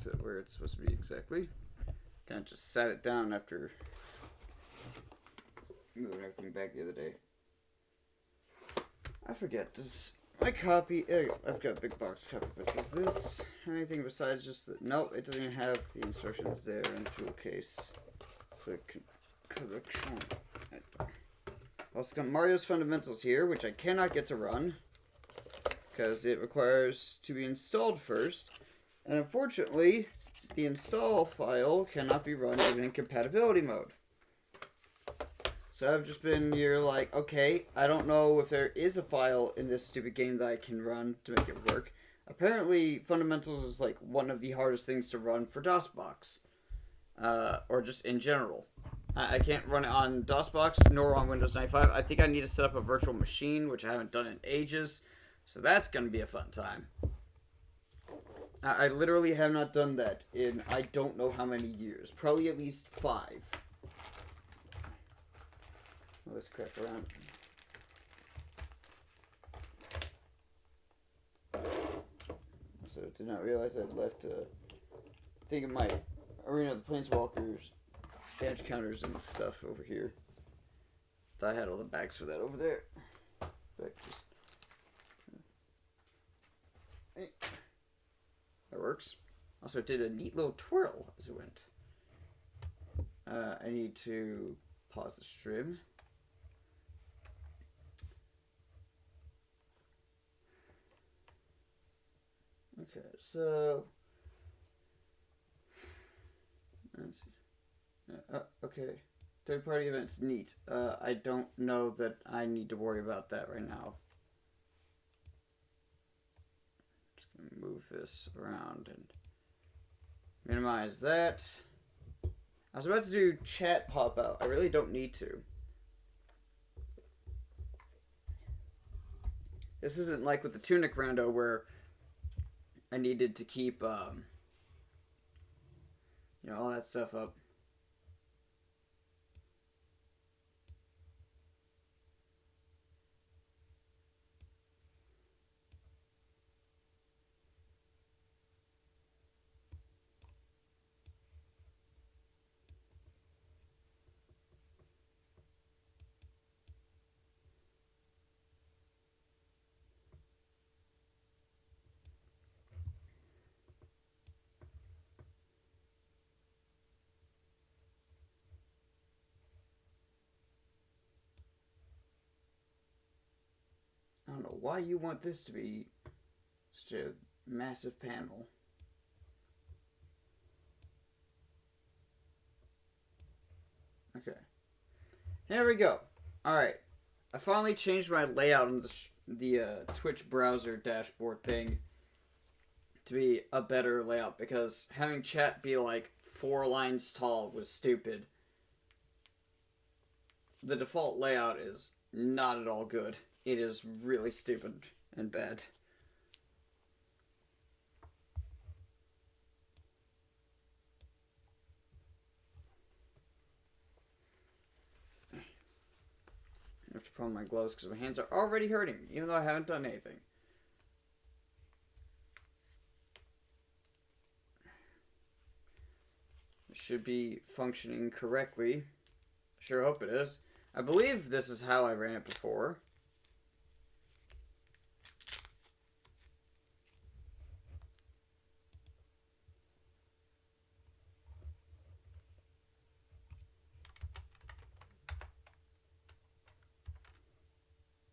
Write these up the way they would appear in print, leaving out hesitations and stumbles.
to where it's supposed to be exactly. Kind of just sat it down after moving everything back the other day. I forget, does my copy... I've got a big box copy, but does this have anything besides just the... Nope, it doesn't even have the instructions there in the jewel case. Click correction. Also got Mario's Fundamentals here, which I cannot get to run, because it requires to be installed first, and unfortunately, the install file cannot be run even in compatibility mode. So I've just been here like, okay, I don't know if there is a file in this stupid game that I can run to make it work. Apparently, Fundamentals is like one of the hardest things to run for DOSBox. Or just in general. I can't run it on DOSBox nor on Windows 95. I think I need to set up a virtual machine, which I haven't done in ages. So that's going to be a fun time. I literally have not done that in I don't know how many years. Probably at least 5. All this crap around. So did not realize I'd left a thing of my Arena of the Planeswalkers damage counters and stuff over here. Thought I had all the bags for that over there. But just that works. Also, it did a neat little twirl as it went. I need to pause the stream. Okay, so let's see. Okay, third-party events, neat. I don't know that I need to worry about that right now. Just gonna move this around and minimize that. I was about to do chat pop-out. I really don't need to. This isn't like with the Tunic Rando where I needed to keep, all that stuff up. I don't know why you want this to be such a massive panel. Okay. Here we go. Alright. I finally changed my layout on the Twitch browser dashboard thing to be a better layout because having chat be like 4 lines tall was stupid. The default layout is not at all good. It is really stupid and bad. I have to put on my gloves because my hands are already hurting, even though I haven't done anything. It should be functioning correctly. Sure hope it is. I believe this is how I ran it before.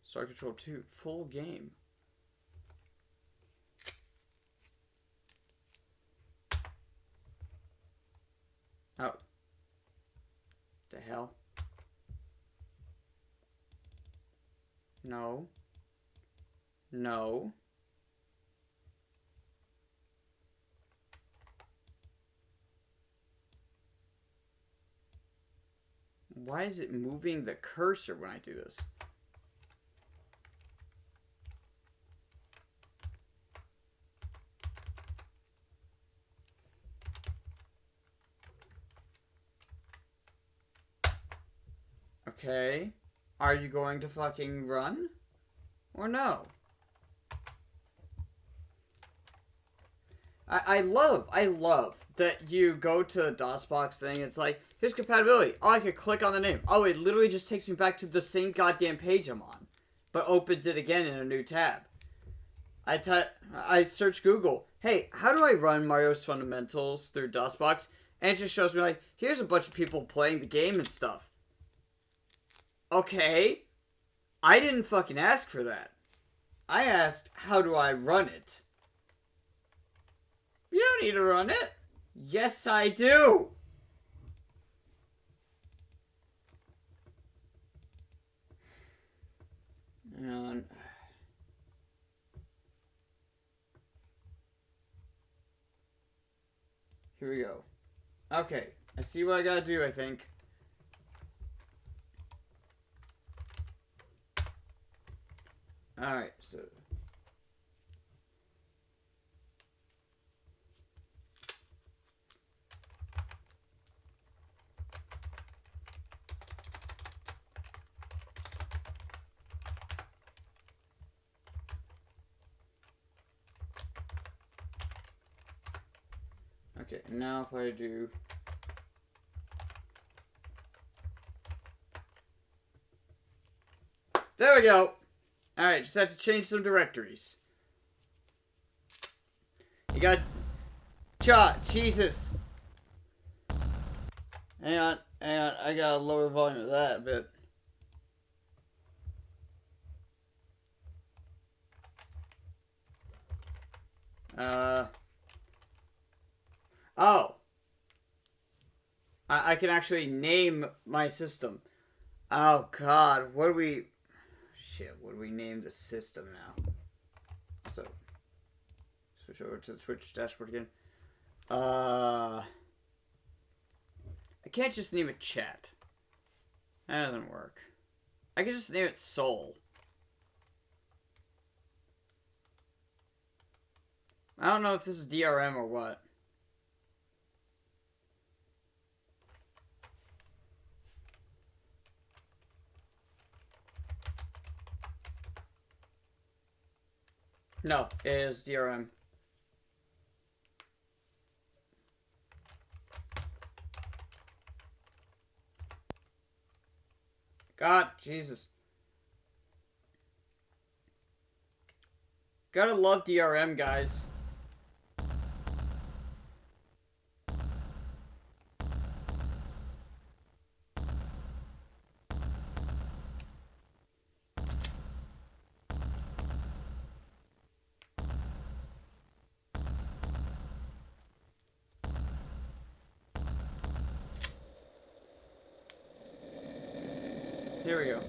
Star Control 2, full game. Oh. The hell? No. No. Why is it moving the cursor when I do this? Okay. Are you going to fucking run? Or no? I love that you go to the DOSBox thing. It's like, here's compatibility. Oh, I could click on the name. Oh, it literally just takes me back to the same goddamn page I'm on, but opens it again in a new tab. I search Google. Hey, how do I run Mario's Fundamentals through DOSBox? And it just shows me like, here's a bunch of people playing the game and stuff. Okay, I didn't fucking ask for that. I asked, how do I run it? You don't need to run it. Yes, I do. And here we go. Okay, I see what I gotta do, I think. Alright, so... Okay, now if I do... There we go! Alright, just have to change some directories. You got... Jesus! Hang on, I gotta lower the volume of that a bit. Oh! I can actually name my system. Oh god, what do we... Shit, what do we name the system now? So, switch over to the Twitch dashboard again. I can't just name it chat. That doesn't work. I can just name it soul. I don't know if this is DRM or what. No, it is DRM. God, Jesus. Gotta love DRM, guys. Here we go.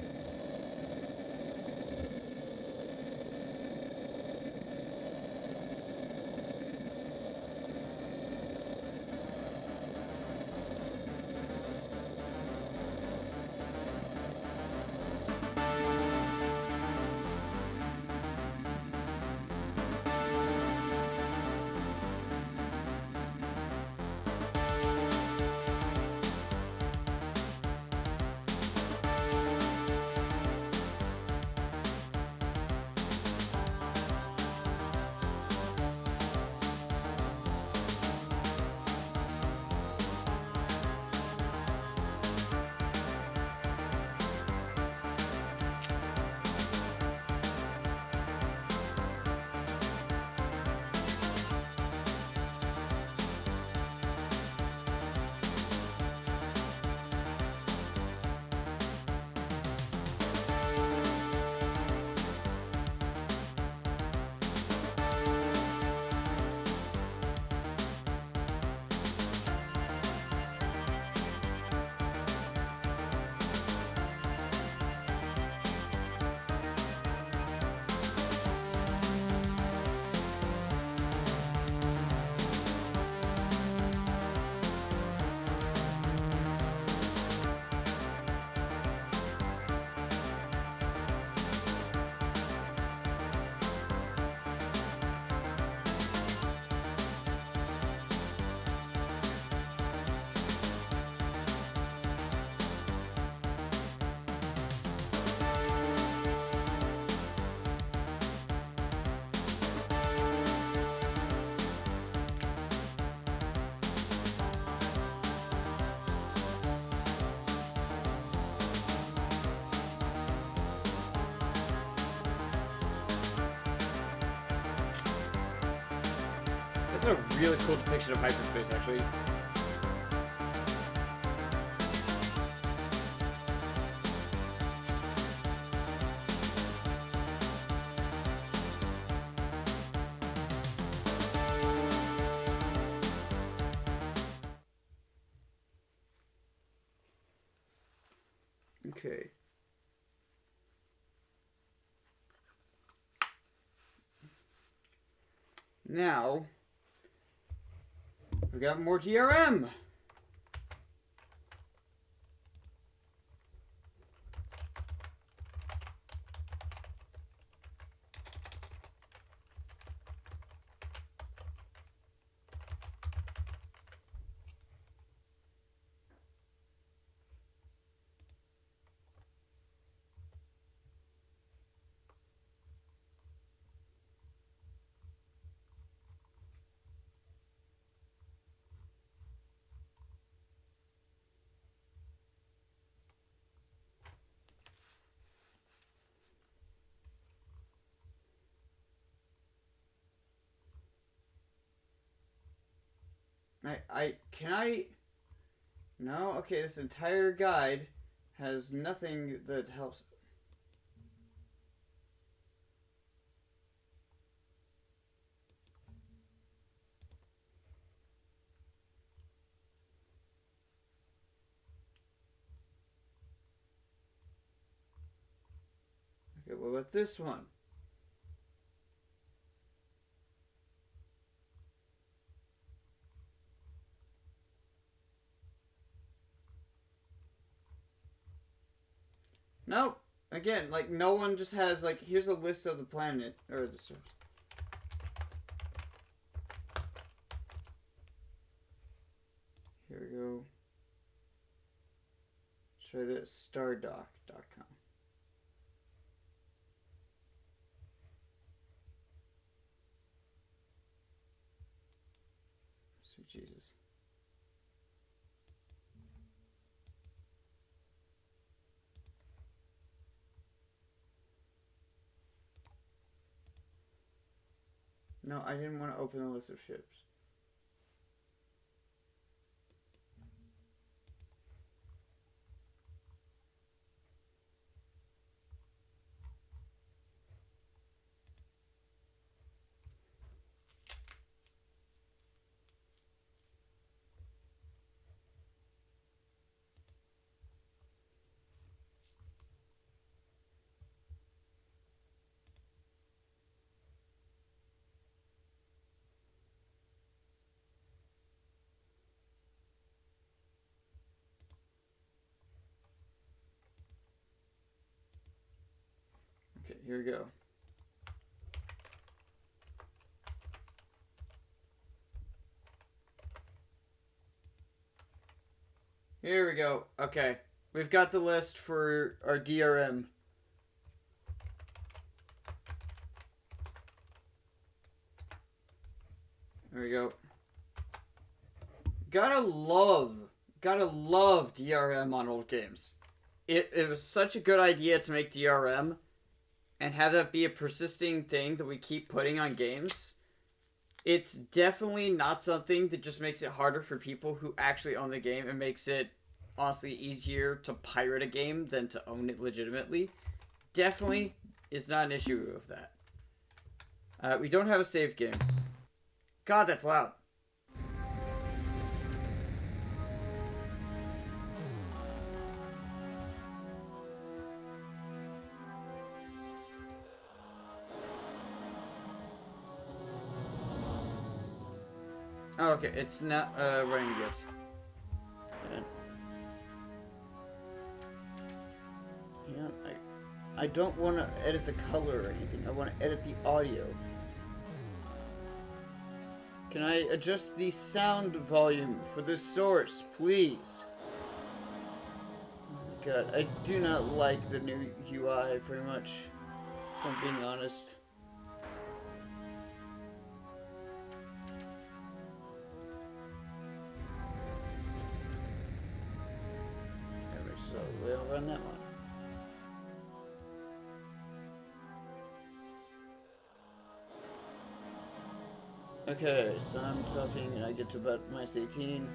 That's a really cool depiction of hyperspace, actually. Okay. Now, we got more DRM. Can I? No? Okay, this entire guide has nothing that helps. Okay, what about this one? Nope. Again, like, no one just has, like, here's a list of the planet, or the stars. Here we go. Try this, stardock.com. Sweet Jesus. No, I didn't want to open the list of ships. Okay, here we go. Here we go. Okay. We've got the list for our DRM. There we go. Gotta love DRM on old games. It was such a good idea to make DRM and have that be a persisting thing that we keep putting on games. It's definitely not something that just makes it harder for people who actually own the game. It makes it honestly easier to pirate a game than to own it legitimately. Definitely is not an issue of that. We don't have a save game. God, that's loud. Oh, okay, it's not running yet. Yeah, I don't want to edit the color or anything. I want to edit the audio. Can I adjust the sound volume for this source, please? Oh my God, I do not like the new UI very much, if I'm being honest. So we'll run that one. Okay, so I'm talking, I get to about minus 18.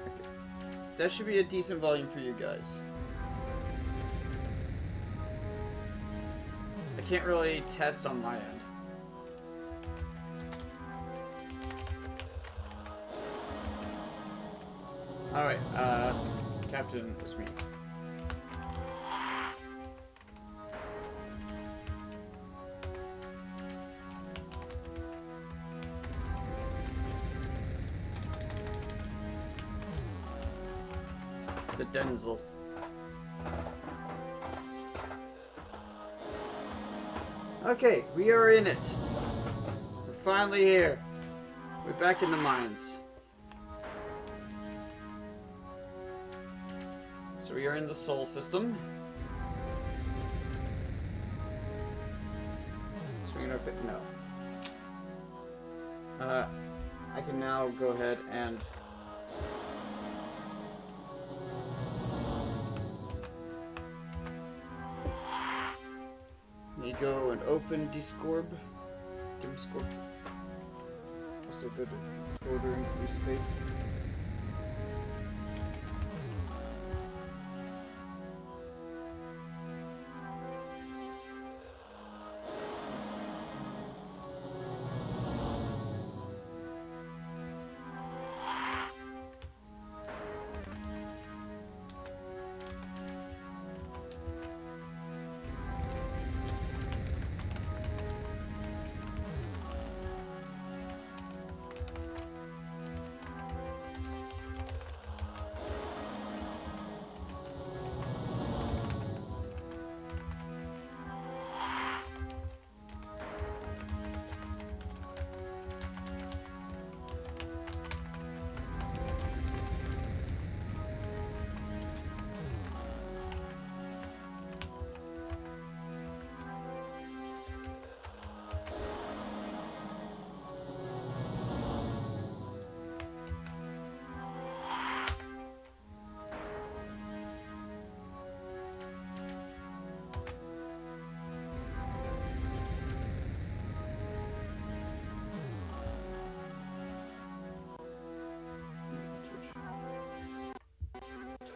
Okay. That should be a decent volume for you guys. I can't really test on my end. Alright, Captain is me. The Denzel. Okay, we are in it. We're finally here. We're back in the mines. So we are in the Sol system. Swinging up it. No. I can now go ahead and you go and open Discorb. Discorb. Also good at ordering newspaper.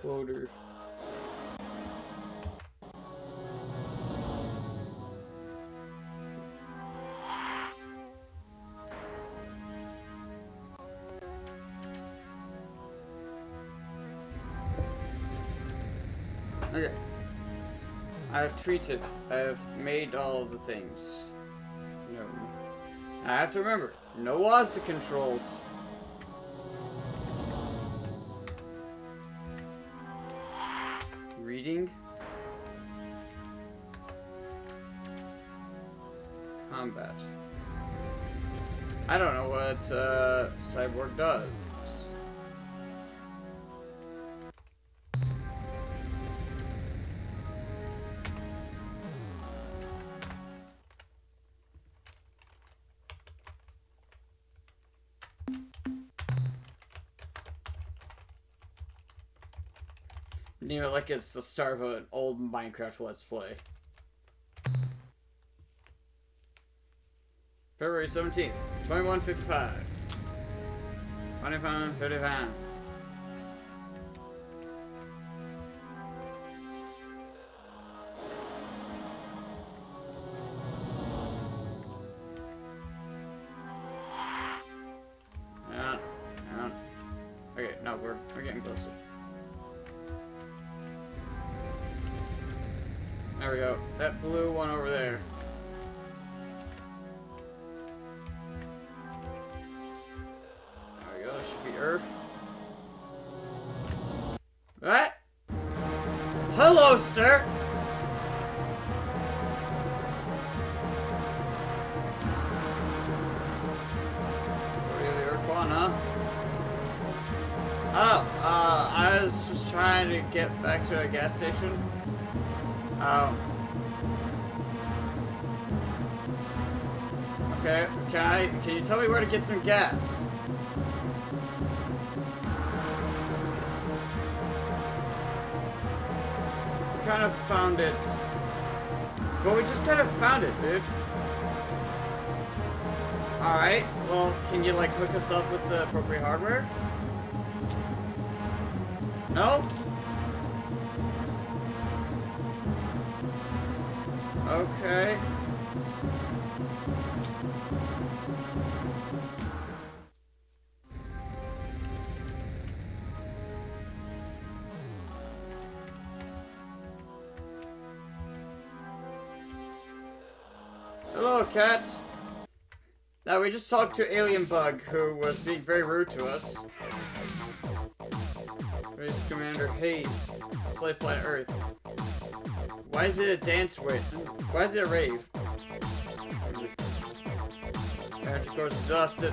Floater. Okay. I've treated. I've made all the things. No. I have to remember, no WASD controls. Reading. Combat. I don't know what Cyborg does. You know, like it's the start of an old Minecraft Let's Play. February 17th, 2155. 2555. Okay, no, we're getting closer. There we go. That blue one over there. There we go. That should be Earth. What? Hello, sir! Really, Earth one, huh? Oh, I was just trying to get back to a gas station. Okay, can you tell me where to get some gas? I kind of found it Well, we just kind of found it, dude. Alright, well, can you, like, hook us up with the appropriate hardware? No? Okay. Hello, cat. Now, we just talked to Alien Bug, who was being very rude to us. Race Commander Hayes, Slave Planet Earth. Why is it a dance wave? Why is it a rave? Energy core's exhausted.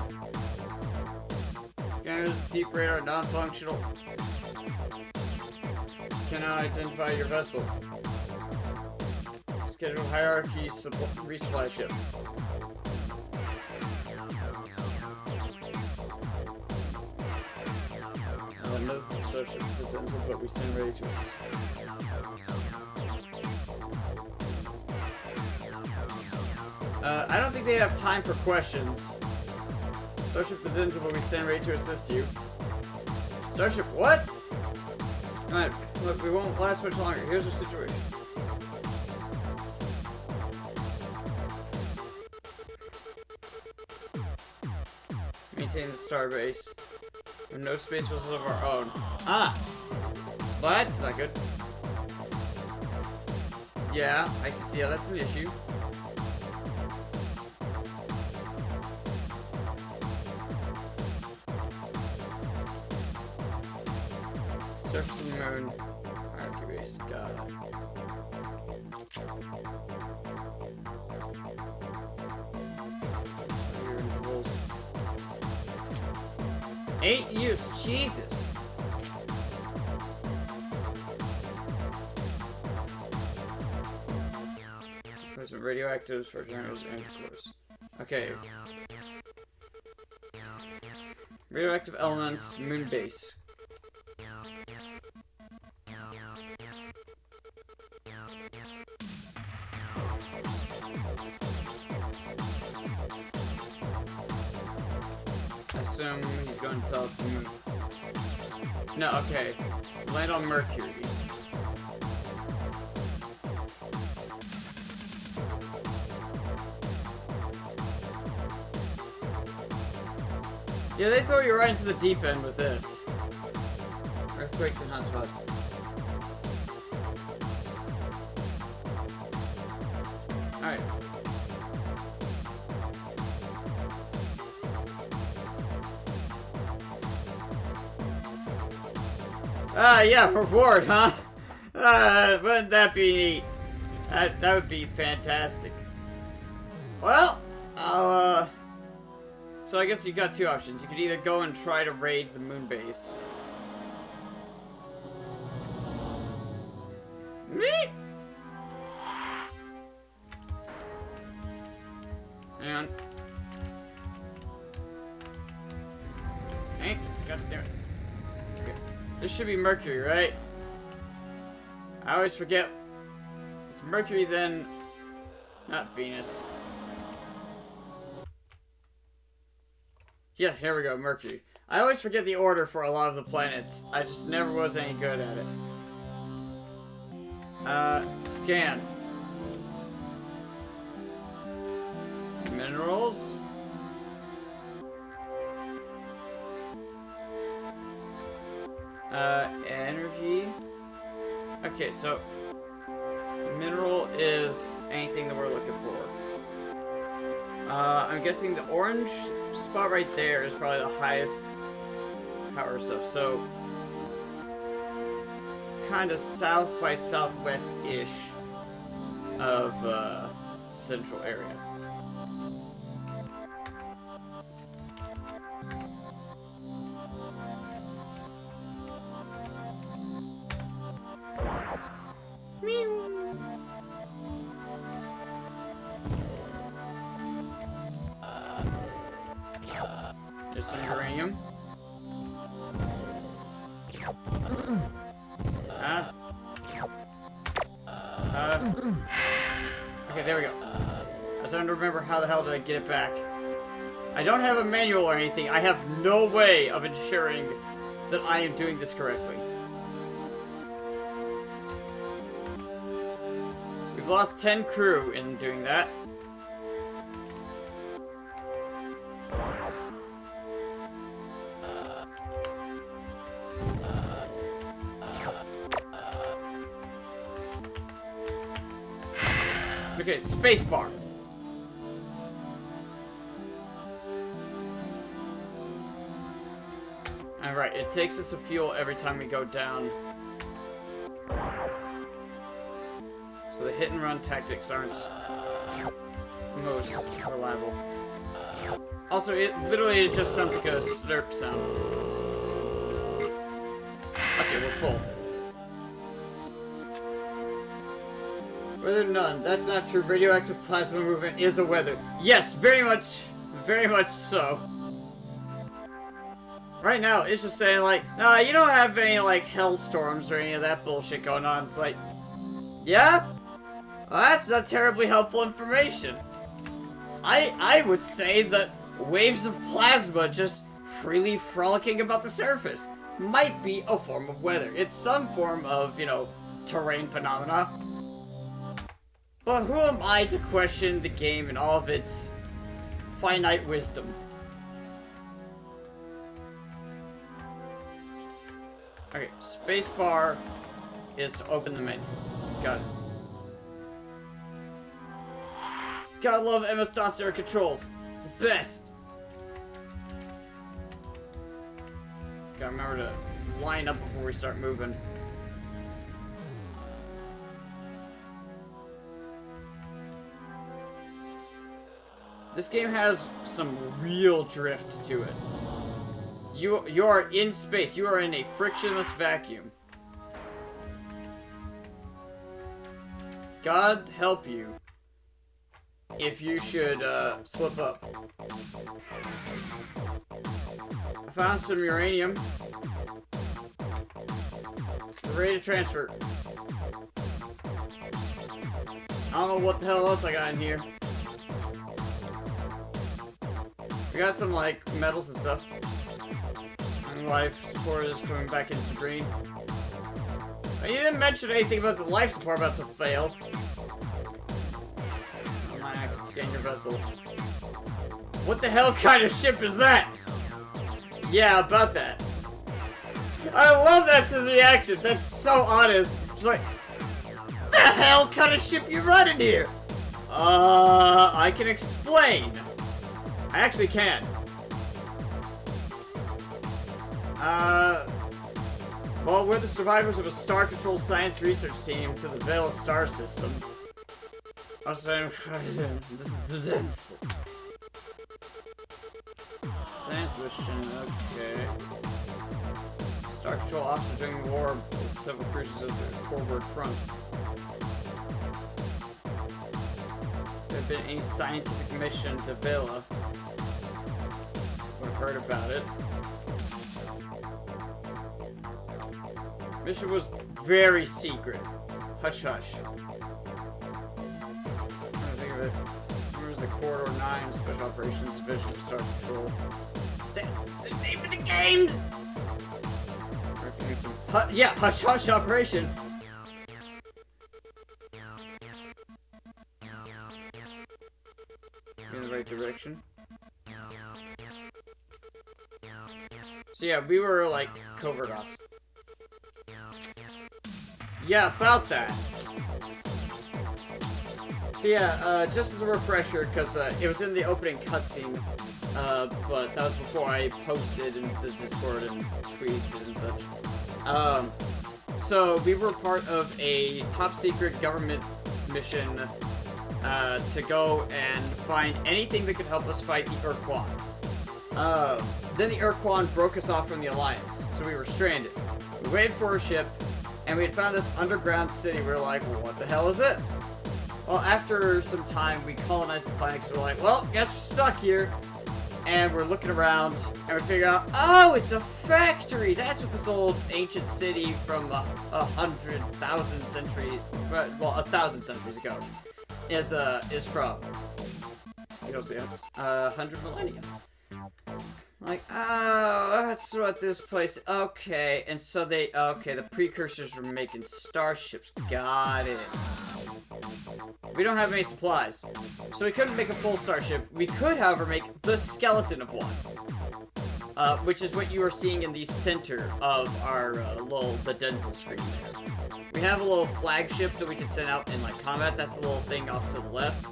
Scanner's deep radar non-functional. Cannot identify your vessel. Schedule hierarchy resupply ship. Another starship potential, but we stand ready to assist. I don't think they have time for questions. Starship potential, but we stand ready to assist you. Starship, what? Alright, look, we won't last much longer. Here's our situation. Maintain the starbase. We have no space vessels of our own. Ah! Well, that's not good. Yeah, I can see how that's an issue. Surface of the moon. Hierarchy base. Got it. 8 years, Jesus. There's some radioactives for generators and cores. Okay. Radioactive elements, moon base. I assume he's going to tell us the moon. No, okay. Land on Mercury. Yeah, they throw you right into the deep end with this. Earthquakes and hotspots. Alright. Yeah, reward, huh? Wouldn't that be neat? That would be fantastic. Well, so I guess you got two options. You could either go and try to raid the moon base. Hang on. Hey, goddamn it. Okay. This should be Mercury, right? I always forget. It's Mercury, then not Venus. Yeah, here we go, Mercury. I always forget the order for a lot of the planets. I just never was any good at it. Scan. Minerals. Energy. Okay, so mineral is anything that we're looking for. I'm guessing the orange spot right there is probably the highest power stuff. So kind of south by southwest-ish of central area. There's some uranium. Okay, there we go. I was trying to remember how the hell did I get it back. I don't have a manual or anything. I have no way of ensuring that I am doing this correctly. We've lost 10 crew in doing that. Okay, spacebar. Alright, it takes us a fuel every time we go down. So the hit and run tactics aren't most reliable. Also, it literally just sounds like a slurp sound. Okay, we're full. Weather none. That's not true. Radioactive plasma movement is a weather. Yes, very much so. Right now, it's just saying like, nah, you don't have any like hellstorms or any of that bullshit going on. It's like, yeah? Well, that's not terribly helpful information. I would say that waves of plasma just freely frolicking about the surface might be a form of weather. It's some form of, you know, terrain phenomena. But who am I to question the game and all of its finite wisdom? Okay, spacebar is to open the menu. Got it. Gotta love MS-DOS era controls. It's the best. Gotta remember to line up before we start moving. This game has some real drift to it. You are in space. You are in a frictionless vacuum. God help you if you should slip up. I found some uranium. We're ready to transfer. I don't know what the hell else I got in here. We got some, like, metals and stuff. And life support is coming back into the green. You didn't mention anything about the life support about to fail. Oh, I can scan your vessel. What the hell kind of ship is that? Yeah, about that. I love that's his reaction. That's so honest. She's like, the hell kind of ship you running here? I can explain. I actually can. Well, we're the survivors of a Star Control science research team to the Vela star system. I was saying, this science mission, okay. Star Control officer during the war with several cruises of the forward front. There have been any scientific mission to Vela. Would have heard about it. Mission was very secret. Hush hush. I'm trying to think of it. Where's the Corridor 9 Special Operations Division of Star Control? That's the name of the game! Some yeah, hush hush operation. In the right direction. So yeah, we were like covert off. Yeah, about that. So yeah, just as a refresher, because it was in the opening cutscene, but that was before I posted in the Discord and tweeted and such. So we were part of a top secret government mission to go and find anything that could help us fight the Urquan. Then the Urquan broke us off from the Alliance, so we were stranded. We waited for a ship, and we had found this underground city. We were like, well, what the hell is this? Well, after some time, we colonized the planet because we're like, well, guess we're stuck here. And we're looking around, and we figure out, oh, it's a factory! That's what this old ancient city from 1,000 centuries, well, 1,000 centuries ago. is from. You know, 100 millennia. Like, oh, that's what this place. Okay, and so okay, the precursors were making starships. Got it. We don't have any supplies, so we couldn't make a full starship. We could, however, make the skeleton of one, which is what you are seeing in the center of our the Denzel screen there. We have a little flagship that we can send out in like combat. That's the little thing off to the left.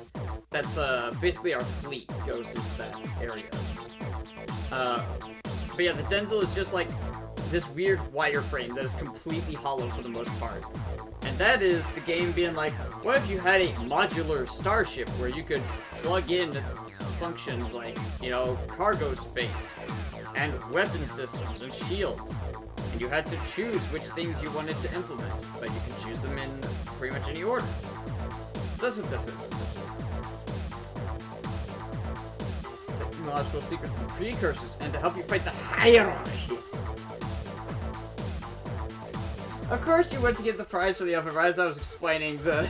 That's basically our fleet goes into that area. But yeah, the Denzel is just like this weird wireframe that is completely hollow for the most part. And that is the game being like, what if you had a modular starship where you could plug in functions like, you know, cargo space and weapon systems and shields. And you had to choose which things you wanted to implement, but you can choose them in pretty much any order. So that's what this is, essentially. Technological secrets and precursors, and to help you fight the hierarchy. Of course you went to get the fries for the oven right as I was explaining the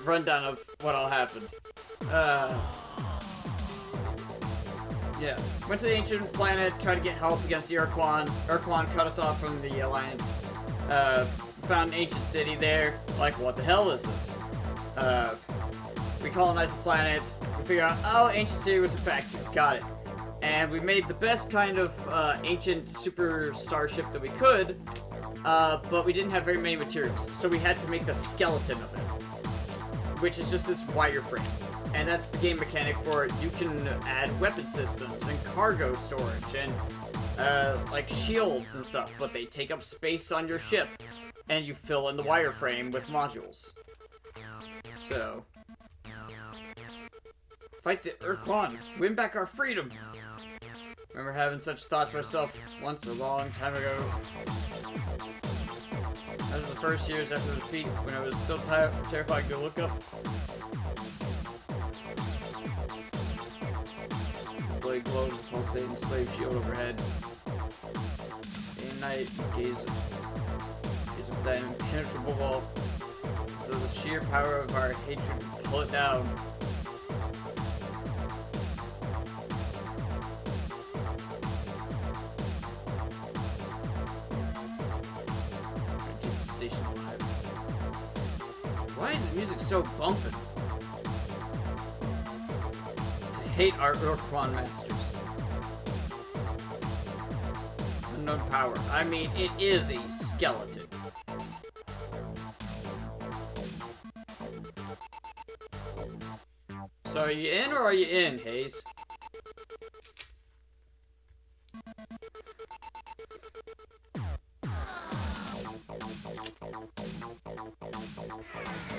rundown of what all happened. Yeah. Went to the ancient planet, tried to get help against the Urquan. Urquan cut us off from the Alliance. Found an ancient city there. Like, what the hell is this? We colonized the planet. We figured out, oh, ancient city was a factory. Got it. And we made the best kind of ancient super starship that we could. But we didn't have very many materials, so we had to make the skeleton of it, which is just this wireframe. And that's the game mechanic for it. You can add weapon systems and cargo storage and like shields and stuff, but they take up space on your ship, and you fill in the wireframe with modules. So, fight the Urquan, win back our freedom. Remember having such thoughts myself once a long time ago. That was the first years after the defeat, when I was still terrified to look up. The blade glowed with pulsating slave shield overhead. Day and night, gaze with that impenetrable wall, as though the sheer power of our hatred would pull it down. Alive. Why is the music so bumpin'? To hate our Urquan masters. Unknown power. I mean, it is a skeleton. So are you in or are you in, Hayes?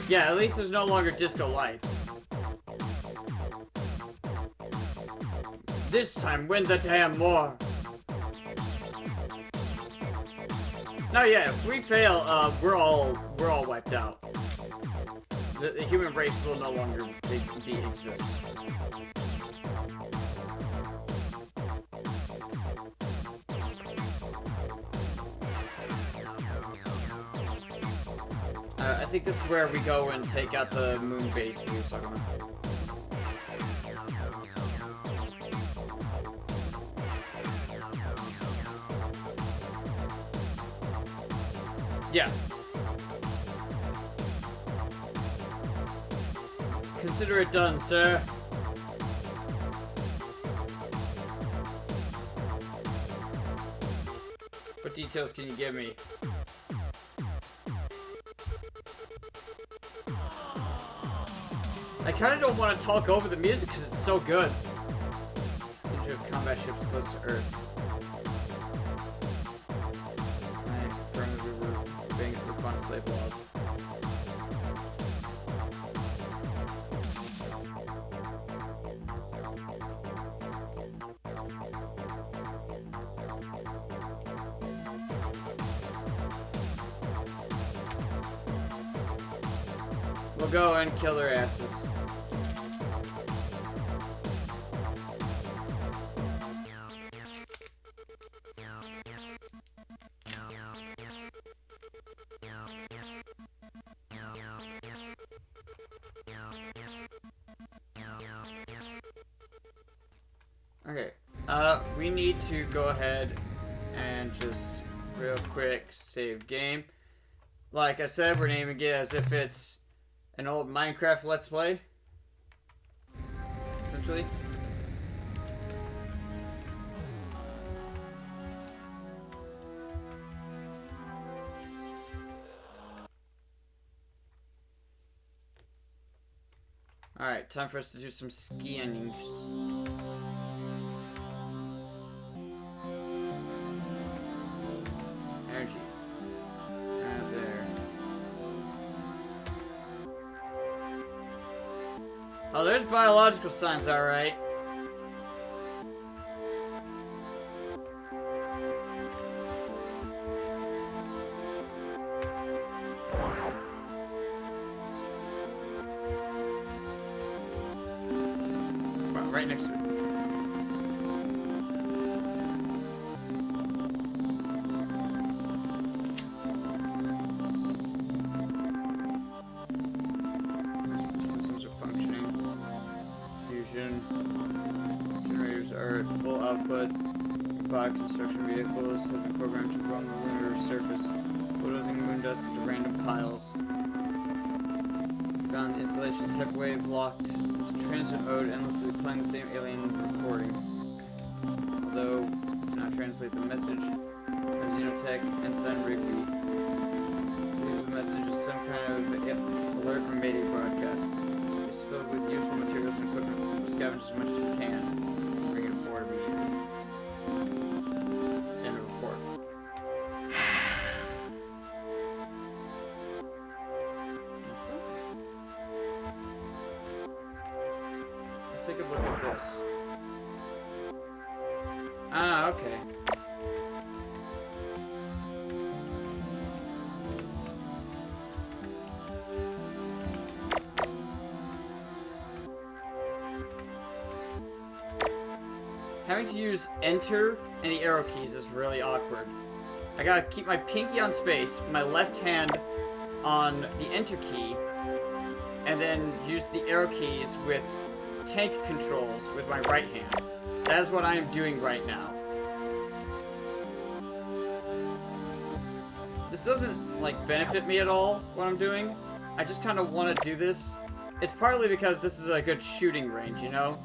Yeah, at least there's no longer disco lights. This time, win the damn war. No, yeah, if we fail, we're all wiped out. The human race will no longer exist. I think this is where we go and take out the moon base that we were talking about. Yeah. Consider it done, sir. What details can you give me? I kind of don't want to talk over the music because it's so good. Danger of combat ships close to Earth. I confirmed that we were obeying Urquan slave laws. We'll go and kill their asses. Okay. We need to go ahead and just real quick save game. Like I said, we're naming it as if it's an old Minecraft Let's Play. Essentially. Alright, time for us to do some skiing. Energy. And there. Oh, there's biological signs, alright. Right next to it. Systems are functioning. Fusion. Generators are at full output. Robotic construction vehicles have been programmed to roam the lunar surface, bulldozing moon dust into random piles. Found the installation's headwave locked to transmit mode, endlessly playing the same alien recording. Although, we cannot translate the message. Xenotech Ensign Rigby leaves the message as some kind of alert or mayday broadcast. It's filled with useful materials and equipment. We'll scavenge as much as we can and bring it aboard immediately. End of report. Let's take a look at this. Ah, okay. Having to use enter and the arrow keys is really awkward. I gotta keep my pinky on space, my left hand on the enter key, and then use the arrow keys with tank controls with my right hand. That is what I am doing right now. This doesn't, like, benefit me at all, what I'm doing. I just kind of want to do this. It's partly because this is a good shooting range, you know?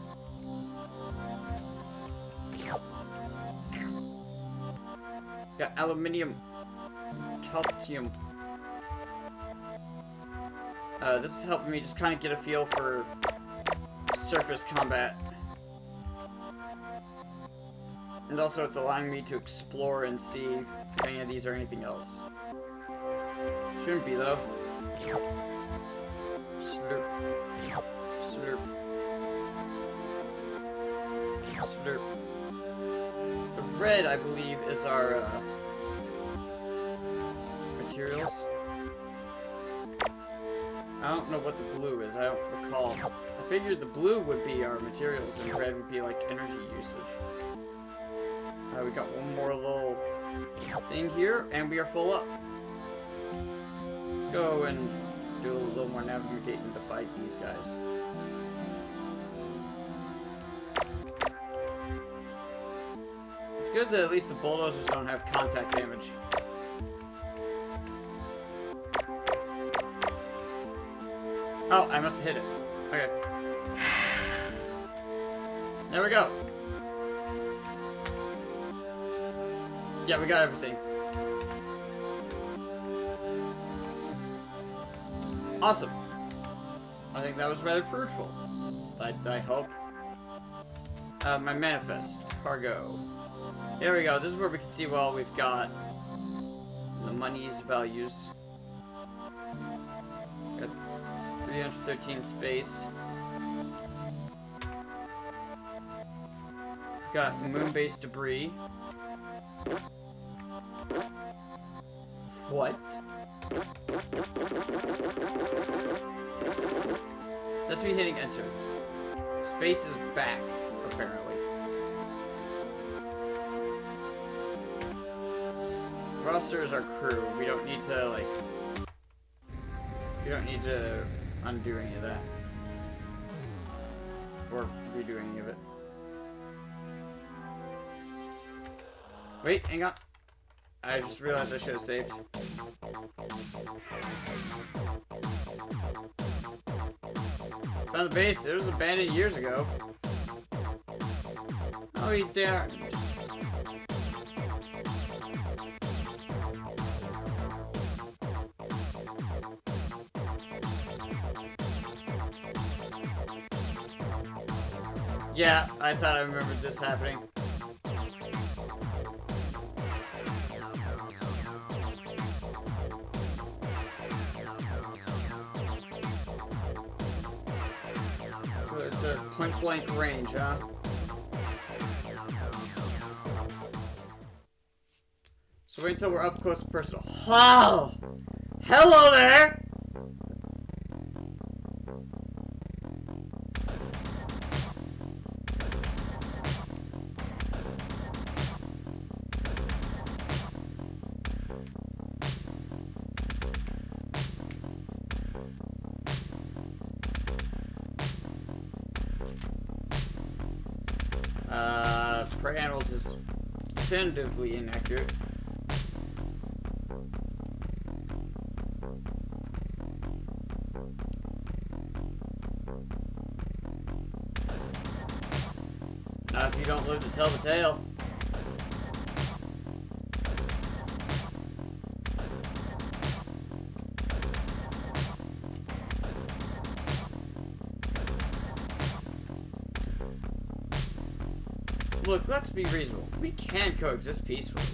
Got aluminium, calcium. This is helping me just kind of get a feel for surface combat. And also it's allowing me to explore and see if any of these are anything else. Shouldn't be though. Slurp. Slurp. Slurp. The red, I believe, is our materials. I don't know what the blue is. I don't recall. I figured the blue would be our materials and red would be like energy usage. We got one more little thing here, and we are full up. Let's go and do a little more navigating to fight these guys. It's good that at least the bulldozers don't have contact damage. Oh, I must have hit it. Okay. There we go. Yeah, we got everything. Awesome. I think that was rather fruitful. I hope. My manifest. Cargo. Here we go. This is where we can see what all we've got. The money's values. Got 313 space. Got moon-based debris. What? That's me hitting enter. Space is back, apparently. Roster is our crew. We don't need to, like... We don't need to undo any of that. Or redo any of it. Wait, hang on. I just realized I should have saved. Found the base. It was abandoned years ago. Oh, he dared. Yeah, I thought I remembered this happening. It's a point-blank range, huh? So wait until we're up close and personal. Oh! Hello there! Prey animals is definitively inaccurate. Not if you don't live to tell the tale. Look, let's be reasonable. We can coexist peacefully.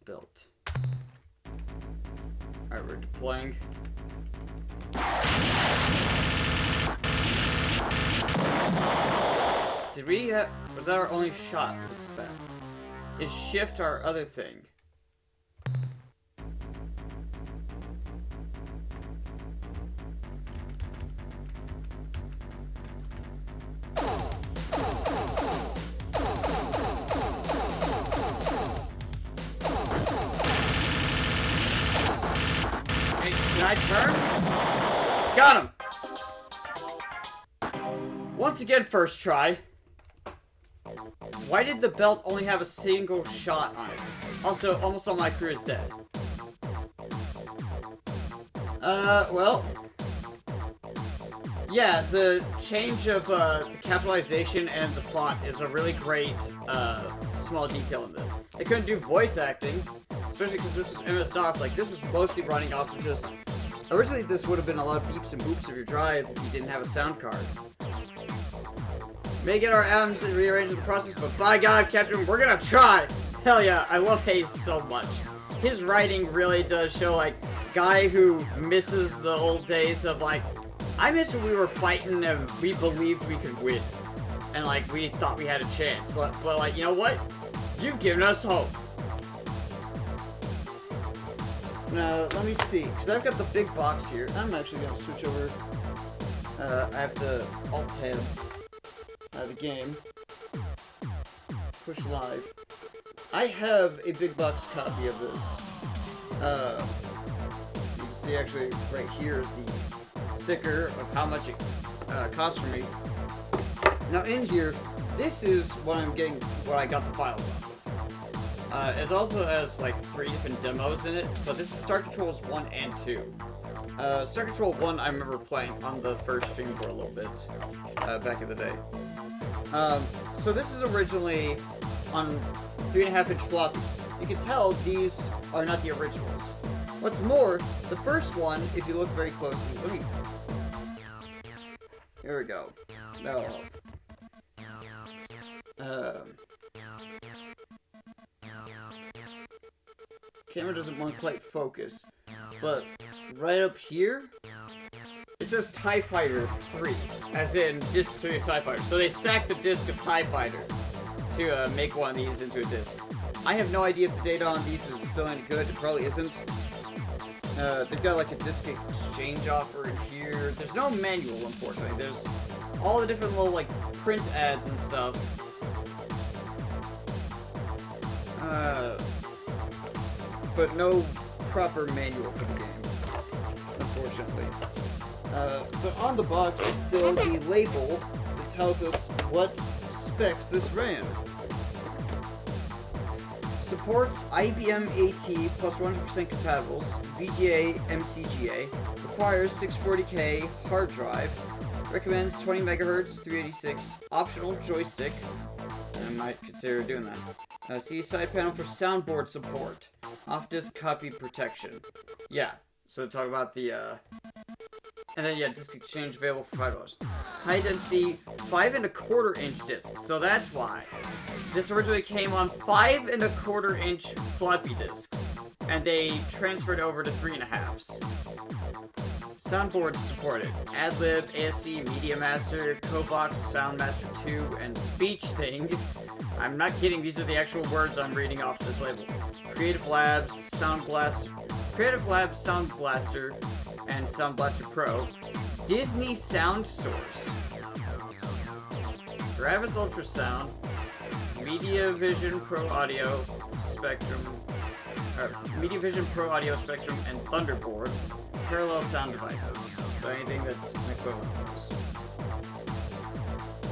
Built. Alright, we're deploying. Did we, was that our only shot? Was that? Is shift our other thing? Hey, can I turn? Got him! Once again, first try. Why did the belt only have a single shot on it? Also, almost all my crew is dead. Well... yeah, the change of, the capitalization and the font is a really great, small detail in this. They couldn't do voice acting, especially because this was MS-DOS. Like, this was mostly running off of just... originally, this would have been a lot of beeps and boops of your drive if you didn't have a sound card. May get our atoms rearranged in the process, but by God, Captain, we're gonna try! Hell yeah, I love Hayes so much. His writing really does show, like, guy who misses the old days of, like, I miss when we were fighting and we believed we could win. And, like, we thought we had a chance. But, like, you know what? You've given us hope. Now, let me see, because I've got the big box here. I'm actually gonna switch over. I have to Alt-Tab. The game. Push live. I have a big box copy of this. You can see actually right here is the sticker of how much it cost for me. Now in here, this is what I'm getting, what I got the files off of. It also has like 3 different demos in it, but this is Star Controls 1 and 2. Star Control 1 I remember playing on the first stream for a little bit, back in the day. So this is originally on 3.5-inch floppies. You can tell these are not the originals. What's more, the first one, if you look very closely, let me... here we go. No. Camera doesn't want to quite focus, but right up here, it says TIE Fighter 3, as in disc 3 of TIE Fighter. So they sacked the disc of TIE Fighter to make one of these into a disc. I have no idea if the data on these is still any good. It probably isn't. They've got like a disc exchange offer in here. There's no manual, unfortunately. There's all the different little like print ads and stuff. but no proper manual for the game, unfortunately. But on the box is still the label that tells us what specs this ran. Supports IBM AT plus 100% compatibles, VGA, MCGA, requires 640K hard drive, recommends 20 MHz, 386, optional joystick, I might consider doing that. See side panel for soundboard support, off-disc copy protection. Yeah, so talk about the, and then yeah, disc exchange available for $5. High density 5 1/4 inch disc, so that's why. This originally came on 5 1/4 inch floppy disks, and they transferred over to 3.5s. Soundboards supported: AdLib, ASC, Media Master, Kovox, Soundmaster 2, and SpeechThing. I'm not kidding, these are the actual words I'm reading off this label. Creative Labs, Sound Blaster, and Sound Blaster Pro. Disney Sound Source. Gravis Ultrasound. MediaVision Pro Audio Spectrum, and Thunderboard, parallel sound devices. So anything that's an equivalent of those.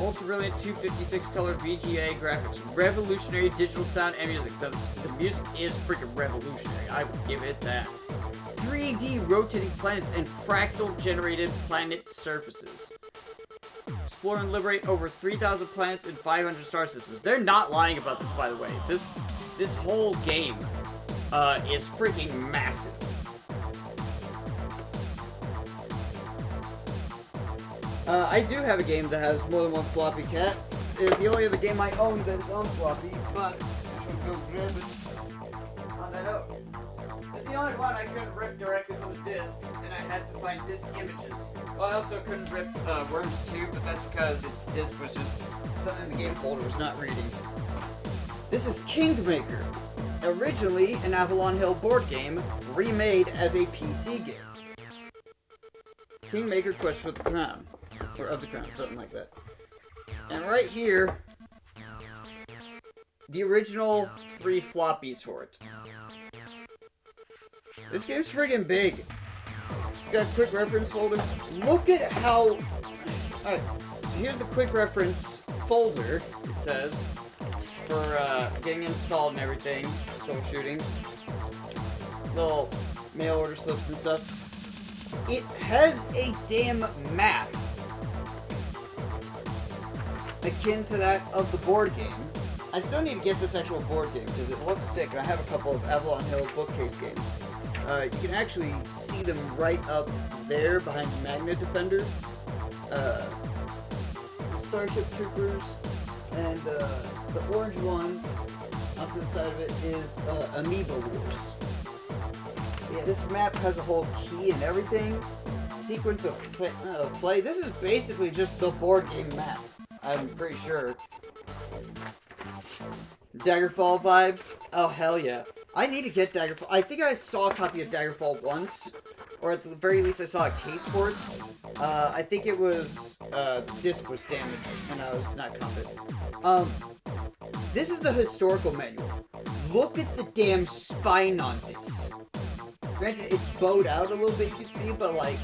Ultra Brilliant 256 color VGA graphics, revolutionary digital sound and music. The music is freaking revolutionary. I will give it that. 3D rotating planets and fractal generated planet surfaces. Explore and liberate over 3,000 planets and 500 star systems. They're not lying about this, by the way. This whole game is freaking massive. I do have a game that has more than one floppy cat. It is the only other game I own that is on floppy, but I should go grab it on that out. It's the only one I couldn't rip directly from the discs, and I had to find disc images. Well, I also couldn't rip Worms 2, but that's because its disc was just something in the game folder was not reading. This is Kingmaker, originally an Avalon Hill board game, remade as a PC game. Kingmaker Quest for the Crown, or of the Crown, something like that. And right here, the original 3 floppies for it. This game's friggin' big. It's got a quick reference folder. Look at how... Alright, so here's the quick reference folder, it says, for getting installed and everything, troubleshooting. Little mail order slips and stuff. It has a damn map akin to that of the board game. I still need to get this actual board game because it looks sick, and I have a couple of Avalon Hill bookcase games. You can actually see them right up there behind Magna Defender, the Starship Troopers, and the orange one off to the side of it is Amoeba Wars. Yeah, this map has a whole key and everything. Sequence of play. This is basically just the board game map, I'm pretty sure. Daggerfall vibes? Oh, hell yeah. I need to get Daggerfall. I think I saw a copy of Daggerfall once, or at the very least I saw a case for it. I think it was, the disc was damaged, and I was not confident. This is the historical manual. Look at the damn spine on this. Granted, it's bowed out a little bit, you can see, but, like,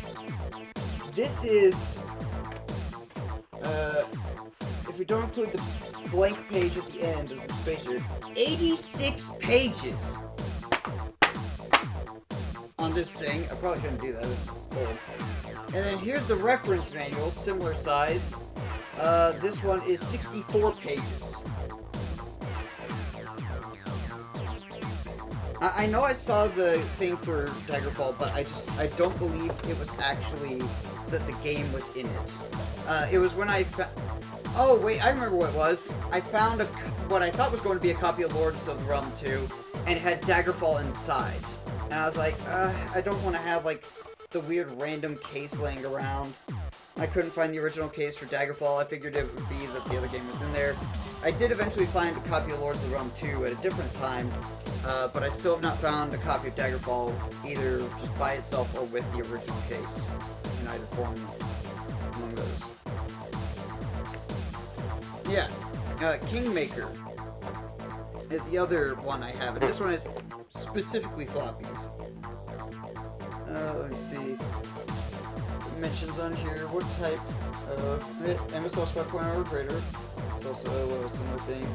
this is, if we don't include the blank page at the end as the spacer, 86 pages on this thing. I probably shouldn't do that, it's old. And then here's the reference manual, similar size. This one is 64 pages. I know I saw the thing for Daggerfall, but I don't believe it was actually that the game was in it. It was when I found... Oh, wait, I remember what it was. I found what I thought was going to be a copy of Lords of the Realm 2, and it had Daggerfall inside. And I was like, I don't want to have, like, the weird random case laying around. I couldn't find the original case for Daggerfall. I figured it would be that the other game was in there. I did eventually find a copy of Lords of the Realm 2 at a different time, but I still have not found a copy of Daggerfall, either just by itself or with the original case, in either form among those. Yeah, Kingmaker. is the other one I have. And this one is specifically floppies. Let me see. Mentions on here what type of MSL 5.0 or greater. It's also a similar thing.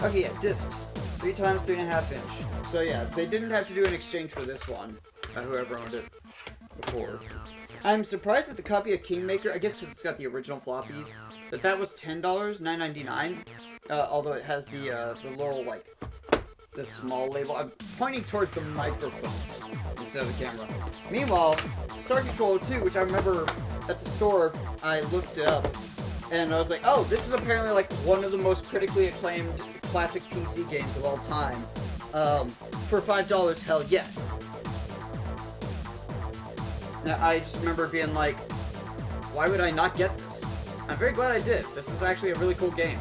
Okay, yeah, discs. 3 times 3.5 inch. So yeah, they didn't have to do an exchange for this one. Whoever owned it before. I'm surprised that the copy of Kingmaker, I guess because it's got the original floppies, that was $10, $9.99. Although it has the little, like, the small label. I'm pointing towards the microphone instead of the camera. Meanwhile, Star Controller 2, which I remember at the store, I looked it up, and I was like, oh, this is apparently, like, one of the most critically acclaimed classic PC games of all time. For $5, hell yes. Now, I just remember being like, why would I not get this? I'm very glad I did. This is actually a really cool game.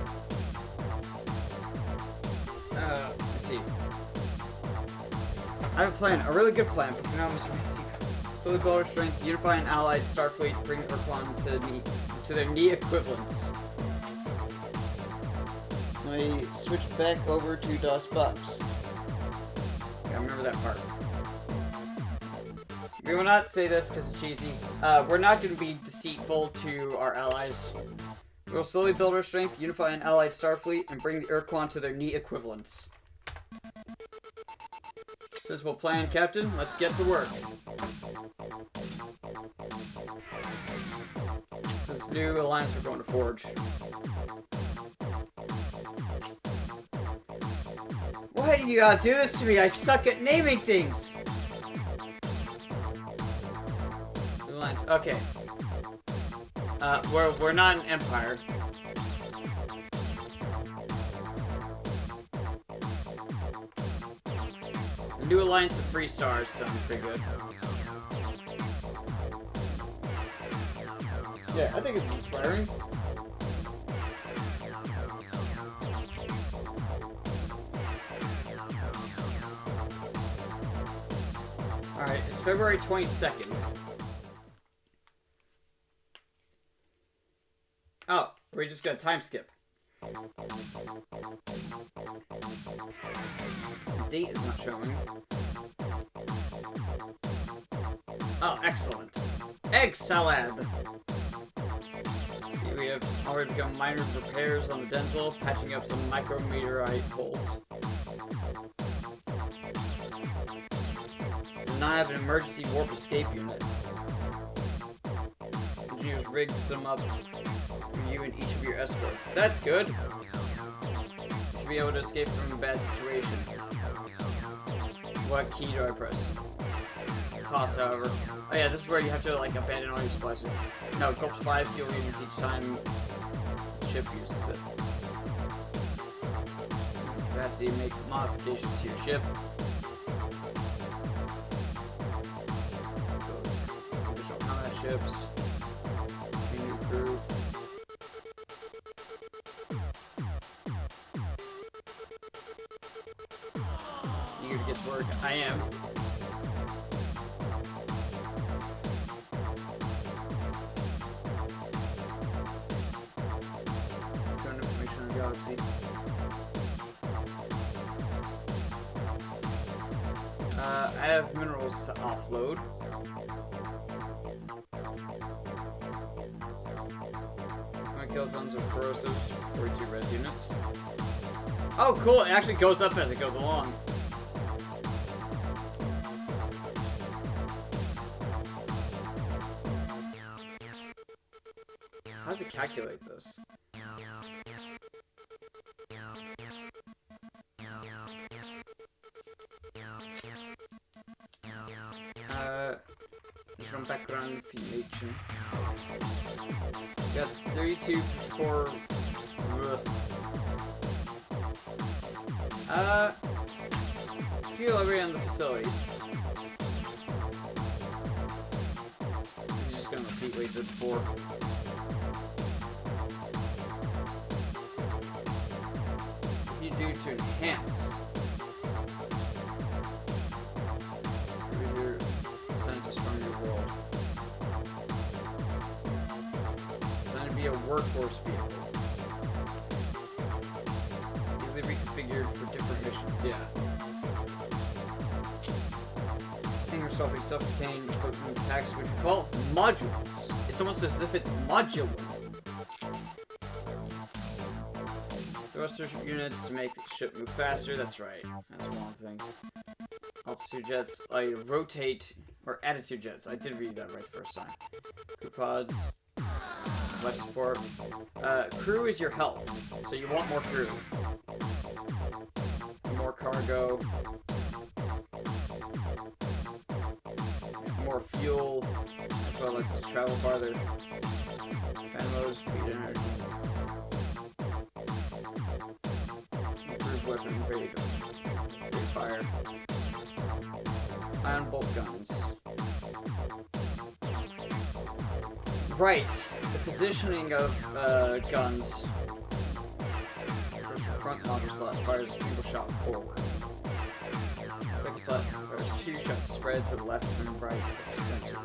Let's see. I have a plan, a really good plan, but for now, Mr. Reese, slowly build our strength, unify an allied Starfleet, bring Urquan to their knee equivalents. Let me switch back over to DOSBox. Yeah, I remember that part. We will not say this because it's cheesy. We're not going to be deceitful to our allies. We will slowly build our strength, unify an allied Starfleet, and bring the Urquan to their knee equivalents. Sensible plan, Captain. Let's get to work. This new alliance we're going to forge. Why do you gotta do this to me? I suck at naming things! Alliance. Okay. We're not an empire. The new alliance of free stars sounds pretty good. Yeah, I think it's inspiring. Alright, it's February 22nd. Oh, we just got a time skip. The date is not showing. Oh, excellent. Egg salad! See, we have already begun minor repairs on the Denzel, patching up some micrometeorite holes. Now I have an emergency warp escape unit. Engineers rigged some up for you and each of your escorts. That's good. You should be able to escape from a bad situation. What key do I press? Cost, however. Oh yeah, this is where you have to like abandon all your supplies. No, it gulps 5 fuel units each time the ship uses it. Capacity to make modifications to your ship. Additional combat ships. New crew. Eager to get to work. I am. Current information on the galaxy. I have minerals to offload. Kilotons of corrosives, 42 res units. Oh, cool! It actually goes up as it goes along. How does it calculate this? From background information. Got 32, 54. Fuel every on the facilities. This is just gonna repeat what he said before. What do you do to enhance? Scientists from your world. Designed to be a workhorse vehicle. Easily reconfigure configured for different missions, yeah. Hangar solving self-contained equipment packs, which we call modules. It's almost as if it's modular. Thruster units to make the ship move faster, that's right. That's one of the things. Altitude jets, rotate, or attitude jets. I did read that right the first time. Crew pods, life support. Crew is your health, so you want more crew. More cargo. More fuel. That's what lets us travel farther. Dynamos, feed energy. Improved weapon rating. Big fire. Ion bolt guns. Right. The positioning of guns. Front launcher slot fires a single shot forward. Second slot fires 2 shots spread to the left and right of the center.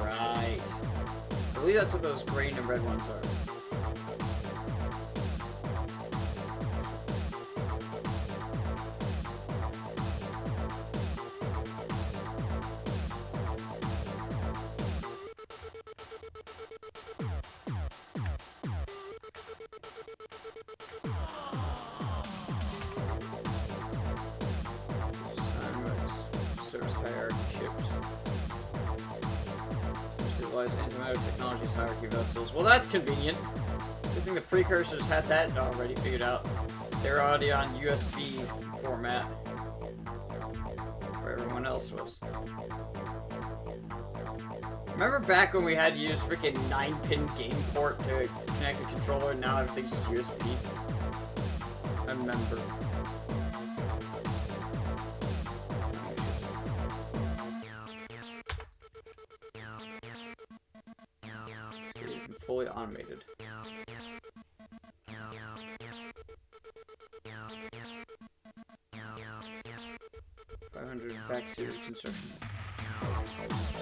Right. I believe that's what those green and red ones are. Technologies hierarchy vessels. Well, that's convenient. Good thing the precursors had that already figured out. They're already on USB format, where everyone else was. Remember back when we had to use freaking 9-pin game port to connect the controller, and now everything's just USB? I remember. Fully automated. 500 factory construction.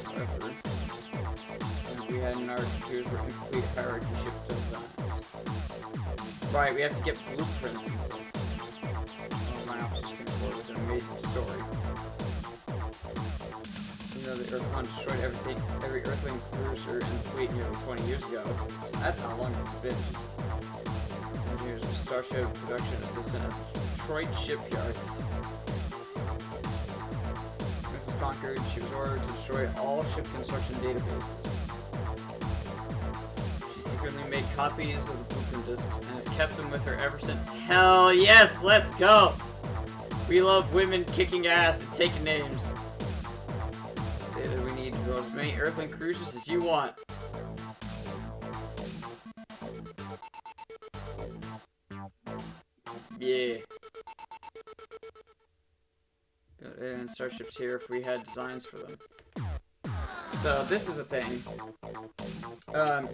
However, we had in our computers were incomplete hierarchy ship designs. Right, we have to get blueprints and stuff. One of my officers came forward with an amazing story. You know, the Earthcon destroyed every Earthling cruiser in the fleet nearly 20 years ago. So that's how long it's been. These engineers were Starship production assistant at Detroit shipyards. Earth was conquered. She was ordered to destroy all ship construction databases. She secretly made copies of the blueprint discs and has kept them with her ever since. Hell yes, let's go! We love women kicking ass and taking names. We need to build as many Earthling cruisers as you want. Yeah. And starships here if we had designs for them. So this is a thing.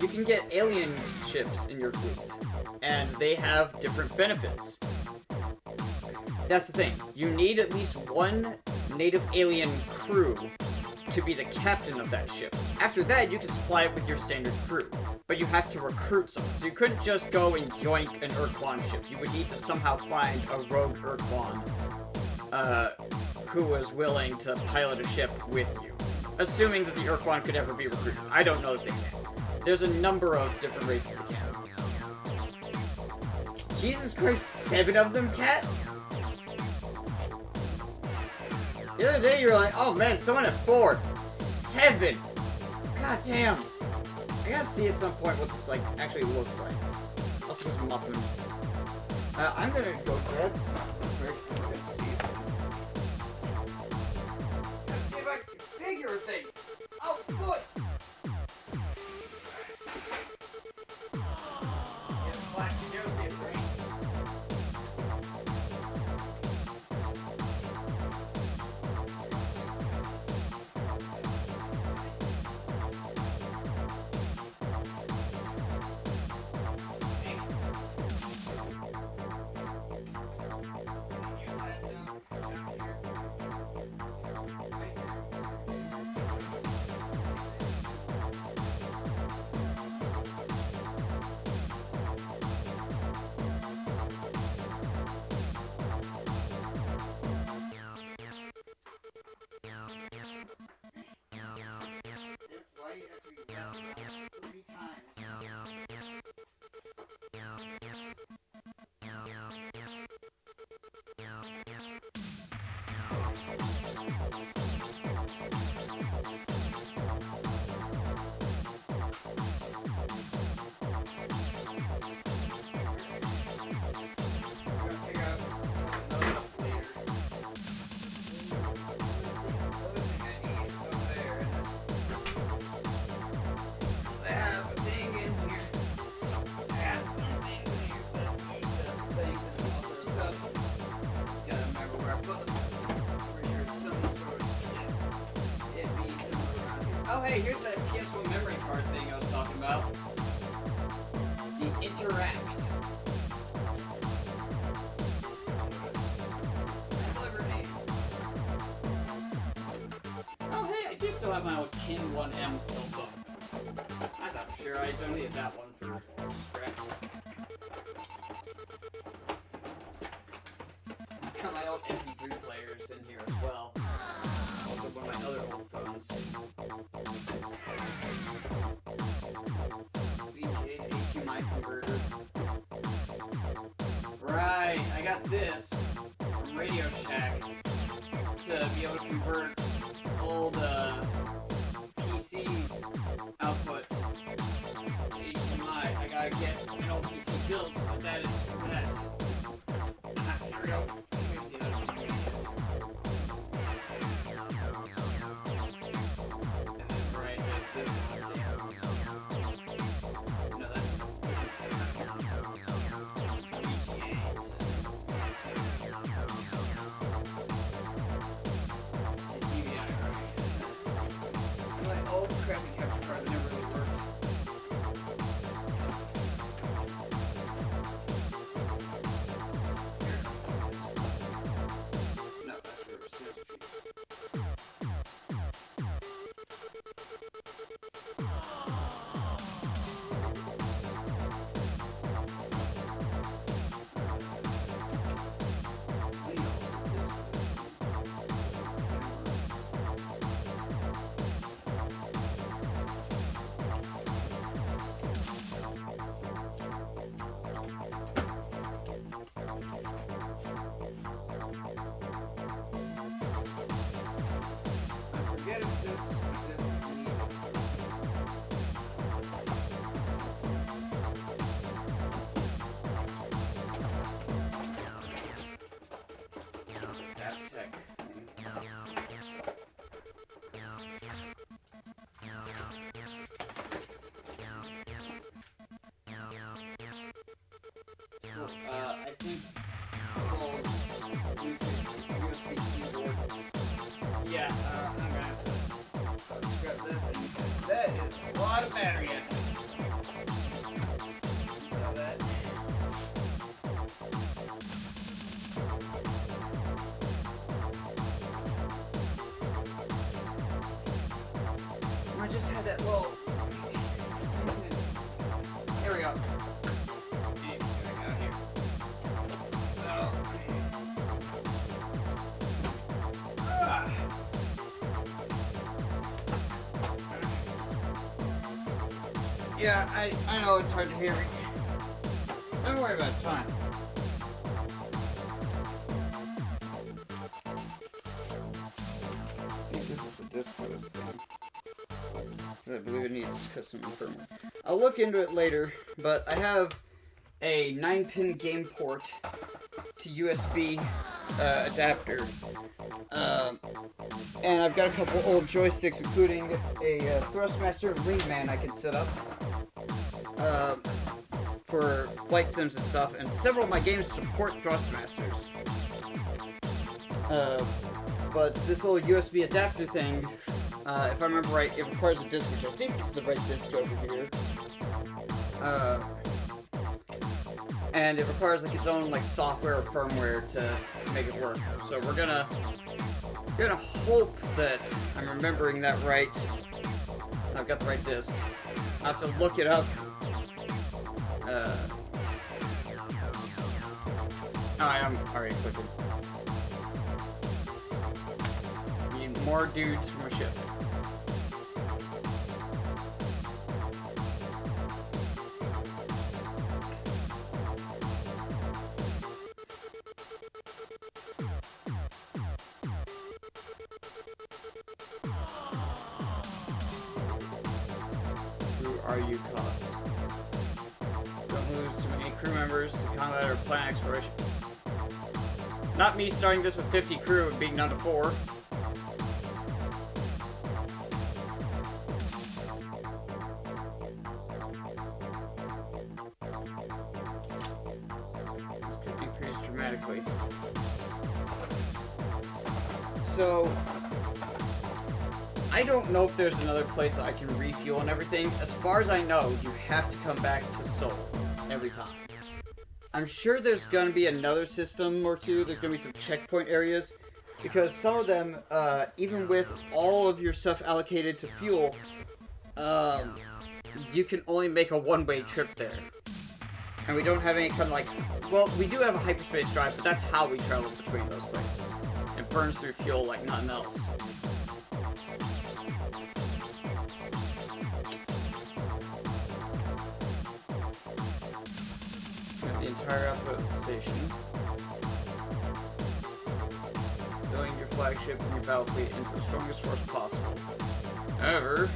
You can get alien ships in your fleet, and they have different benefits. That's the thing. You need at least one native alien crew to be the captain of that ship. After that, you can supply it with your standard crew, but you have to recruit someone. So you couldn't just go and yoink an Urquan ship. You would need to somehow find a rogue Urquan who was willing to pilot a ship with you. Assuming that the Urquan could ever be recruited. I don't know that they can. There's a number of different races that can. Jesus Christ, 7 of them, Cat? The other day you were like, oh man, someone at 4. 7! God damn. I gotta see at some point what this actually looks like. Also this muffin. I'm gonna go grab some. Let's see. Let's see if I can figure a thing. Oh, foot! hey, here's that PS1 memory card thing I was talking about. The Interact. Clever name. Oh, hey, I do still have my old Kin 1M cell phone. I thought for sure I donated that one for Interact. Got my old MP3 players in here as well. Also one of my other old phones. VGA to HDMI converter. Right, I got this from Radio Shack to be able to convert old PC output to HDMI. I gotta get an old PC built, but that is for that. Ah, here we go. Here's the other one. And then right, there's this one there. No, that's VGA. It's a DVI, right? My old crappy capture card that never really worked. No, that's where it was sent. I forget if this is needed. Tech. I think so. USB keyboard. Yeah, I'm gonna have to scrap that thing because that is a lot of battery acid. So that. I just had that low. Here we go. Here we go here. Oh. Ah. Yeah, I know it's hard to hear me. Don't worry about it, it's fine. I think this is the disc for this thing. I believe it needs custom firmware. I'll look into it later, but I have a 9-pin game port to USB adapter. And I've got a couple old joysticks, including a Thrustmaster and Wingman I can set up for flight sims and stuff, and several of my games support Thrustmasters. But this little USB adapter thing, if I remember right, it requires a disc, which I think is the right disc over here. And it requires like its own like software or firmware to make it work. So we're gonna hope that I'm remembering that right. I've got the right disc. I have to look it up. I am already clicking. Need more dudes from a ship. Who are you, Cost? Don't lose too many crew members to combat or plan exploration. Not me starting this with 50 crew and being down to 4. This could decrease dramatically. So, I don't know if there's another place that I can refuel and everything. As far as I know, you have to come back to Sol every time. I'm sure there's going to be another system or two. There's going to be some checkpoint areas. Because some of them, even with all of your stuff allocated to fuel, you can only make a one-way trip there. And we don't have any kind of like... Well, we do have a hyperspace drive, but that's how we travel between those places. It burns through fuel like nothing else. Got the entire output of the station. Building your flagship and your battle fleet into the strongest force possible. However,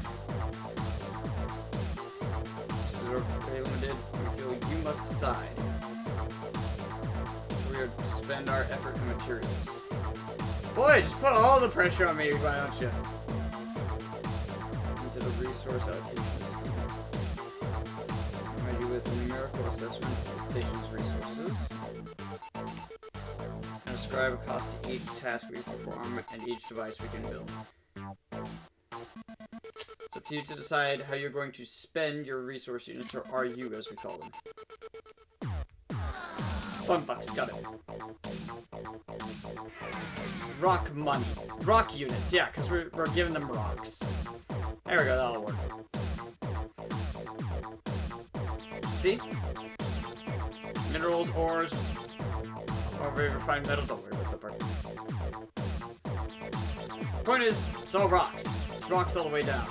this is very limited. We feel you must decide. We are to spend our effort and materials. Boy, just put all the pressure on me, why don't you? Into the resource allocation scheme. Provide you with a numerical assessment of the station's resources. And ascribe a cost to each task we perform and each device we can build. It's up to you to decide how you're going to spend your resource units, or RU as we call them. Fun bucks, got it. Rock money. Rock units, yeah, because we're giving them rocks. There we go, that'll work. See? Minerals, ores, or we refined metal, don't worry about that part. Point is, it's all rocks. It's rocks all the way down.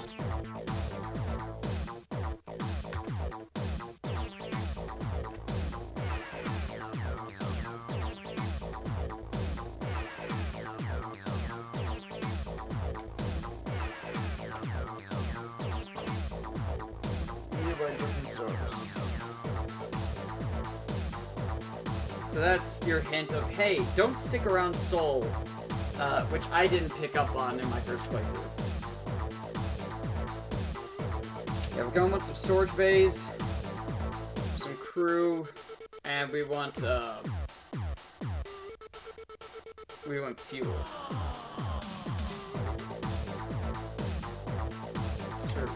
So that's your hint of, hey, don't stick around Sol, which I didn't pick up on in my first playthrough. Yeah, we're going to want some storage bays, some crew, and we want fuel. Sure.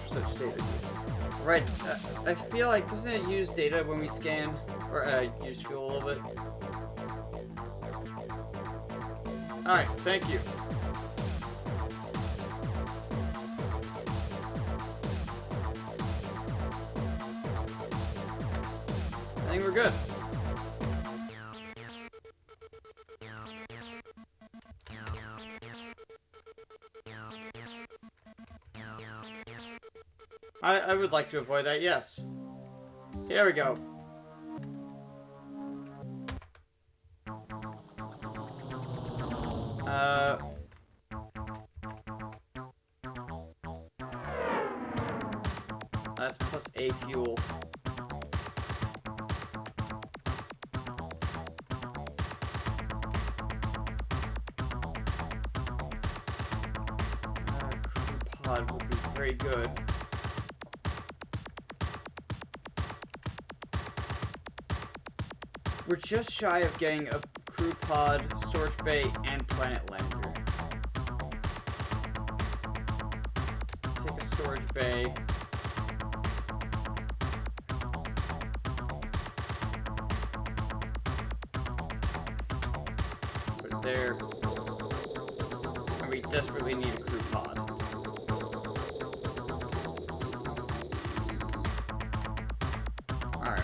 Such data. Right, I feel like, doesn't it use data when we scan? Or, use fuel a little bit? Alright, thank you. I think we're good. I would like to avoid that, yes. Here we go. That's plus A fuel. Crew pod will be very good. We're just shy of getting a crew pod, storage bay, and planet lander. Take a storage bay. Put it there. And we desperately need a crew pod. Alright.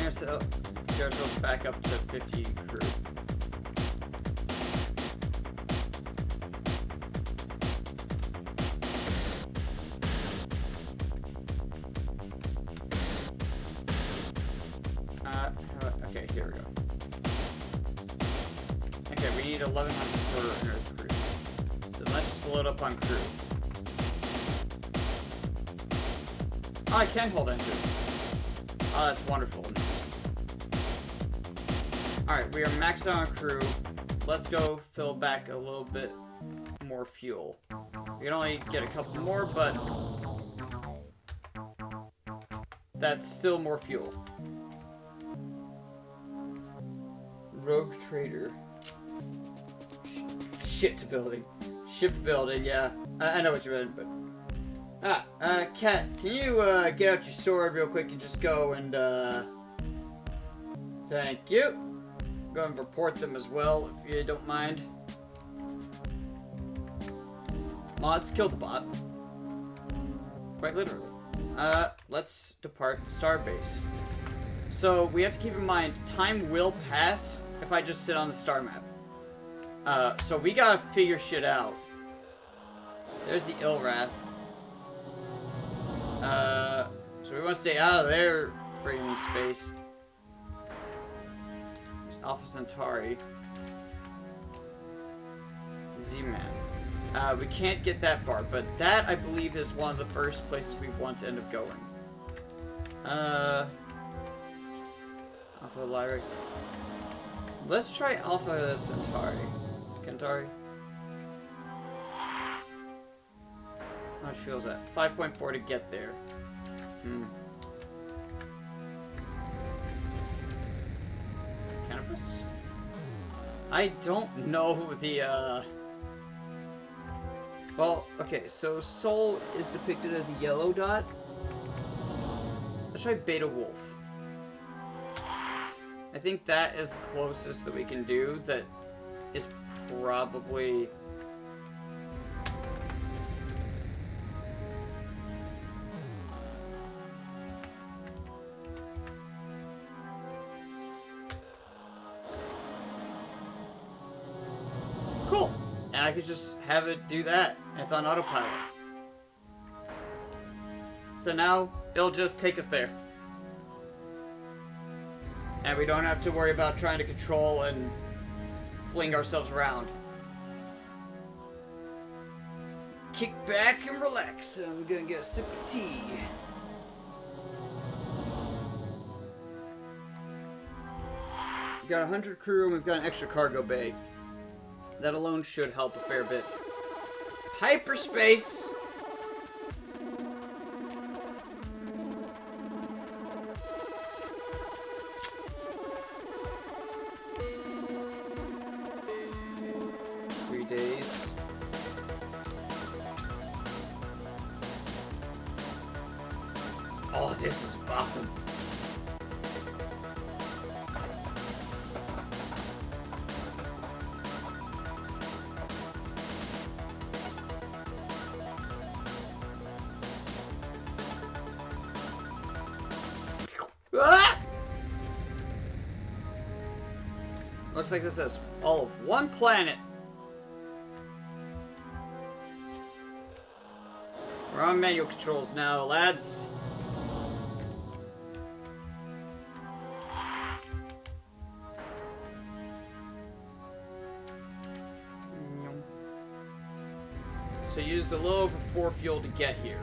So get ourselves back up to 50 crew. Okay, here we go. need 1100 for an Earth crew. Then let's just load up on crew. Oh, I can hold into it. Oh, that's wonderful. Alright, we are maxed out on crew. Let's go fill back a little bit more fuel. We can only get a couple more, but that's still more fuel. Rogue trader. Shipbuilding. Shipbuilding, yeah. I know what you meant, but... Cat, can you, get out your sword real quick and just go and, Thank you. Go and report them as well, if you don't mind. Mods, kill the bot. Quite literally. Let's depart the starbase. So, we have to keep in mind, time will pass if I just sit on the star map. So we gotta figure shit out. There's the Ilrath. So we want to stay out of their freaking space. There's Alpha Centauri. Z-Man. We can't get that far, but that, I believe, is one of the first places we want to end up going. Alpha Lyric. Let's try Alpha Centauri. Centauri. How much fuel is that? 5.4 to get there. Canopus? I don't know the, Well, okay, so Sol is depicted as a yellow dot. Let's try Beta Wolf. I think that is the closest that we can do that is probably... Cool. And I could just have it do that. It's on autopilot. So now it'll just take us there. And we don't have to worry about trying to control and fling ourselves around. Kick back and relax. I'm gonna get a sip of tea. We've got 100 crew and we've got an extra cargo bay. That alone should help a fair bit. Hyperspace! Days. Oh, this is bopping. Ah! Looks like this is all of one planet. We're on manual controls now, lads. So use the little over 4 fuel to get here.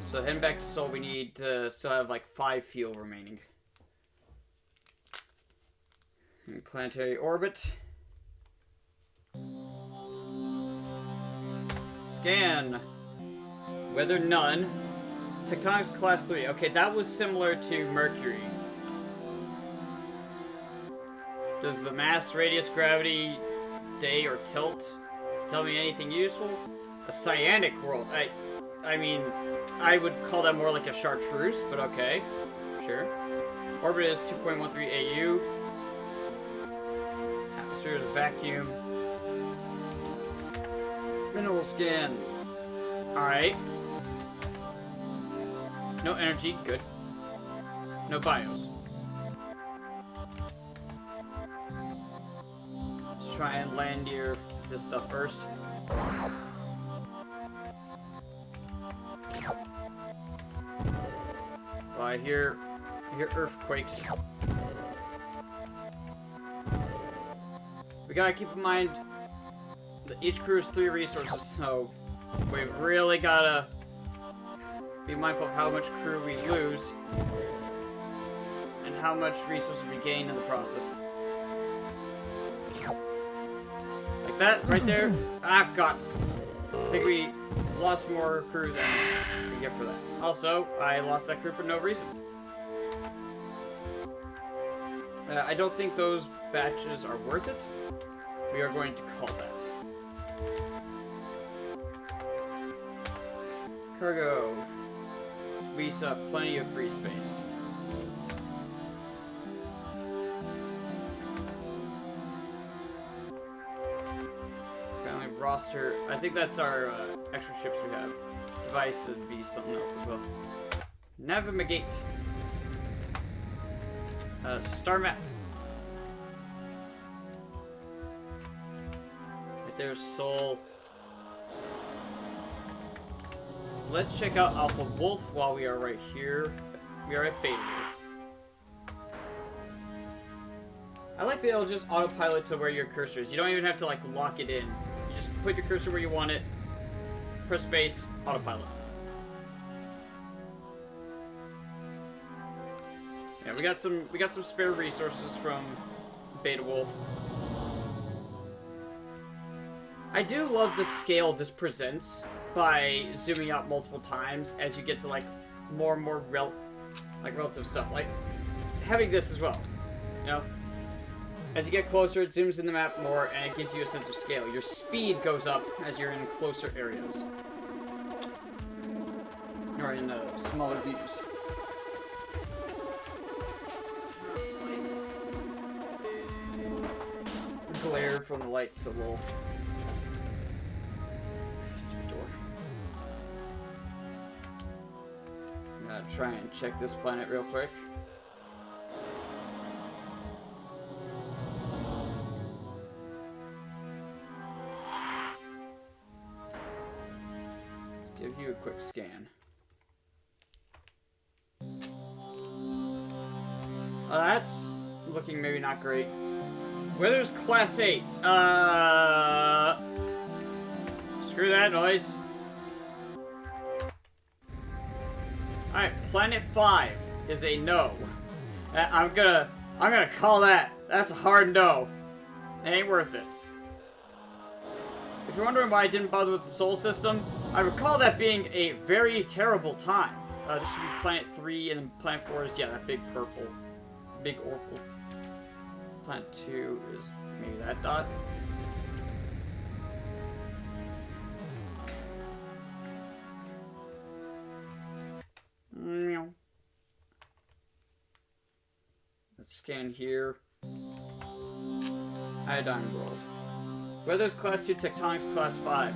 So heading back to Sol, we need to still have like 5 fuel remaining. Planetary orbit. Scan. Weather none. Tectonics class 3. Okay, that was similar to Mercury. Does the mass, radius, gravity, day, or tilt tell me anything useful? A cyanic world. I mean, I would call that more like a chartreuse, but okay. Sure. Orbit is 2.13 AU. Atmosphere is vacuum. Mineral scans. Alright. No energy, good. No bios. Let's try and land here this stuff first. Well, I hear earthquakes. we gotta keep in mind that each crew has 3 resources, so we've really gotta be mindful of how much crew we lose and how much resources we gain in the process. Like that, right there. Ah, God. I think we lost more crew than we get for that. Also, I lost that crew for no reason. I don't think those batches are worth it. We are going to call that. Cargo. We still have plenty of free space. Family roster. I think that's our extra ships we have. Device would be something else as well. Navigate. Star map. Right there's Sol. Let's check out Alpha Wolf while we are right here. We are at Beta Wolf. I like that it'll just autopilot to where your cursor is. You don't even have to like lock it in. You just put your cursor where you want it. Press space, autopilot. Yeah, we got some spare resources from Beta Wolf. I do love the scale this presents by zooming out multiple times as you get to like more and more relative stuff. Like having this as well, you know. As you get closer, it zooms in the map more and it gives you a sense of scale. Your speed goes up as you're in closer areas or in smaller views. Glare from the lights a little. Stupid door. I'm gonna try and check this planet real quick. Let's give you a quick scan. That's looking maybe not great. Weather's Class 8. Screw that noise. Alright, Planet 5 is a no. I'm gonna call that. That's a hard no. It ain't worth it. If you're wondering why I didn't bother with the Sol system, I recall that being a very terrible time. This should be Planet 3, and then Planet 4 is, yeah, that big purple. Big orbital. Planet 2 is maybe that dot. Let's scan here. Iodine World. Weather's Class 2, Tectonics Class 5.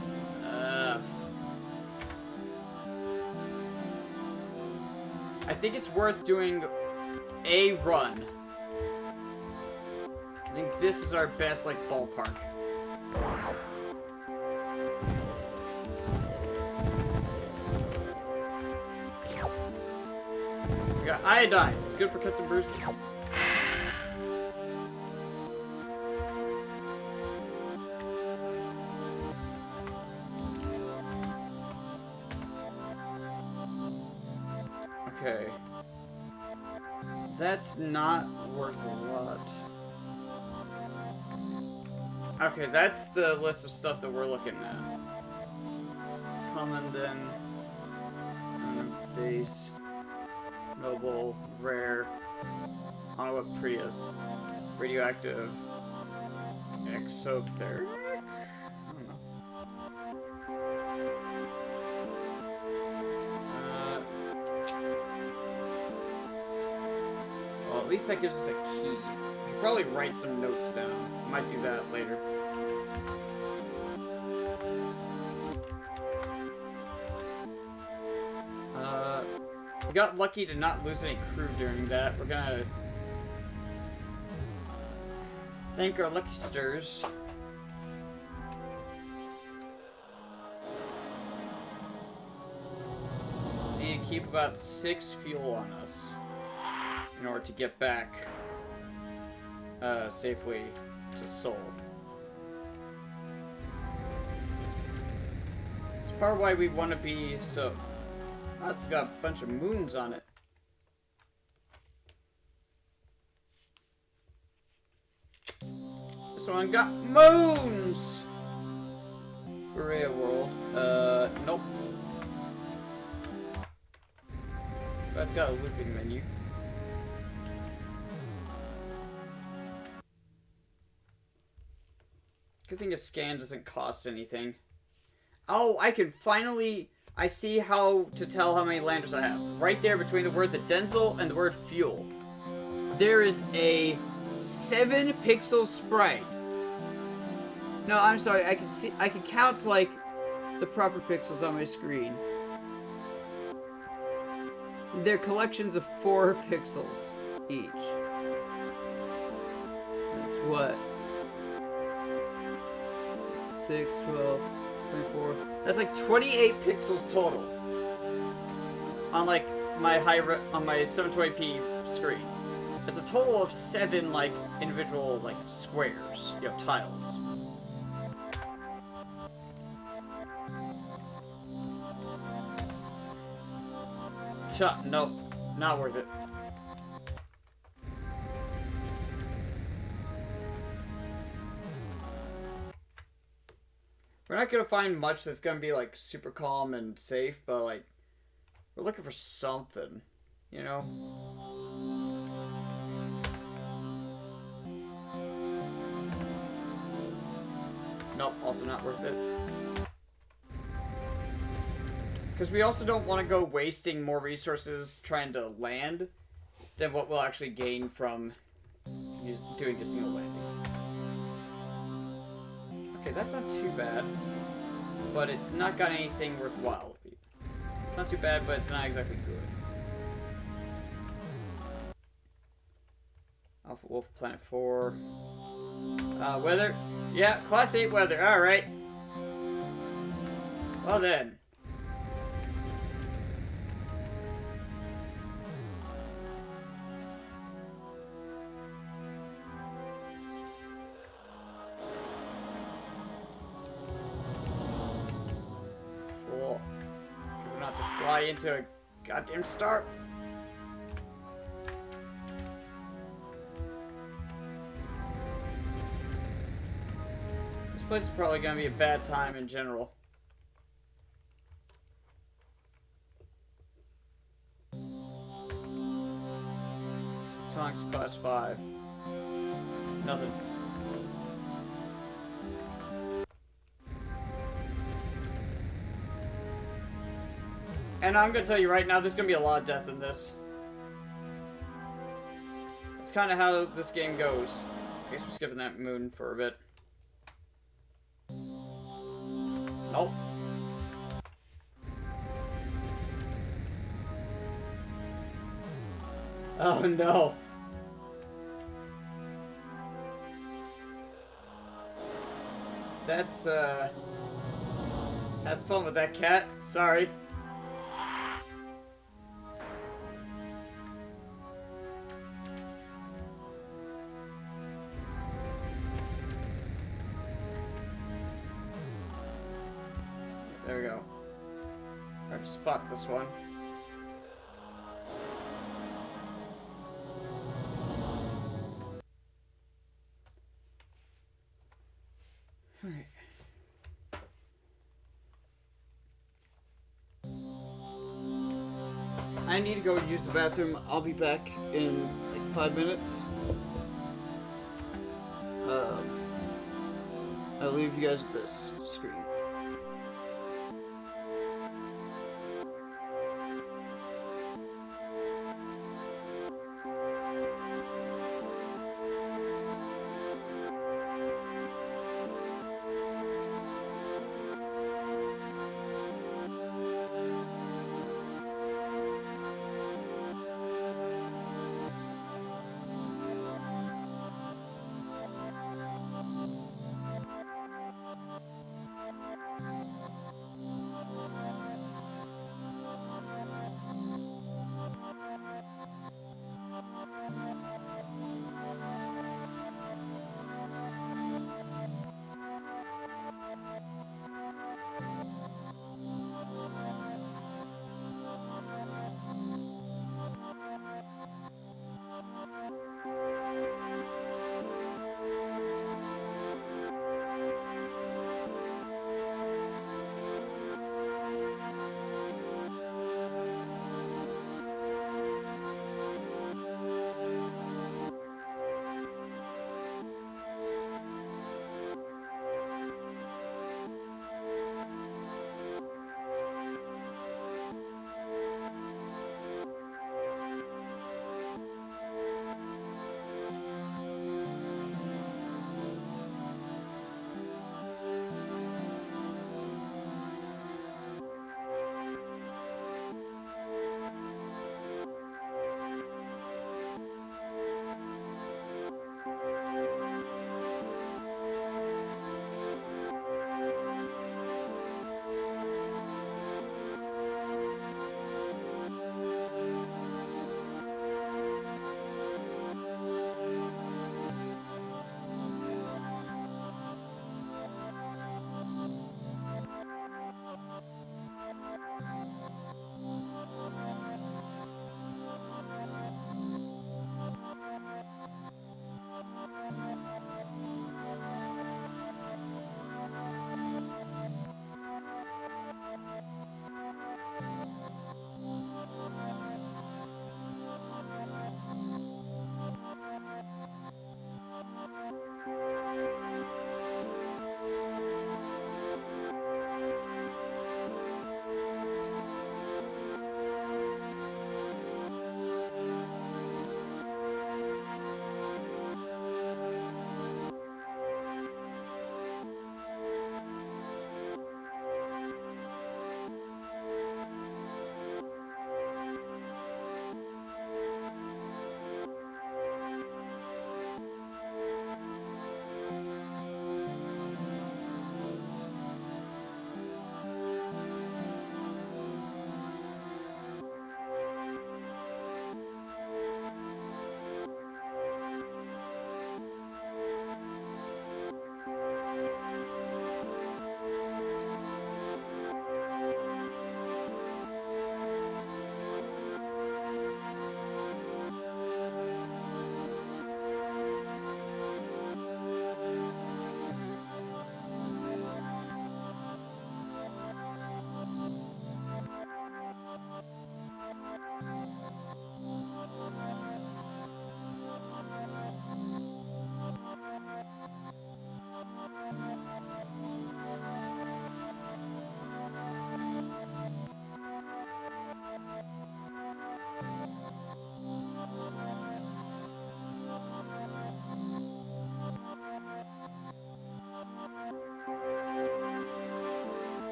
I think it's worth doing a run. I think this is our best, like, ballpark. We got iodine. It's good for cuts and bruises. Okay. That's not worth a lot. Okay, that's the list of stuff that we're looking at. Commandant, base, noble, rare. I don't know what pretty is. Radioactive, exothermic? I don't know. Well, at least that gives us a key. We'll probably write some notes down. Might do that later. We got lucky to not lose any crew during that. We're gonna thank our lucky stars. Need to keep about 6 fuel on us in order to get back safely to Sol. Part of why we want to be so... Oh, it's got a bunch of moons on it. This one got moons! Berea World. Nope. That's got a looping menu. Good thing a scan doesn't cost anything. Oh, I can finally... I see how to tell how many landers I have. Right there between the word the Denzel and the word fuel. There is a 7-pixel sprite. No, I'm sorry. I can count, like, the proper pixels on my screen. They're collections of 4 pixels each. That's what? 6, 12, 24. That's like 28 pixels total. On like my on my 720p screen. It's a total of 7 like individual like squares, you know, tiles. Nope, not worth it. We're not gonna find much that's gonna be like super calm and safe, but like we're looking for something, you know? Nope, also not worth it. Because we also don't want to go wasting more resources trying to land than what we'll actually gain from doing a single landing. Okay, that's not too bad. But it's not got anything worthwhile. It's not too bad, but it's not exactly good. Alpha Wolf, Planet 4. Weather? Yeah, Class 8 weather, alright. Well then. Fly into a goddamn star. This place is probably gonna be a bad time in general. Tonks Class 5. Nothing. And I'm gonna tell you right now, there's gonna be a lot of death in this. That's kind of how this game goes. I guess we're skipping that moon for a bit. Nope. Oh no. That's, have fun with that cat. Sorry. There we go. Hard to spot this one. Alright. I need to go use the bathroom. I'll be back in like 5 minutes. I'll leave you guys with this screen.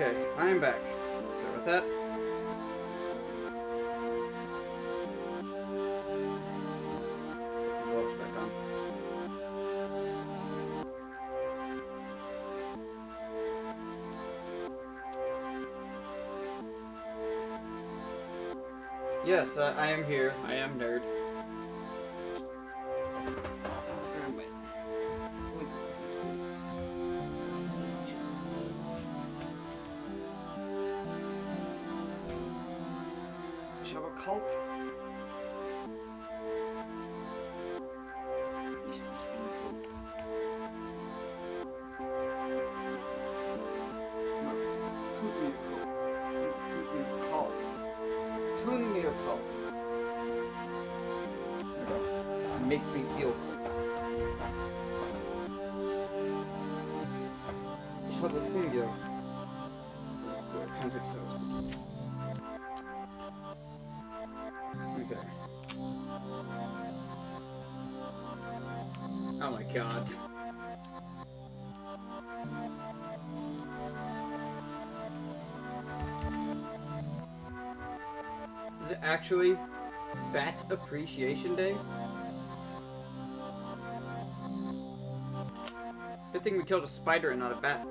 Okay, I am back. Sorry about that. Gloves back on. Yes, I am here. I am nerd. Shall a cult? Tune me a cult. It makes me feel cool. Jalapeno is the context I was thinking. Okay. Oh my god. Is it actually Bat Appreciation Day? Good thing we killed a spider and not a bat.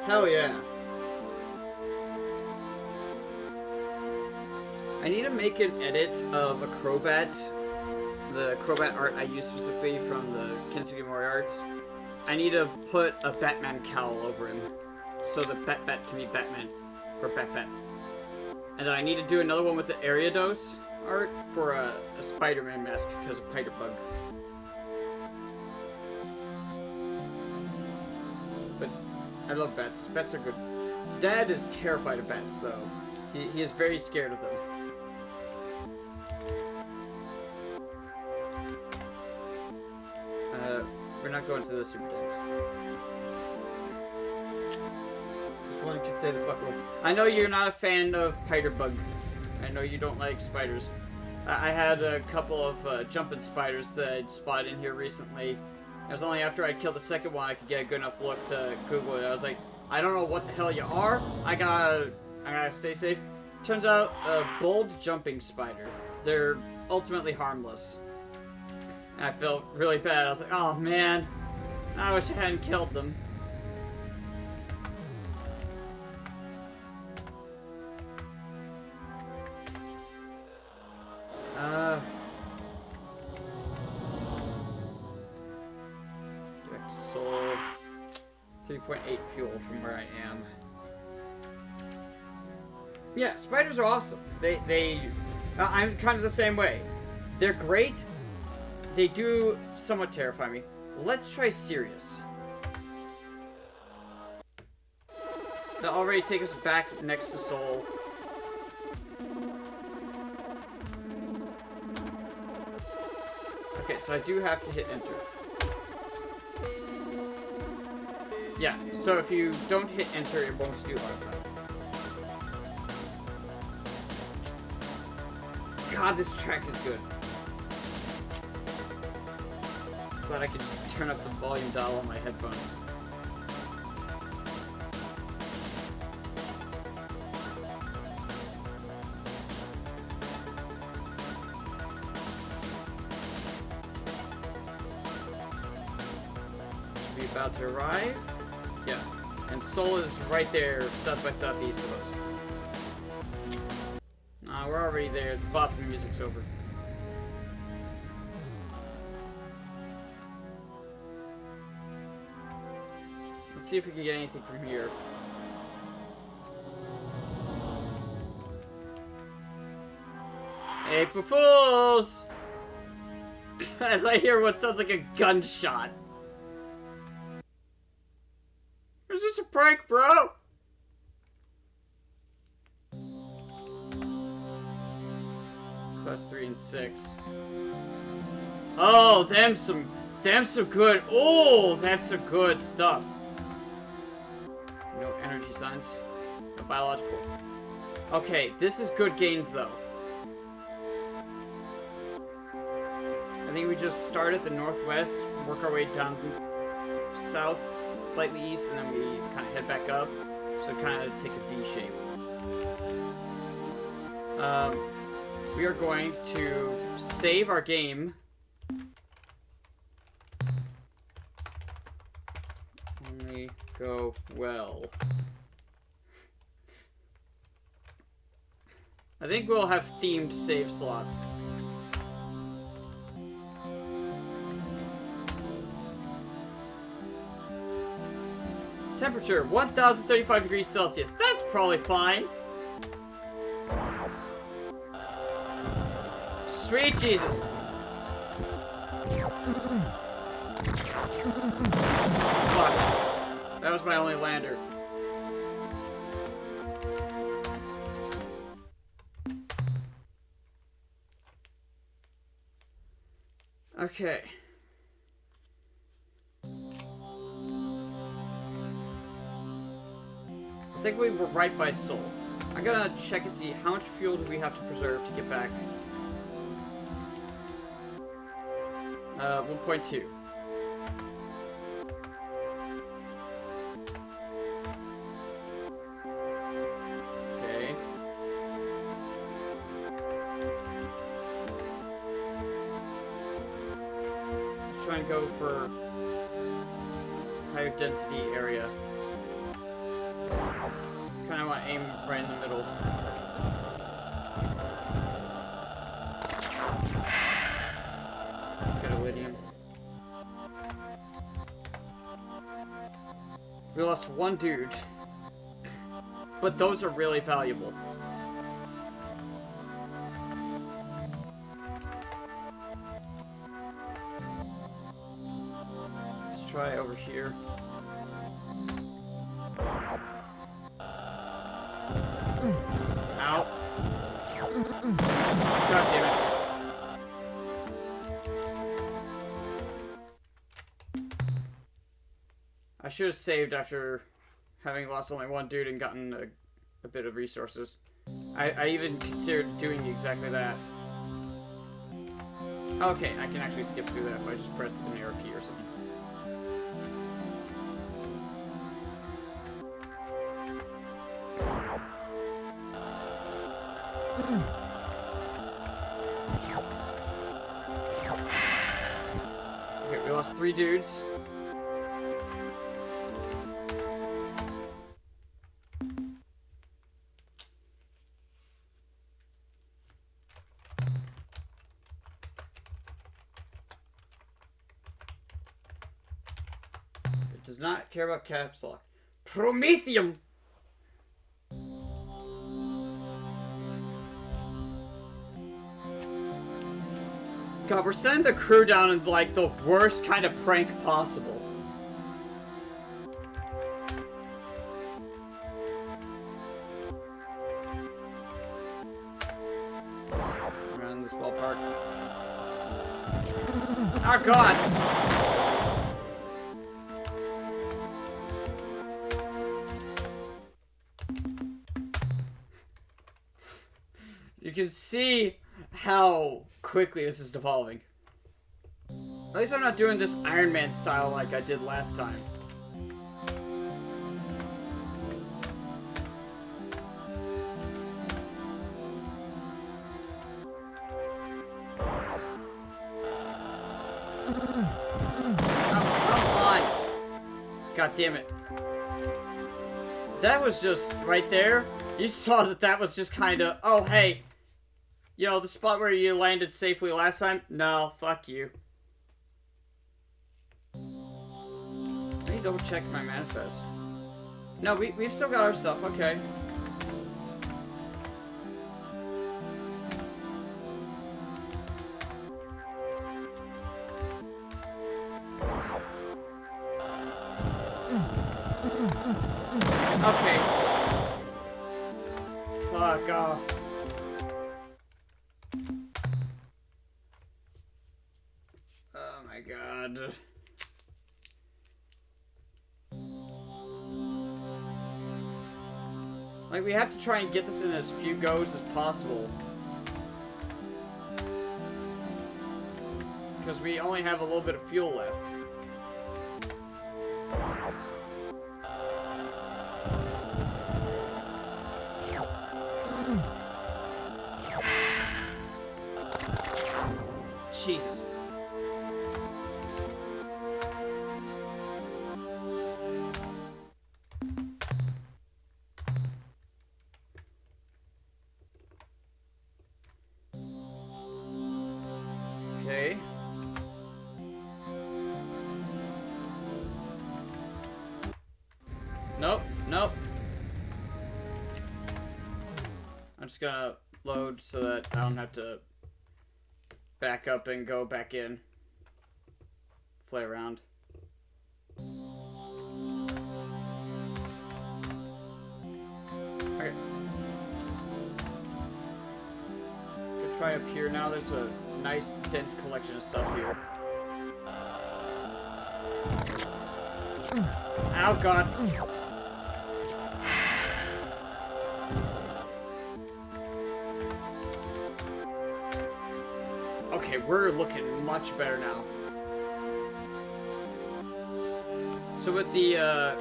Hell yeah. I need to make an edit of a Crobat. The Crobat art I used specifically from the Kintsugi Mori arts. I need to put a Batman cowl over him. So the Bat can be Batman. Or Bat. And then I need to do another one with the Ariados art for a Spider-Man mask because of Piterbug. But I love bats. Bats are good. Dad is terrified of bats though. He is very scared of them. We're not going to the super dance. One can say the fuck word. I know you're not a fan of Piterbug. I know you don't like spiders. I had a couple of jumping spiders that I'd spotted in here recently. It was only after I killed the second one I could get a good enough look to Google it. I was like, I don't know what the hell you are. I gotta stay safe. Turns out, a bold jumping spider. They're ultimately harmless. And I felt really bad. I was like, oh man, I wish I hadn't killed them. Direct soul. 3.8 fuel from where I am. Yeah, spiders are awesome. I'm kind of the same way. They're great. They do somewhat terrify me. Let's try Sirius. That'll already take us back next to Soul. Okay, so I do have to hit enter. Yeah, so if you don't hit enter, it won't do automatic. God, this track is good. Glad I could just turn up the volume dial on my headphones. Should be about to arrive. Yeah. And Soul is right there, south by southeast of us. We're already there. The bopping music's over. Let's see if we can get anything from here. April Fools! As I hear what sounds like a gunshot. Is this a prank, bro? Class 3 and 6. Oh, them some good. Oh, that's some good stuff. No energy signs. No biological. Okay, this is good gains though. I think we just start at the northwest, work our way down south, slightly east, and then we kind of head back up. So kind of take a V shape. We are going to save our game. Only go well. I think we'll have themed save slots. Temperature, 1035 degrees Celsius. That's probably fine. Sweet Jesus. Fuck. That was my only lander. Okay. I think we were right by Seoul. I'm gonna check and see how much fuel do we have to preserve to get back. 1.2. Okay. Let's try and go for higher density area. Kind of want to aim right in the middle. Got iridium. We lost one dude, but those are really valuable. Let's try over here. Ow. God damn it. I should have saved after having lost only one dude and gotten a bit of resources. I even considered doing exactly that. Okay, I can actually skip through that if I just press an arrow key or something. Okay, we lost 3 dudes. It does not care about caps lock. Promethium! God, we're sending the crew down in, like, the worst kind of prank possible. Around this ballpark. Oh, God! You can see how quickly this is devolving. At least I'm not doing this Iron Man style like I did last time. Oh, come on! God damn it. That was just right there. You saw that was just kind of, oh, hey. Yo, the spot where you landed safely last time? No, fuck you. Let me double check my manifest. No, we've still got our stuff, okay. Okay. Fuck off. Oh my god. Like, we have to try and get this in as few goes as possible. Because we only have a little bit of fuel left. Jesus. Okay. Nope, nope. I'm just gonna load so that I don't have to back up and go back in. Play around. Okay. Gonna try up here now. There's a nice dense collection of stuff here. Oh god. Okay, we're looking much better now. So with the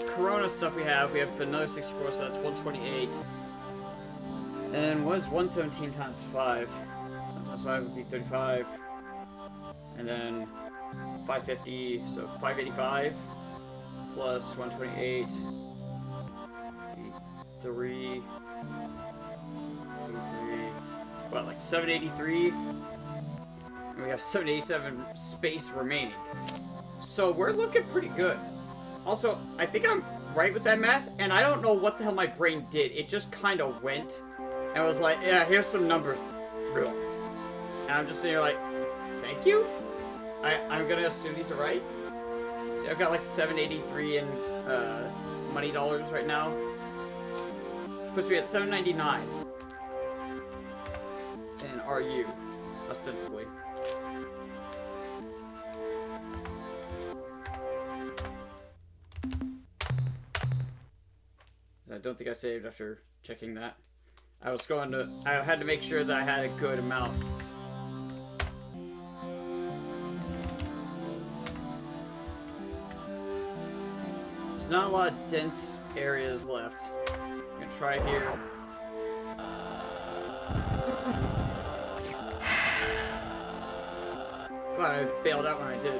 Corona stuff we have another 64, so that's 128. And what is 117 times 5? So times 5 would be 35. And then 550, so 585 plus 128. 83. What, like 783? And we have 787 space remaining. So we're looking pretty good. Also, I think I'm right with that math, and I don't know what the hell my brain did. It just kind of went, and was like, yeah, here's some numbers. And I'm just sitting here like, thank you? I'm gonna assume these are right. See, I've got like 783 in money dollars right now. Supposed to be at 799 in RU, ostensibly. I don't think I saved after checking that. I had to make sure that I had a good amount. There's not a lot of dense areas left. I'm gonna try here. Glad I bailed out when I did.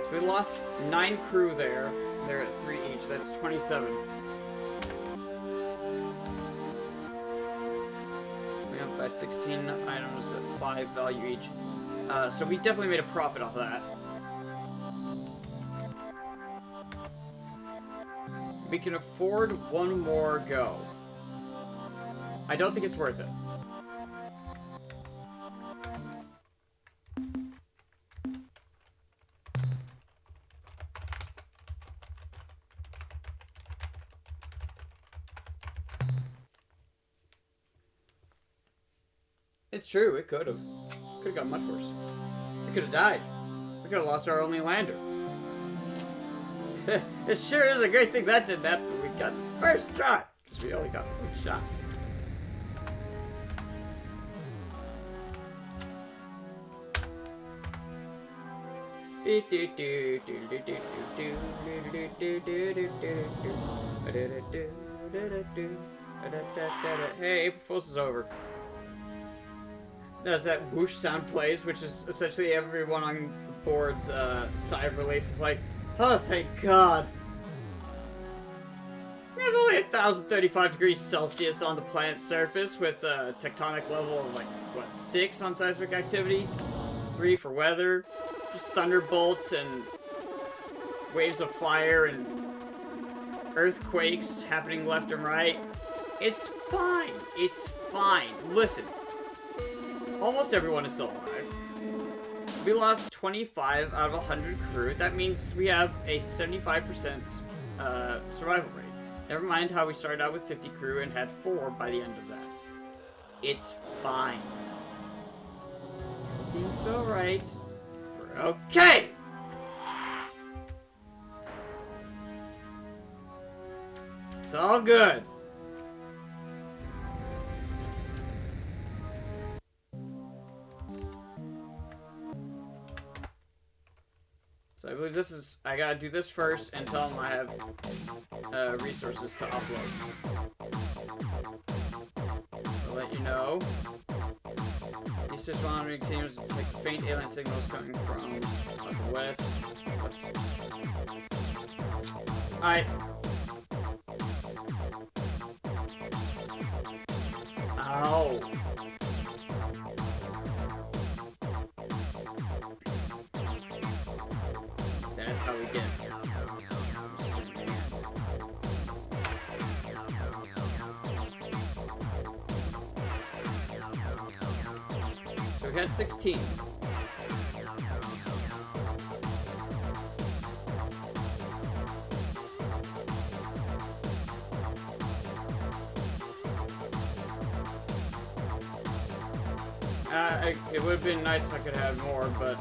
So we lost 9 crew there. They're at 3 each. That's 27. We have by 16 items at 5 value each. So we definitely made a profit off of that. We can afford one more go. I don't think it's worth it. It's true, it could have. Could have got much worse. We could have died. We could have lost our only lander. It sure is a great thing that didn't happen. We got the first try. Because we only got 1 shot. Hey, April Fool's is over. As that whoosh sound plays, which is essentially everyone on the board's sigh of relief of like, oh, thank God. There's only 1,035 degrees Celsius on the planet's surface with a tectonic level of like, what, 6 on seismic activity? 3 for weather. Just thunderbolts and waves of fire and earthquakes happening left and right. It's fine. It's fine. Listen. Almost everyone is still alive. We lost 25 out of 100 crew. That means we have a 75% survival rate. Never mind how we started out with 50 crew and had 4 by the end of that. It's fine. Everything's alright. We're okay! It's all good. So I believe this is. I gotta do this first and tell them I have resources to upload. I'll let you know. These just monitoring teams detect faint alien signals coming from the west. Alright. Ow. That's how we get. So we had 16. It would have been nice if I could have more, but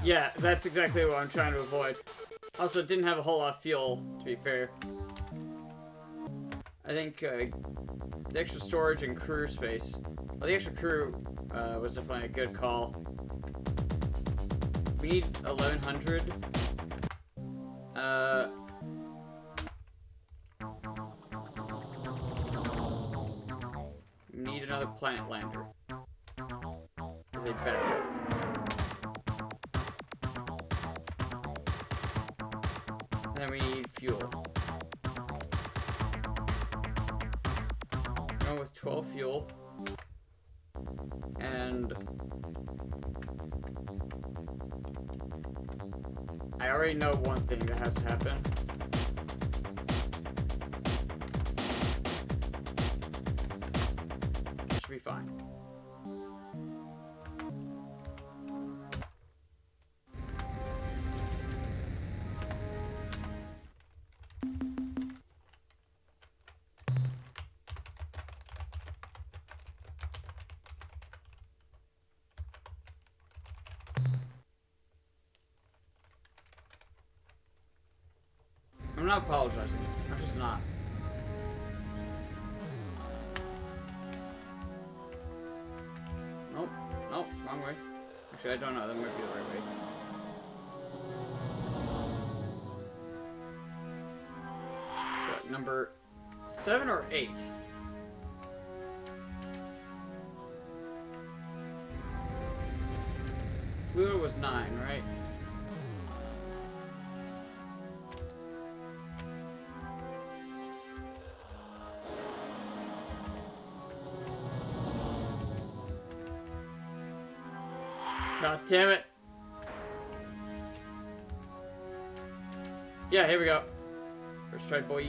yeah, that's exactly what I'm trying to avoid. Also, didn't have a whole lot of fuel, to be fair. I think the extra storage and crew space. Well, the extra crew was definitely a good call. We need 1,100. We need another planet lander. Is a better joke. And then we need fuel. Going with 12 fuel. And I already know one thing that has to happen. It should be fine. I'm not apologizing. I'm just not. Nope. Nope. Wrong way. Actually, I don't know. That might be the right way. What, number 7 or 8? Pluto was 9, right? God damn it. Yeah, here we go. First try, boys.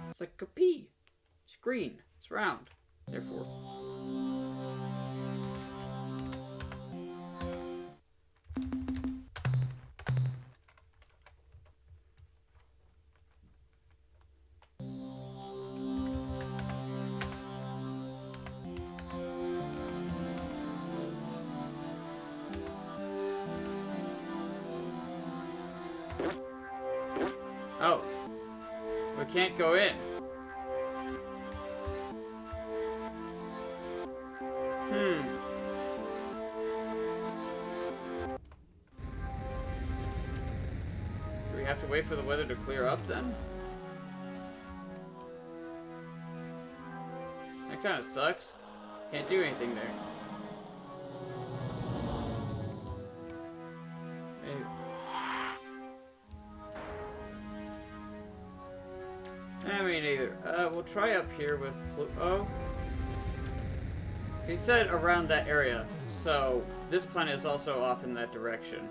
It's like a pea. It's green. It's round. Therefore. Oh. We can't go in. Do we have to wait for the weather to clear up then? That kind of sucks. Can't do anything there. I mean, either. We'll try up here with Pluto. He said around that area, so this planet is also off in that direction.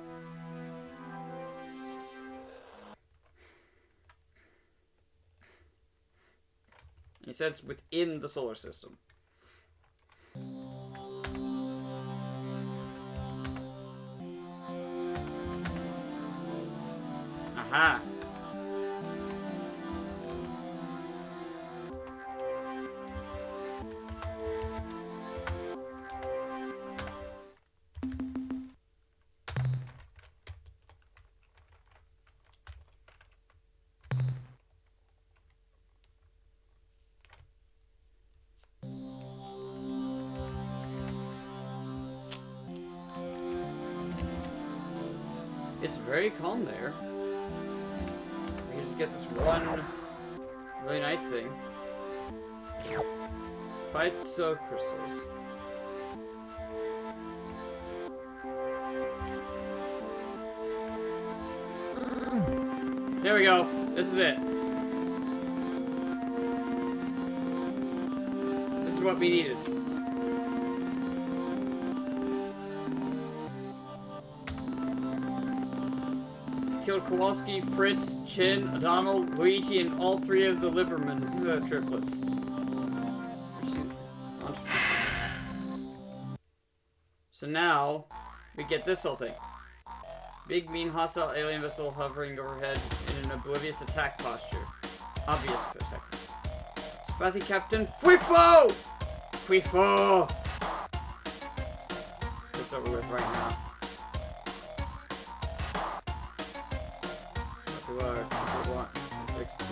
He said it's within the solar system. Aha! It's very calm there. We just get this one really nice thing. Phyto crystals. There we go. This is it. This is what we needed. Killed Kowalski, Fritz, Chin, O'Donnell, Luigi, and all three of the Liberman triplets. So now, we get this whole thing. Big, mean, hostile alien vessel hovering overhead in an oblivious attack posture. Obvious attack. Spathy Captain Fuifo! Fuifo! It's over with right now. What do I want? It's 368%.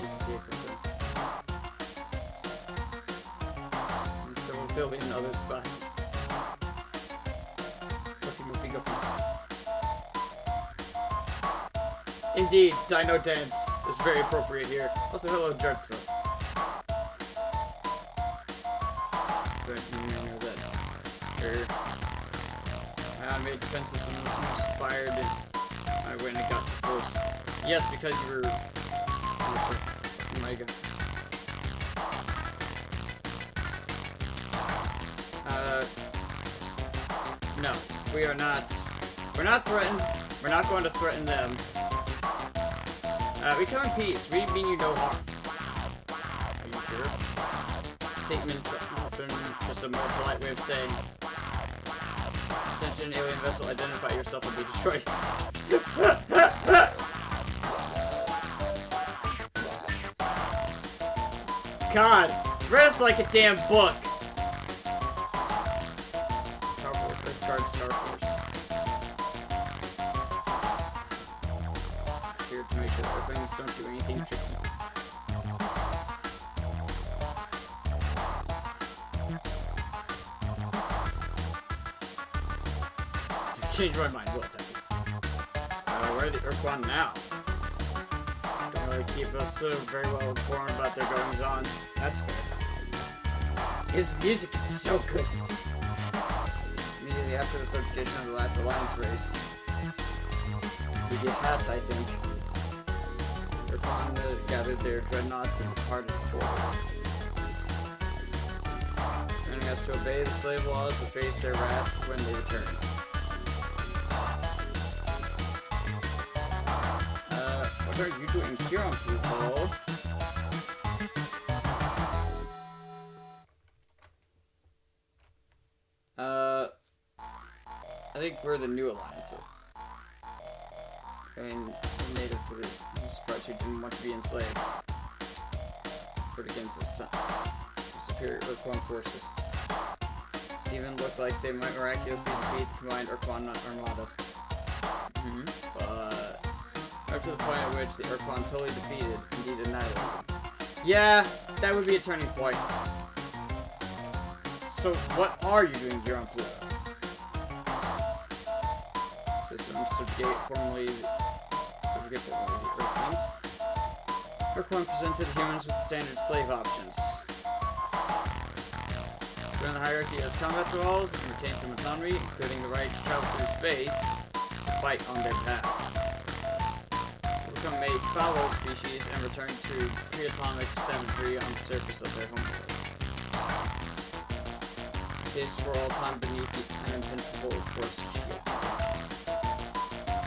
And so we're building another spot. Goofy, goofy. Indeed, Dino Dance is very appropriate here. Also, hello, Jertza. But you know that. I made defense system was fired and I went and got the force. Yes, because you were. Oh my god. No, we are not. We're not threatened. We're not going to threaten them. We come in peace. We mean you no harm. Are you sure? Statements often just a more polite way of saying, attention, alien vessel, identify yourself and be destroyed. God, read us like a damn book. Guard Star Force. Here to make sure that things don't do anything tricky. Change my mind, we'll attack you. Where are the Urquan now? Don't really keep us very well informed about their goings on. That's fair. His music is so good. Immediately after the subjugation of the last Alliance race, we get Hat, I think. Urquan gathered their dreadnoughts and departed the border. Turning us to obey the slave laws and face their wrath when they return. What are you doing here on Pluto? I think we're the new alliance. And native to the parts who didn't want to be enslaved. Fought against the superior Urquan forces. Even looked like they might miraculously defeat the combined Urquan armada. But up to the point at which the Urquan totally defeated, indeed annihilated. Yeah, that would be a turning point. So what are you doing here on Pluto? System subjugate formerly the Earthlings. Urquan presented humans with standard slave options. During the hierarchy as combat duels and retain some autonomy, including the right to travel through space, to fight on their path. Become a fallow species and return to pre-atomic savagery on the surface of their homeworld. Is for all time beneath the unimpenetrable force shield.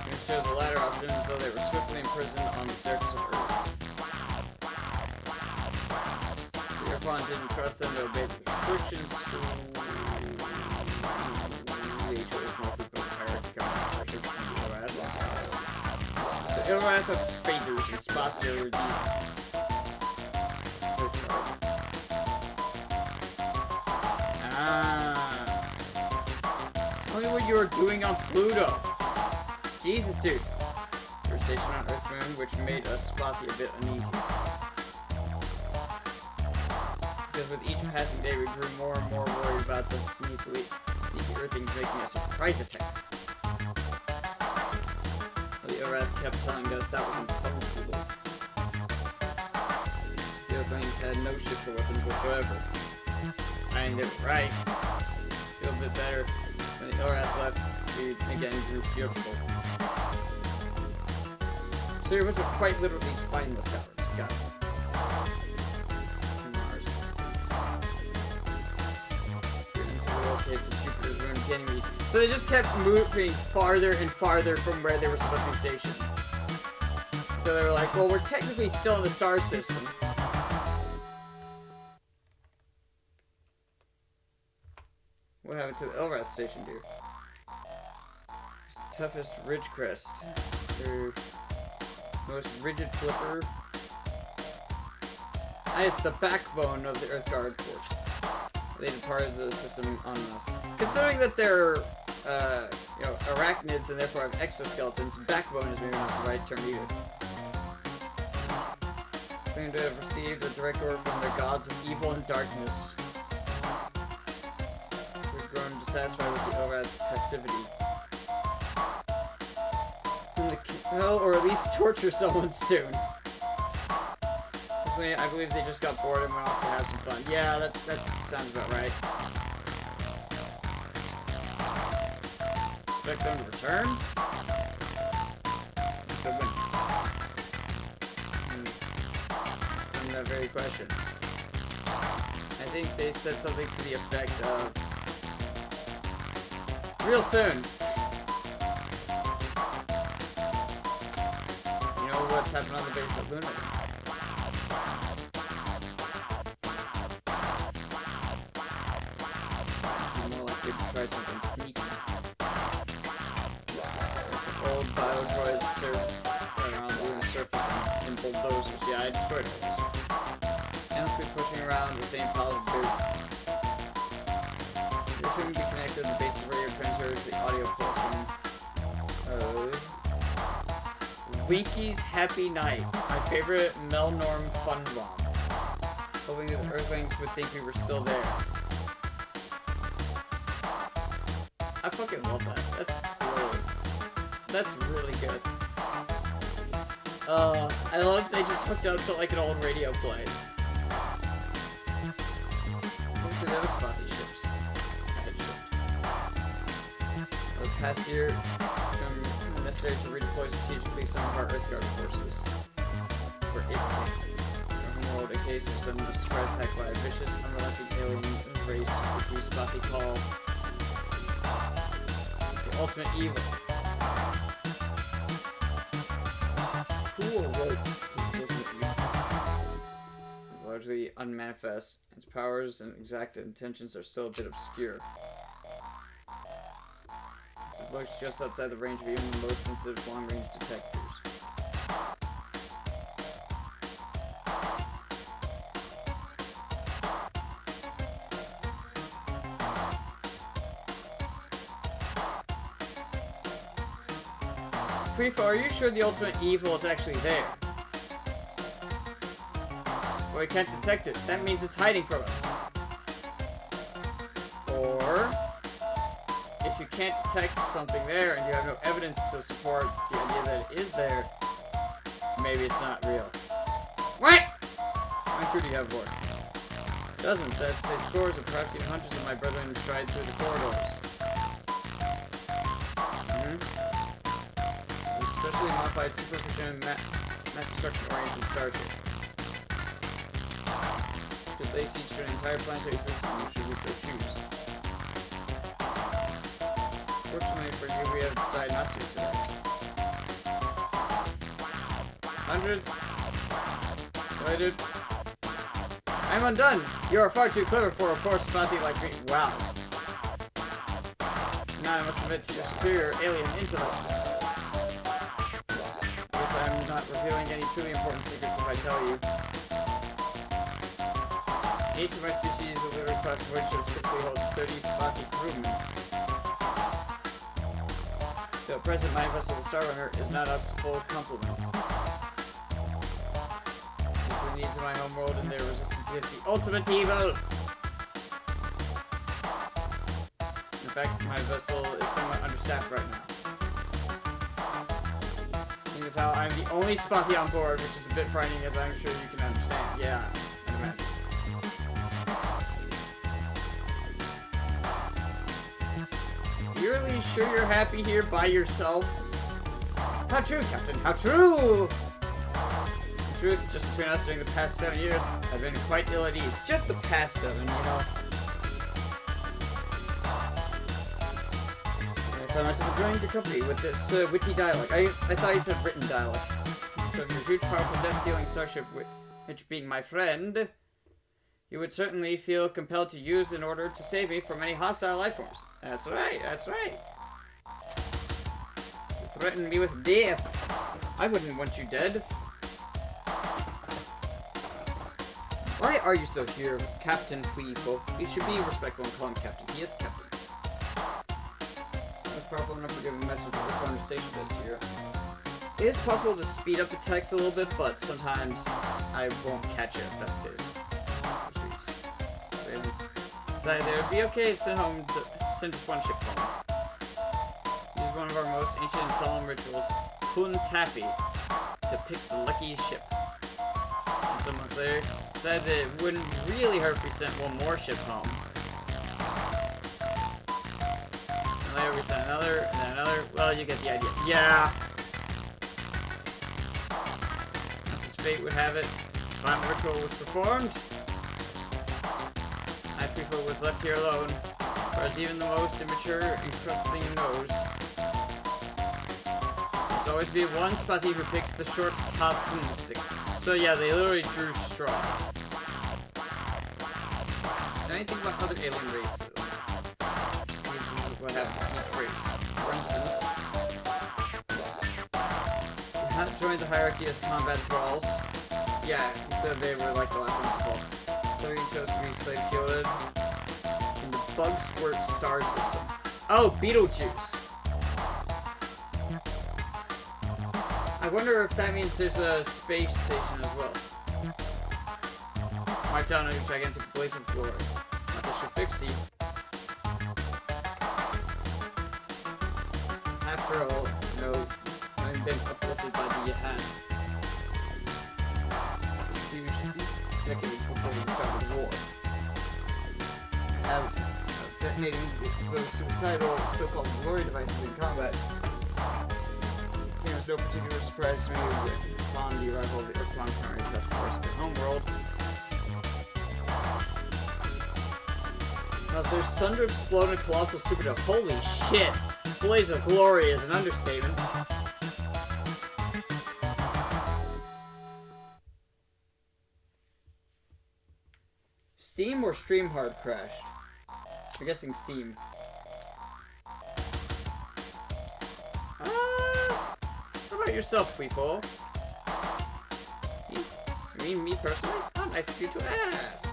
It shows the latter option as though they were swiftly imprisoned on the surface of Earth. The Urquan didn't trust them to obey the restrictions, so they chose more people in hierarchy government circuits from the Illrath and Skylands. So Illrath have spaders and spot their these ones. Tell me what you were doing on Pluto. Jesus, dude. We were stationed on Earth's moon, which made us Spotty a bit uneasy. Because with each passing day, we grew more and more worried about the sneaky Earthlings making a surprise attack. The Irath kept telling us that was impossible. The Earthlings had no ships or weapons whatsoever. I mean, they were right. Feel a bit better. When the Irath left, we again grew fearful. So you're a bunch of quite literally spineless cowards. Got it. Mars. To Jupiter's moon Ganymede. So they just kept moving farther and farther from where they were supposed to be stationed. So they were like, well, we're technically still in the star system. What happened to the Elrath station, dude? Toughest ridge crest. Their most rigid flipper. And it's the backbone of the Earthguard force. They departed the system on us. Considering that they're, arachnids and therefore have exoskeletons, backbone is maybe not the right term either. Claim to have received a direct order from their gods of evil and darkness. We've grown dissatisfied with the Elrath's passivity. Kill or at least torture someone soon. Personally, I believe they just got bored and went off to have some fun. Yeah, that sounds about right. Expect them to return? So when? Ask them that very question. I think they said something to the effect of real soon. You know what's happened on the base of Luna? More likely to try something sneaky. Old biodroids surf around the lunar surface and bulldozers. Yeah, I destroyed all those. Endlessly pushing around the same piles of dirt. They shouldn't be connected to the base of radio transmitters to the audio port from Winky's Happy Night, my favorite Melnorm fun romp. Hoping that the Earthlings would think we were still there. I fucking love that. That's really good. I love they just hooked up to like an old radio play. Look at those spotty ships. The past year, become necessary to redeploy strategically some of our Earthguard forces. For April, our homeworld, a case of sudden surprise attack by a vicious, unrelenting alien race, which we spotty call the ultimate evil. Who or what is ultimate evil? Largely unmanifest. Its powers and exact intentions are still a bit obscure. It looks just outside the range of even the most sensitive long-range detectors. Freefall, are you sure the ultimate evil is actually there? Well, we can't detect it. That means it's hiding from us. Or if you can't detect something there and you have no evidence to support the idea that it is there, maybe it's not real. What? How many crew do you have aboard? Dozens, that's say scores and perhaps even hundreds of my brethren stride through the corridors. Especially modified superficial mass destruction-oriented starship. Could they siege to an entire planetary system, should we so choose? Fortunately for you, we have decided not to today. Hundreds? What, dude? I'm undone! You are far too clever for a poor spotty like me. Wow. Now I must admit to your superior alien intellect. I guess I'm not revealing any truly important secrets if I tell you. Each of my species of literary class warships typically holds 30 spotty crewmen. The present my vessel, the Starrunner, is not up to full complement. Due to the needs of my homeworld and their resistance against the ultimate evil. In fact, my vessel is somewhat understaffed right now. seeing as how I'm the only Spotty on board, which is a bit frightening, as I'm sure you can understand. Yeah, I'd imagine. You really sure you're happy here by yourself? How true, Captain, how true! The truth, just between us during the past 7 years, I've been quite ill at ease. Just the past 7, you know. I found myself enjoying your company with this witty dialogue. I thought you said written dialogue. So your huge, powerful, death-dealing starship, which being my friend, you would certainly feel compelled to use in order to save me from any hostile life forms. That's right, that's right. You threatened me with death. I wouldn't want you dead. Why are you so here, Captain Fleeful? You should be respectful and call him Captain. He is Captain. I was powerful enough to give a message to the conversation this year. It is possible to speed up the text a little bit, but sometimes I won't catch it if that's the case. Decided it would be okay to send just one ship home. Use one of our most ancient and solemn rituals, Kun Taffy, to pick the luckiest ship. And some months later, decided that it wouldn't really hurt if we sent one more ship home. And later we sent another, and then another. Well, you get the idea. Yeah! As fate would have it, the final ritual was performed. People was left here alone, whereas even the most immature and crusting knows. There's always be one Spotty who picks the short top stick. So yeah, they literally drew straws. Now anything about other alien races? This is what happened to each race. For instance, you haven't joined the hierarchy as combat thralls. Yeah, he said they were like the last ones to fall. So he chose to be slave fielded in the Bug Squirt star system. Oh, Beetlejuice! I wonder if that means there's a space station as well. Wiped out a gigantic blaze of glory. Not that should fix you. After all, no, I've been uplifted by the hand. Decades before the start of the war. Detonating those suicidal so-called glory devices in combat came as no particular surprise to me upon the arrival of the Earth-bound primary task force in the homeworld. Caused their sun to explode in a colossal supernova. Holy shit! Blaze of glory is an understatement. Steam or StreamHard crashed? I'm guessing Steam. How about yourself, Fleeful? You mean me personally? How nice of you to ask.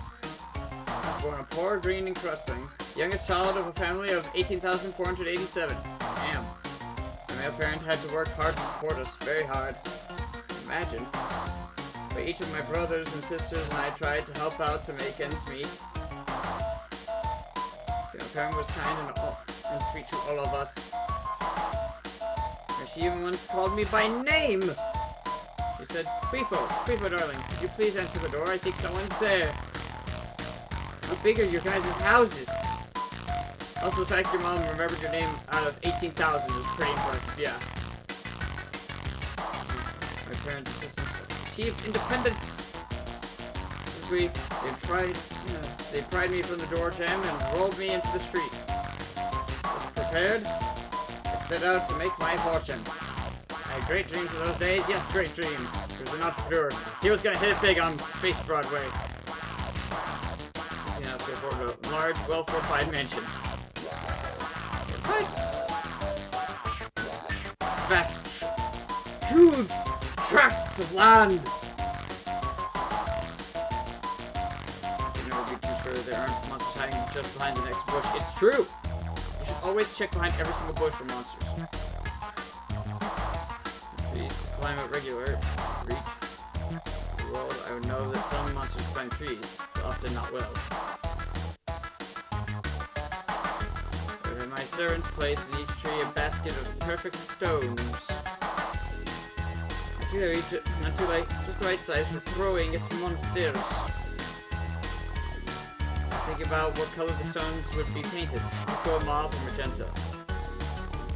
I was born a poor, green, and crusting, youngest child of a family of 18,487. Damn. My male parent had to work hard to support us, very hard. Imagine. But each of my brothers and sisters and I tried to help out to make ends meet. My parent was kind and sweet to all of us. And she even once called me by name! She said, Fleeful darling, could you please answer the door? I think someone's there. How big are your guys' houses? Also, the fact your mom remembered your name out of 18,000 is pretty impressive, yeah. My parents' assistants achieved independence. Quickly, they pried me from the door jam and rolled me into the street. Was prepared? I set out to make my fortune. I had great dreams of those days. Yes, great dreams. He was an entrepreneur. He was gonna hit it big on Space Broadway. You know, to afford a large, well-fortified mansion. Vast, huge tracts of land. You'll never be too sure there aren't monsters hiding just behind the next bush. It's true. You should always check behind every single bush for monsters. If you used to climb at regular reach the world, I would know that some monsters climb trees, but often not well. My servants place in each tree a basket of perfect stones. Not too late. Just the right size for throwing at monsters. Let's think about what color the stones would be painted. Aqua, mauve, or magenta.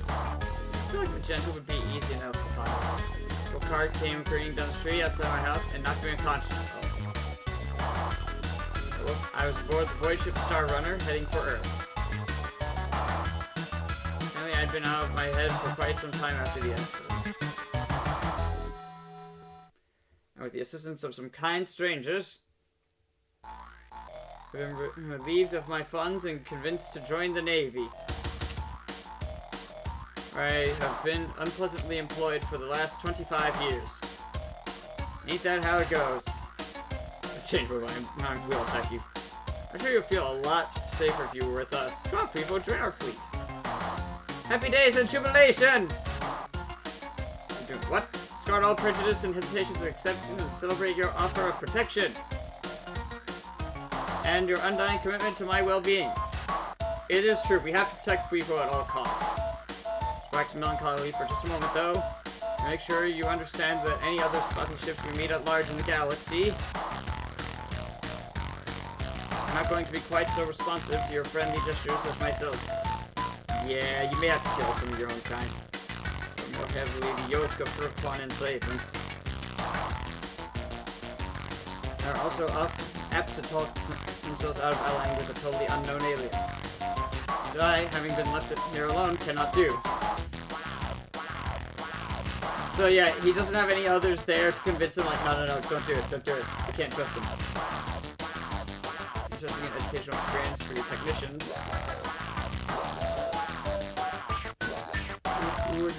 I feel like magenta would be easy enough to find. A car came careening down the street outside my house and knocked me unconscious. Oh. I was aboard the void ship Star Runner, heading for Earth. Apparently I'd been out of my head for quite some time after the accident. And with the assistance of some kind strangers, I've been relieved of my funds and convinced to join the Navy. I have been unpleasantly employed for the last 25 years. Ain't that how it goes? I've changed my mind. We'll attack you. I'm sure you'll feel a lot safer if you were with us. Come on, people, join our fleet. Happy days and jubilation! What? Discard all prejudice and hesitations and accept and celebrate your offer of protection. And your undying commitment to my well-being. It is true, we have to protect Free Flow at all costs. Wax melancholy for just a moment, though. Make sure you understand that any other spotty ships we meet at large in the galaxy are not going to be quite so responsive to your friendly gestures as myself. Yeah, you may have to kill some of your own kind. Or more heavily the yoke of Urquan enslavement. They are also apt to talk themselves out of allying with a totally unknown alien. Which I, having been left here alone, cannot do. So yeah, he doesn't have any others there to convince him, like, no, don't do it, I can't trust him. Interesting educational experience for your technicians. You'd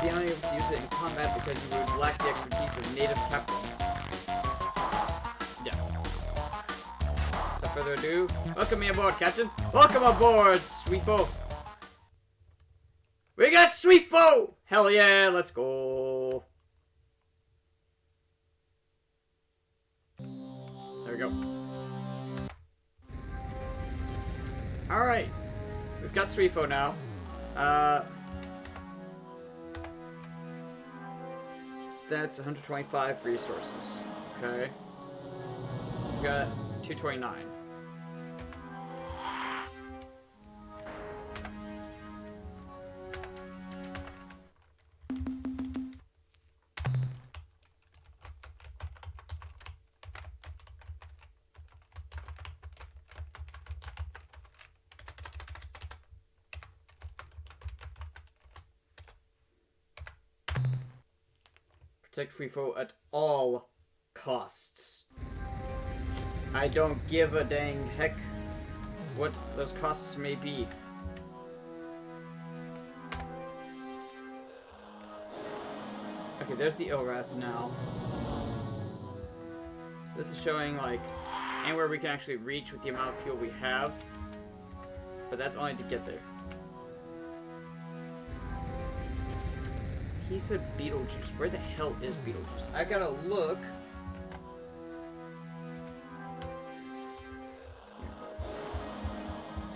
be unable to use it in combat because you would lack the expertise of native captains. Yeah. Without further ado, welcome me aboard, Captain. Welcome aboard, sweet folk. We got sweet foe! Hell yeah, let's go. There we go. Alright. We've got sweet foe now. That's 125 resources. Okay. We've got 229. Protect Free Foe at all costs. I don't give a dang heck what those costs may be. Okay, there's the Ilrath now. So this is showing, like, anywhere we can actually reach with the amount of fuel we have. But that's only to get there. He said Beetlejuice. Where the hell is Beetlejuice? I gotta look.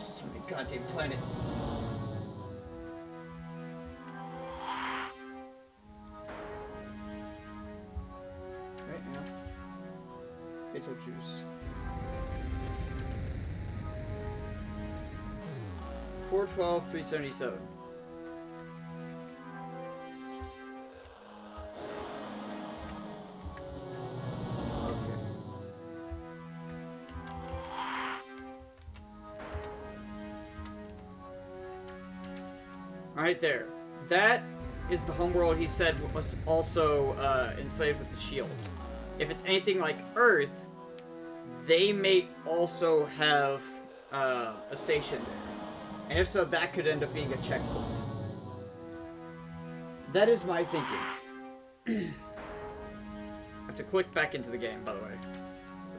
So many goddamn planets. Right now. Beetlejuice. 412, 377. Right there. That is the homeworld he said was also enslaved with the shield. If it's anything like Earth, they may also have a station there. And if so, that could end up being a checkpoint. That is my thinking. I have to click back into the game, by the way. So,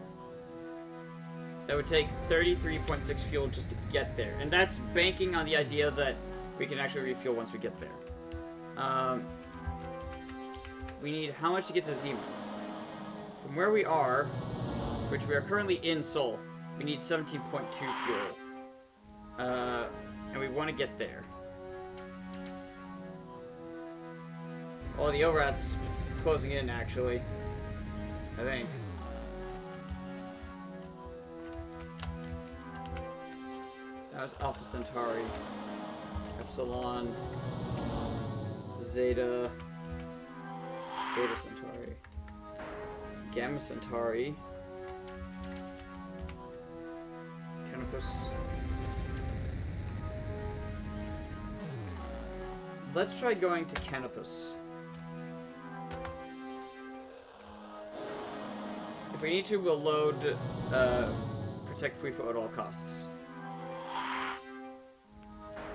that would take 33.6 fuel just to get there. And that's banking on the idea that we can actually refuel once we get there. We need how much to get to Zima? From where we are, which we are currently in Sol, we need 17.2 fuel. And we want to get there. Well, the Elrat's closing in, actually. I think. That was Alpha Centauri. Epsilon. Zeta. Beta Centauri. Gamma Centauri. Canopus. Let's try going to Canopus. If we need to, we'll load Protect Fuifo at all costs.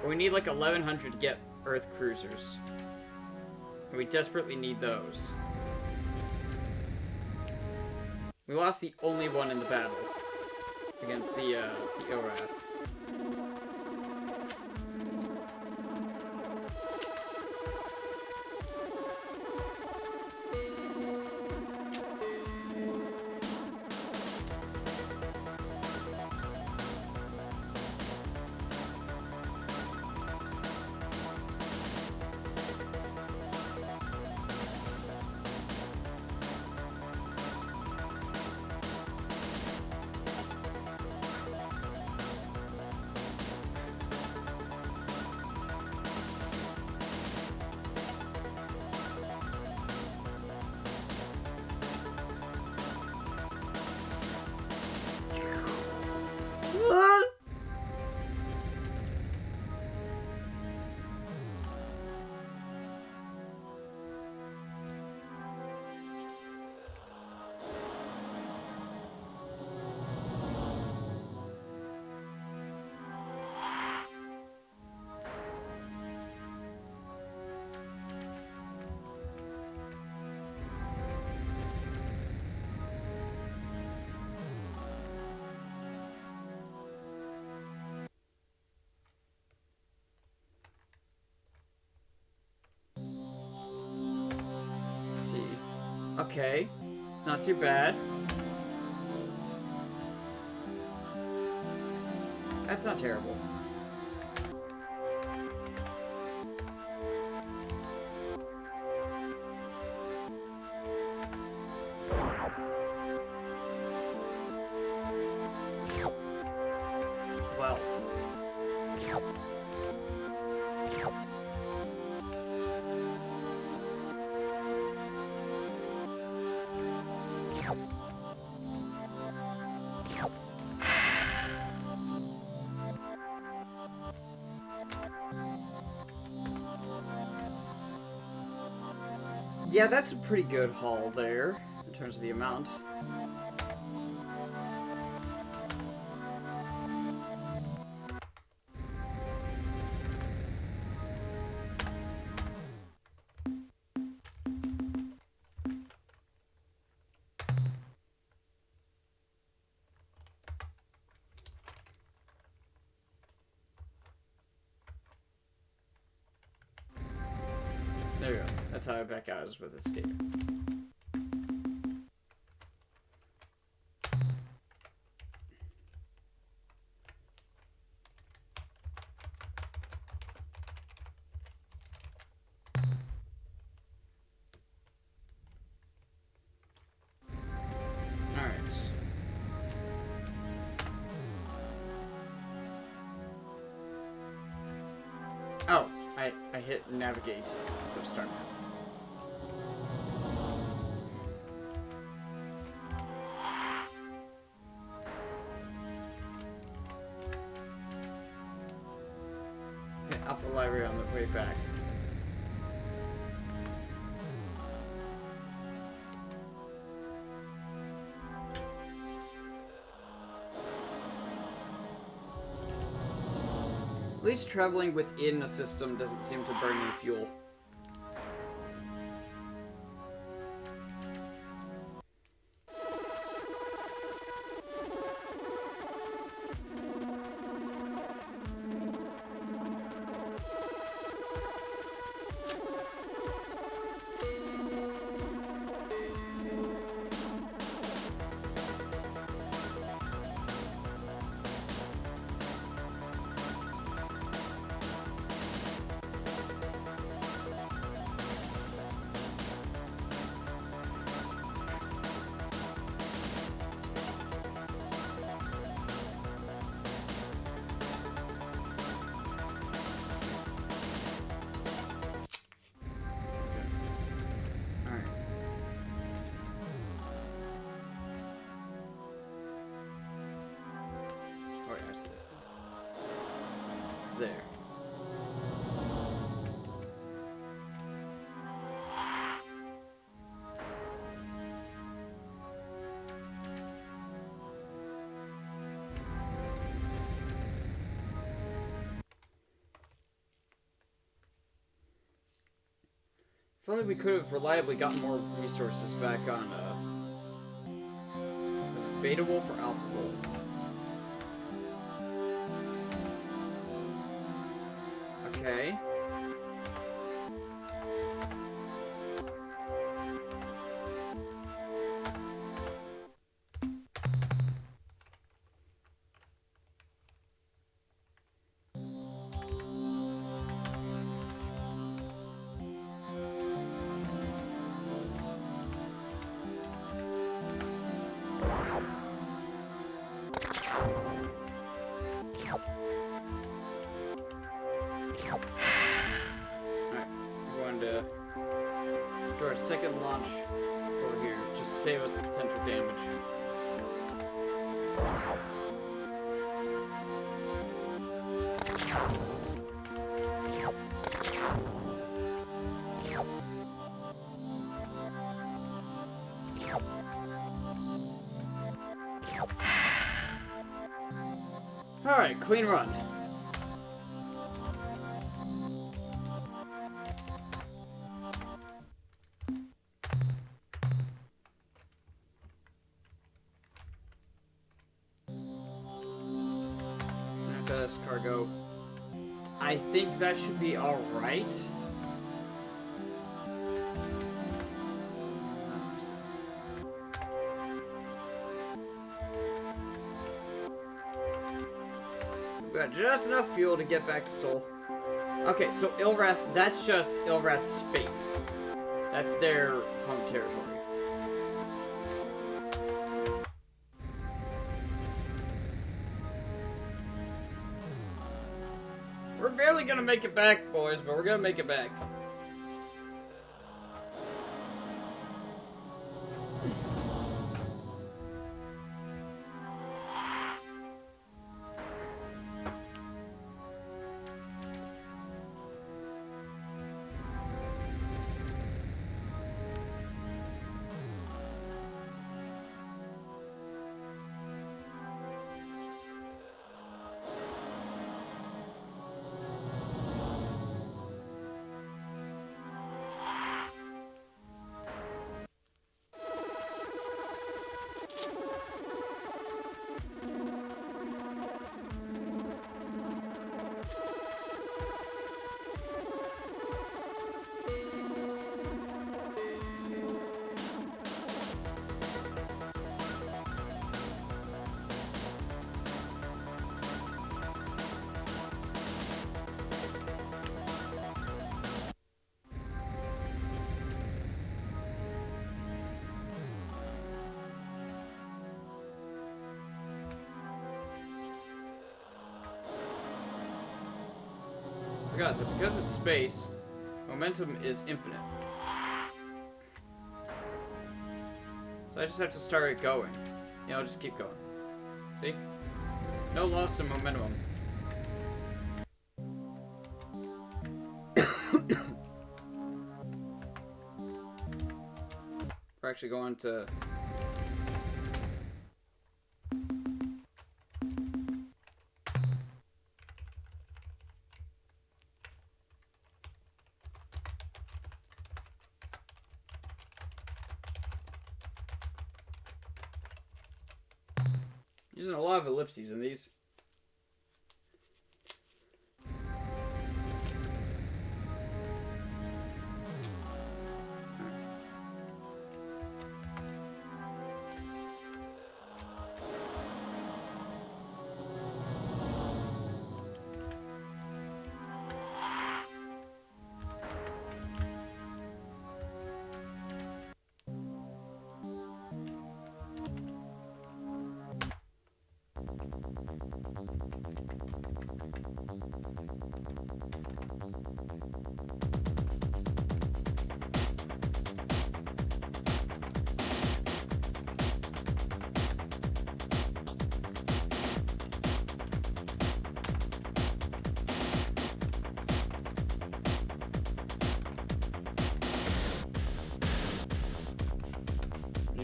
But we need like 1,100 to get Earth cruisers. And we desperately need those. We lost the only one in the battle against the Elrath. Okay, it's not too bad. That's not terrible. Well. Yeah, that's a pretty good haul there, in terms of the amount. There we go. That's how I back out, is with escape. Oh, I hit navigate instead of start map. Hit Alpha Library on the way back. At least traveling within a system doesn't seem to burn any fuel. it's there. If only we could have reliably gotten more resources back on, Beta Wolf or Alpha Wolf? Okay. Second launch over here, just to save us the potential damage. Alright, clean run. Cargo. I think that should be alright. We've got just enough fuel to get back to Sol. Okay, so Ilrath, that's just Ilrath's space. That's their home territory. We're barely gonna make it back, boys, but we're gonna make it back. Forgot that because it's space, momentum is infinite. So I just have to start it going. You know, just keep going. See? No loss of momentum. We're actually going to... using a lot of ellipses in these.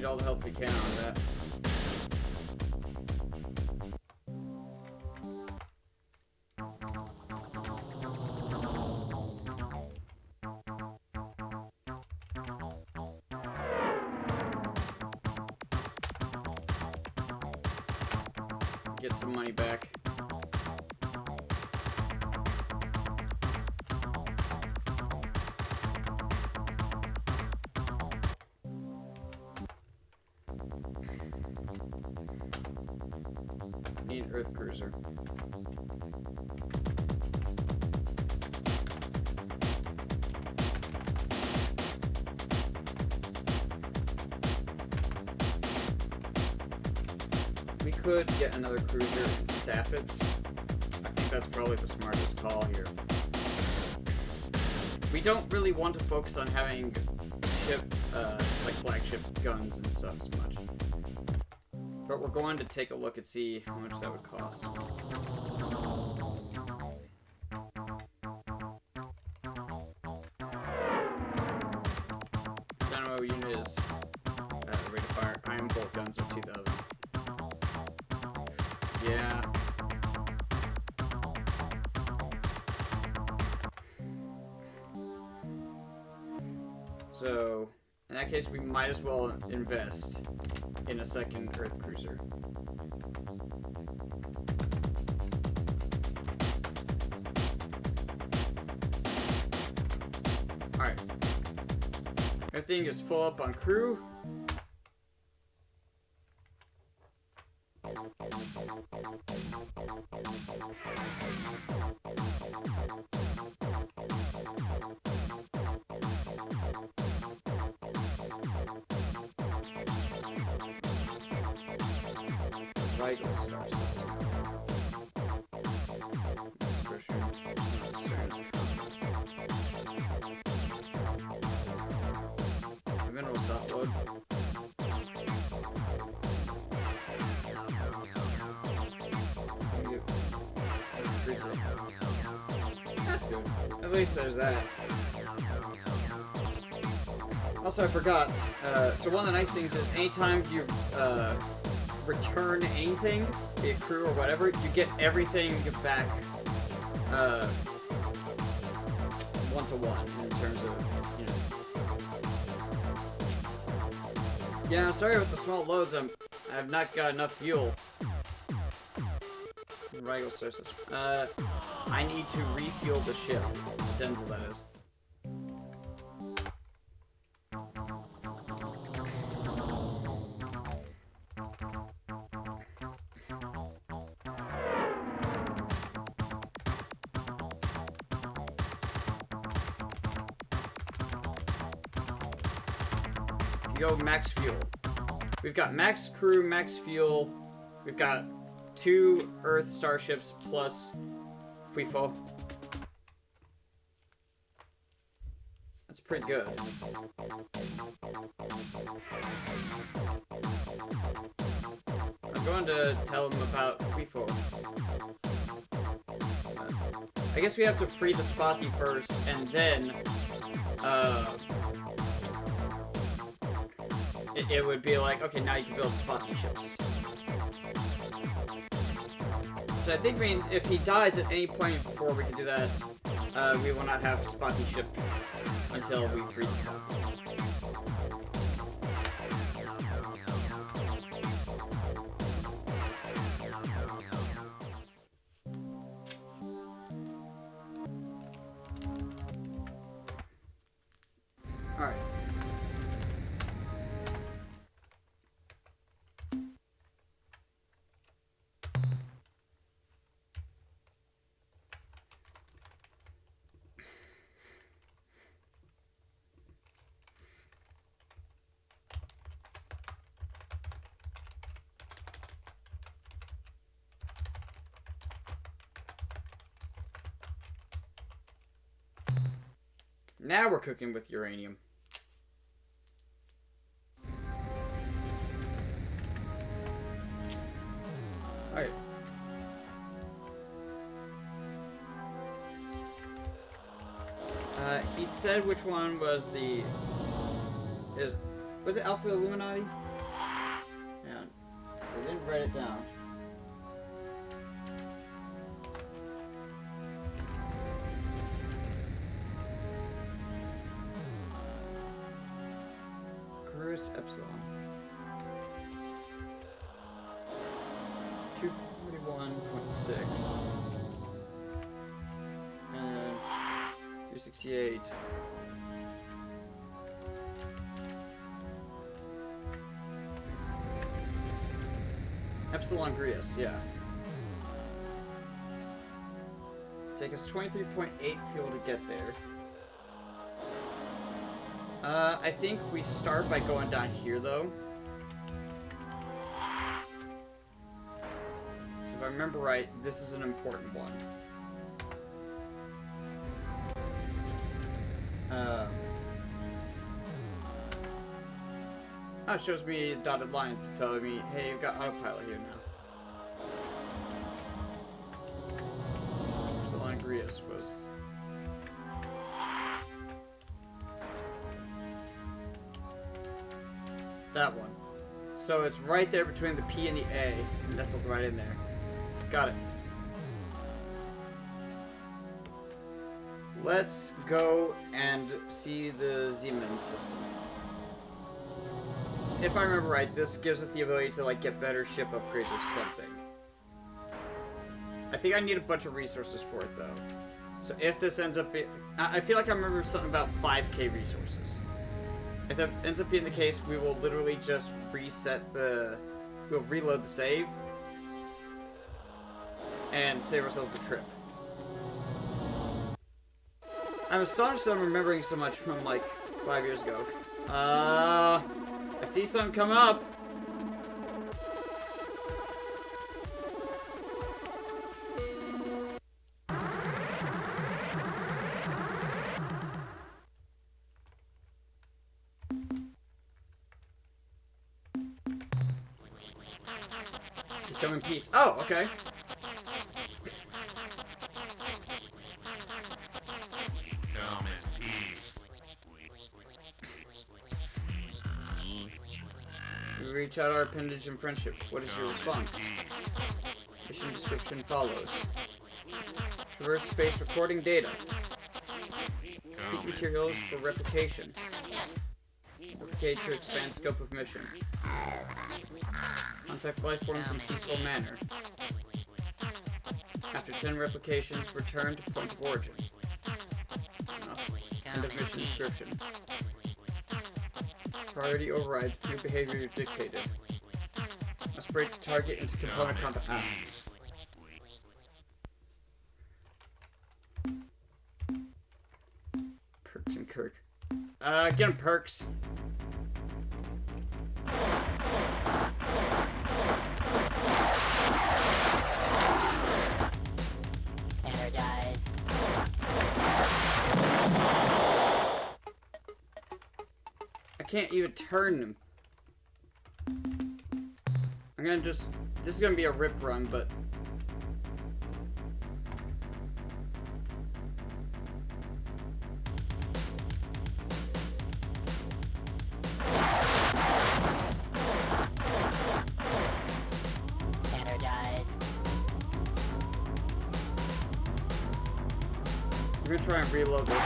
Need all the help we can on that. Get some money back. Need an Earth Cruiser. We could get another cruiser and staff it. I think that's probably the smartest call here. We don't really want to focus on having ship, like flagship guns and stuff as much. But we're going to take a look and see how much that would cost. Dynamo unit is rate of fire. Iron bolt guns are 2,000. Yeah. So, in that case, we might as well invest in a second Earth Cruiser. Alright. Everything is full up on crew. Rigel star system. Mineral soft load. That's good. At least there's that. Also, I forgot. So one of the nice things is anytime you return anything, be it crew or whatever, you get everything back 1-to-1 in terms of units. Yeah, sorry about the small loads. I've not got enough fuel. Rigel sources. I need to refuel the ship. Denzel, that is. Go max fuel. We've got max crew, max fuel. We've got 2 Earth starships plus FIFO. That's pretty good. I'm going to tell them about FIFO. I guess we have to free the Spotty first, and then it would be like, okay, now you can build Spotty ships. Which I think means if he dies at any point before we can do that, we will not have Spotty ship until we free the Spotty. Alright. Now we're cooking with uranium. Alright. He said which one was the... Was it Alpha Illuminati? I didn't write it down. Cruise Epsilon. 241.6. And 268. Epsilon Grius, yeah. Take us 23.8 fuel to get there. I think we start by going down here, though. If I remember right, this is an important one. Oh, it shows me a dotted line to tell me, hey, you've got autopilot here now. Epsilon Grius was... that one. So it's right there between the P and the A, nestled right in there. Got it. Let's go and see the Zeman system. So if I remember right, this gives us the ability to like get better ship upgrades or something. I think I need a bunch of resources for it though. So if this ends up being... I feel like I remember something about 5k resources. If that ends up being the case, we will literally just reset the... we'll reload the save. And save ourselves the trip. I'm astonished that I'm remembering so much from like 5 years ago. I see something come up. Come in peace. Oh, okay. We reach out our appendage in friendship. What is your response? Mission description follows. Traverse space recording data. Seek materials for replication. Replicate to expand scope of mission. Contact life forms in peaceful manner. After 10 replications, return to point of origin. End of mission description. Priority override. New behavior dictated. Must break the target into component combat. Perks and Kirk. Get him, Perks. Can't even turn them. I'm gonna just... this is gonna be a rip run, but... we're gonna try and reload this.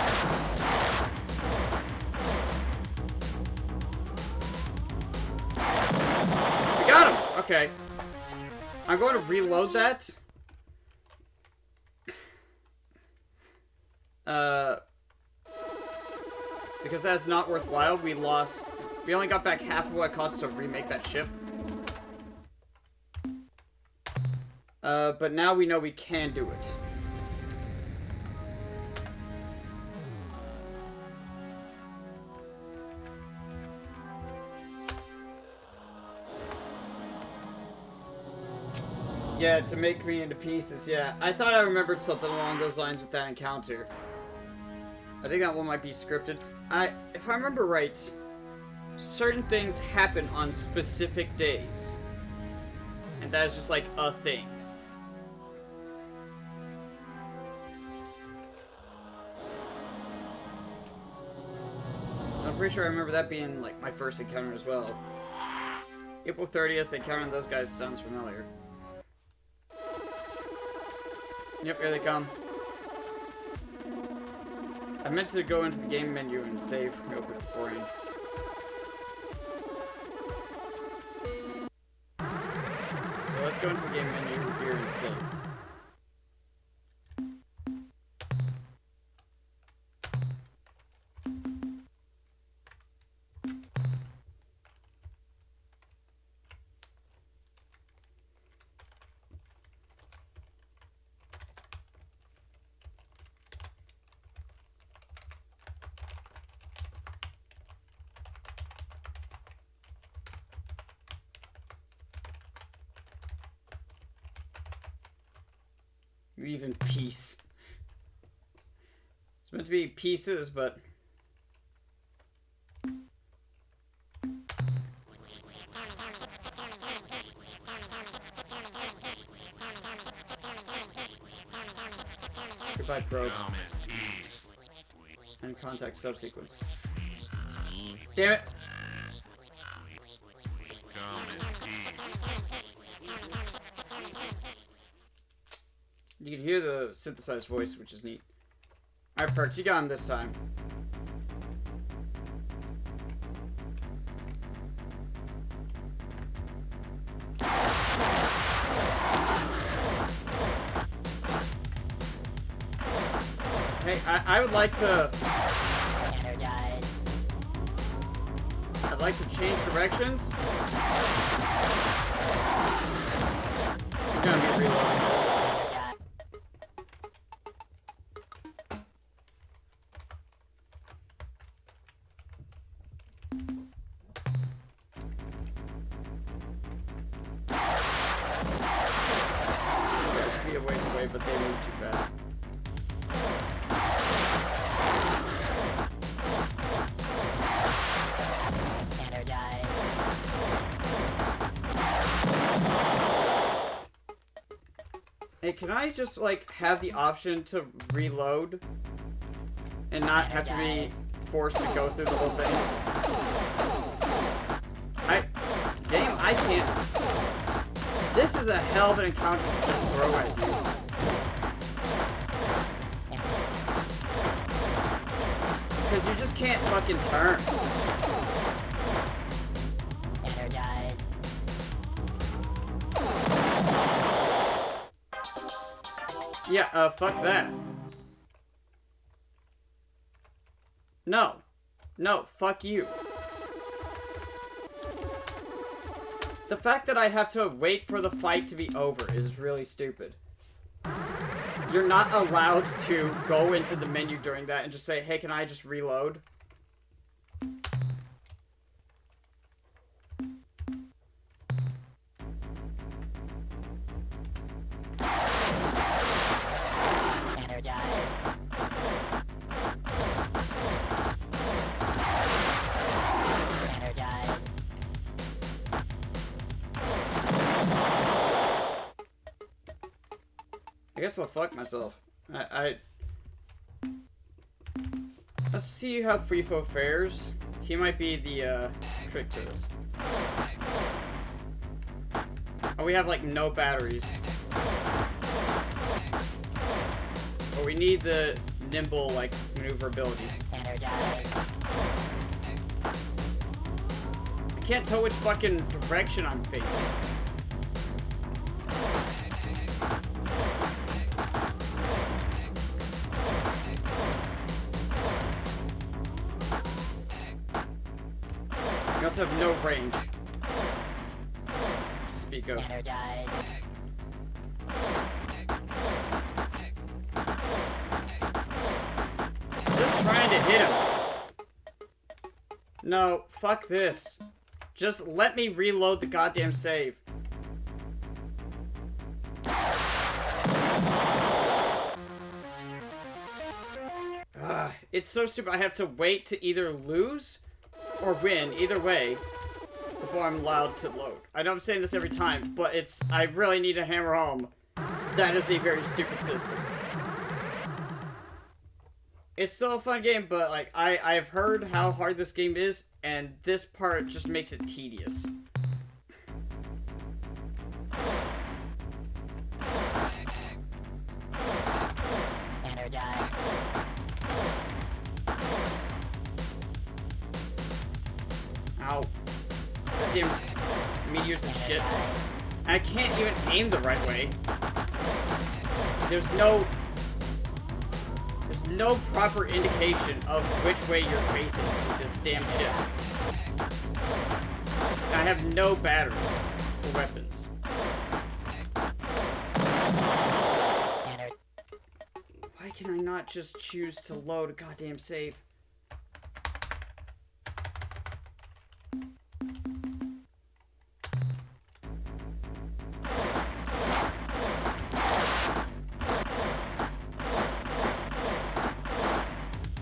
Okay. I'm going to reload that. Because that's not worthwhile. We only got back half of what it costs to remake that ship. But now we know we can do it. Yeah, to make me into pieces, yeah. I thought I remembered something along those lines with that encounter. I think that one might be scripted. If I remember right, certain things happen on specific days. And that is just like a thing. So I'm pretty sure I remember that being like my first encounter as well. April 30th, encountering those guys sounds familiar. Yep, here they come. I meant to go into the game menu and save real quick beforehand. So let's go into the game menu here and save. Even peace. It's meant to be pieces, but goodbye, probe. And contact subsequence. Damn it! You can hear the synthesized voice, which is neat. Alright, Perks, you got him this time. Hey, I would like to... I'd like to change directions. I'm gonna be reloading this. Be a ways away, but they move too fast. Hey, can I just, like, have the option to reload and not have to be forced to go through the whole thing? Damn, I can't. This is a hell of an encounter to just throw at you. Because you just can't fucking turn. Yeah, fuck that. No. No, fuck you. The fact that I have to wait for the fight to be over is really stupid. You're not allowed to go into the menu during that and just say, hey, can I just reload? I guess I'll fuck myself. Let's see how FreeFo fares. He might be the trick to this. Oh, we have like no batteries. But we need the nimble like maneuverability. I can't tell which fucking direction I'm facing. I also have no range to speak of. Just trying to hit him. No, fuck this. Just let me reload the goddamn save. It's so stupid. I have to wait to either lose or win, either way, before I'm allowed to load. I know I'm saying this every time, but I really need to hammer home. That is a very stupid system. It's still a fun game, but like I've heard how hard this game is, and this part just makes it tedious. Ow. Goddamn meteors and shit. And I can't even aim the right way. There's no proper indication of which way you're facing with this damn ship. And I have no battery for weapons. Why can I not just choose to load a goddamn save?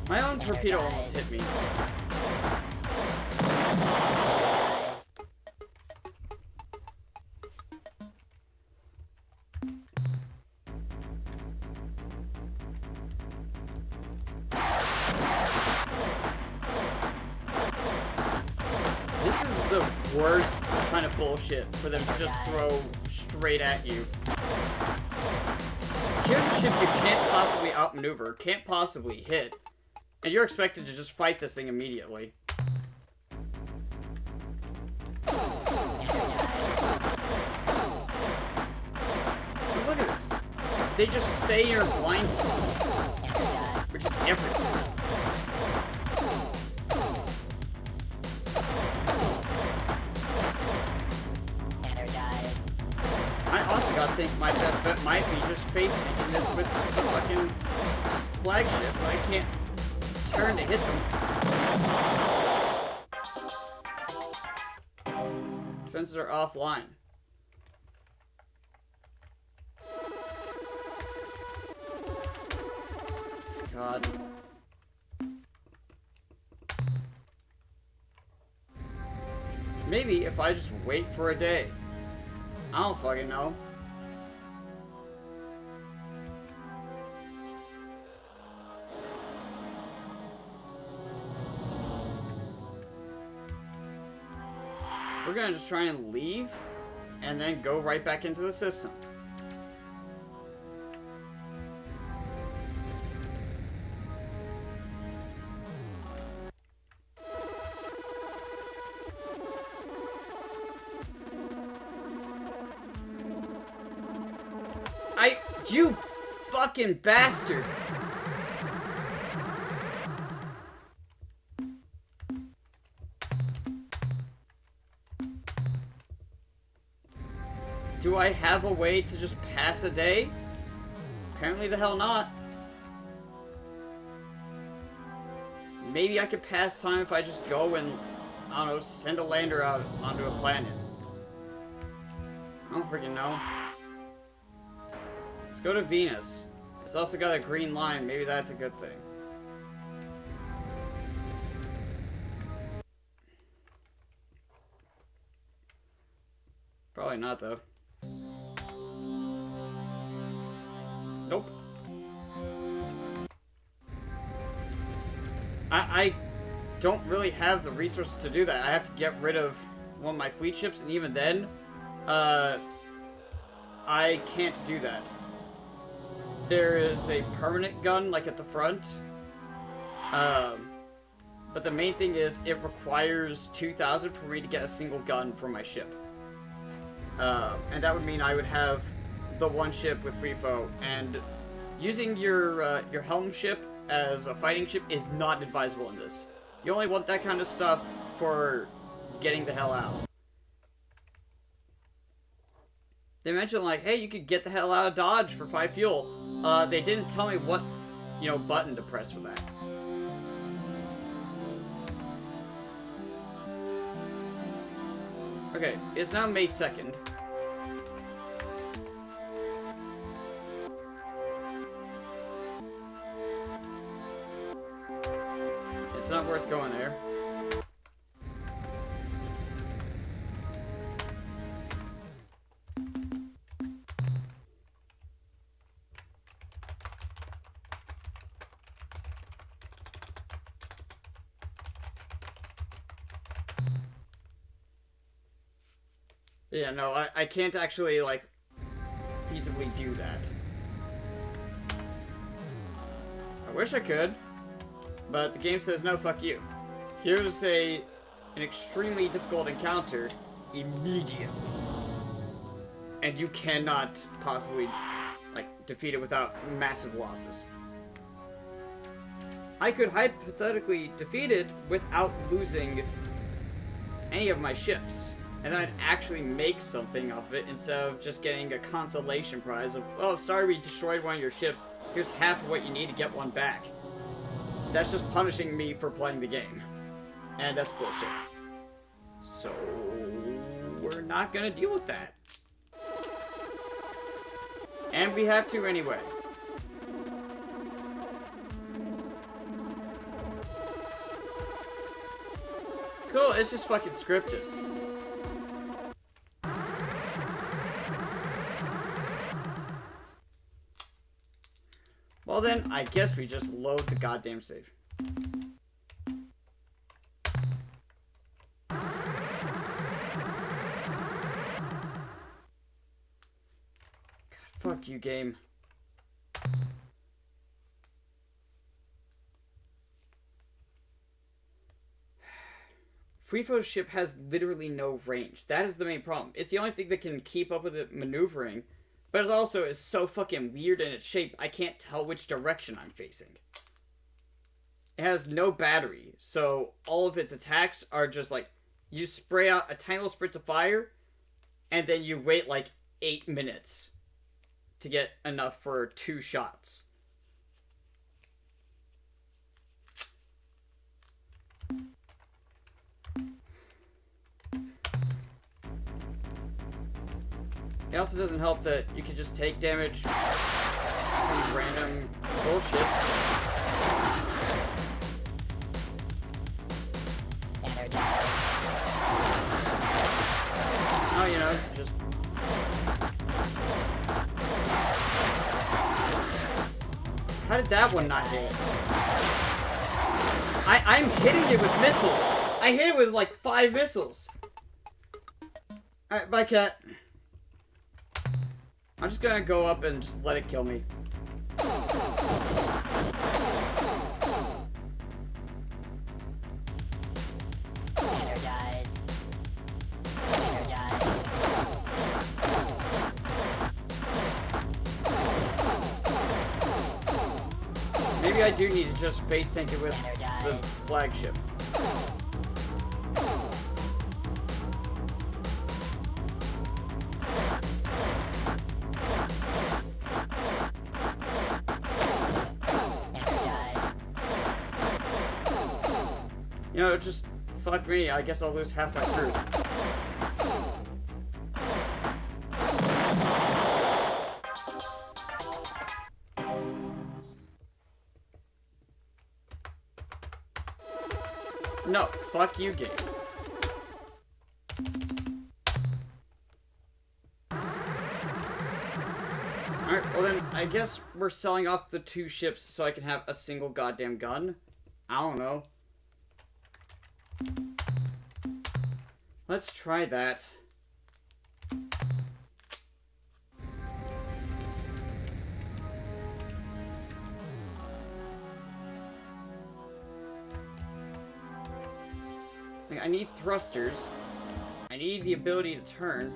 My own torpedo almost hit me. This is the worst kind of bullshit for them to just throw straight at you. Here's a ship you can't possibly outmaneuver, can't possibly hit, and you're expected to just fight this thing immediately. But look at this. They just stay in your blind spot, which is everything. I also gotta think my best bet might be just face tanking this with the fucking flagship, but I can't turn to hit them. Defenses are offline. God. Maybe if I just wait for a day. I don't fucking know. We're gonna just try and leave, and then go right back into the system. You fucking bastard! Do I have a way to just pass a day? Apparently the hell not. Maybe I could pass time if I just go and, I don't know, send a lander out onto a planet. I don't freaking know. Let's go to Venus. It's also got a green line. Maybe that's a good thing. Probably not, though. Nope. I don't really have the resources to do that. I have to get rid of one of my fleet ships, and even then, I can't do that. There is a permanent gun, like at the front. But the main thing is, it requires 2,000 for me to get a single gun for my ship. And that would mean I would have the one ship with free foe, and using your helm ship as a fighting ship is not advisable in this. You only want that kind of stuff for getting the hell out. They mentioned, like, hey, you could get the hell out of Dodge for 5 fuel. They didn't tell me what, button to press for that. Okay, it's now May 2nd. It's not worth going there. Yeah, no, I can't actually, like, feasibly do that. I wish I could, but the game says, no, fuck you. Here's a an extremely difficult encounter immediately. And you cannot possibly, like, defeat it without massive losses. I could hypothetically defeat it without losing any of my ships. And then I'd actually make something of it instead of just getting a consolation prize of, oh, sorry we destroyed one of your ships. Here's half of what you need to get one back. That's just punishing me for playing the game. And that's bullshit. So, we're not gonna deal with that. And we have to anyway. Cool, it's just fucking scripted. Well then, I guess we just load the goddamn save. God, fuck you, game. Freefo's ship has literally no range. That is the main problem. It's the only thing that can keep up with it maneuvering. But it also is so fucking weird in its shape, I can't tell which direction I'm facing. It has no battery, so all of its attacks are just like, you spray out a tiny little spritz of fire, and then you wait like 8 minutes to get enough for 2 shots. It also doesn't help that you can just take damage from random bullshit. Oh, you know, just... How did that one not hit? I'm hitting it with missiles. I hit it with like 5 missiles. Alright, bye, cat. I'm just gonna go up and just let it kill me. Maybe I do need to just face tank it with the flagship. You know, just fuck me. I guess I'll lose half my crew. No, fuck you, game. Alright, well then, I guess we're selling off the 2 ships so I can have a single goddamn gun. I don't know. Let's try that. I need thrusters. I need the ability to turn.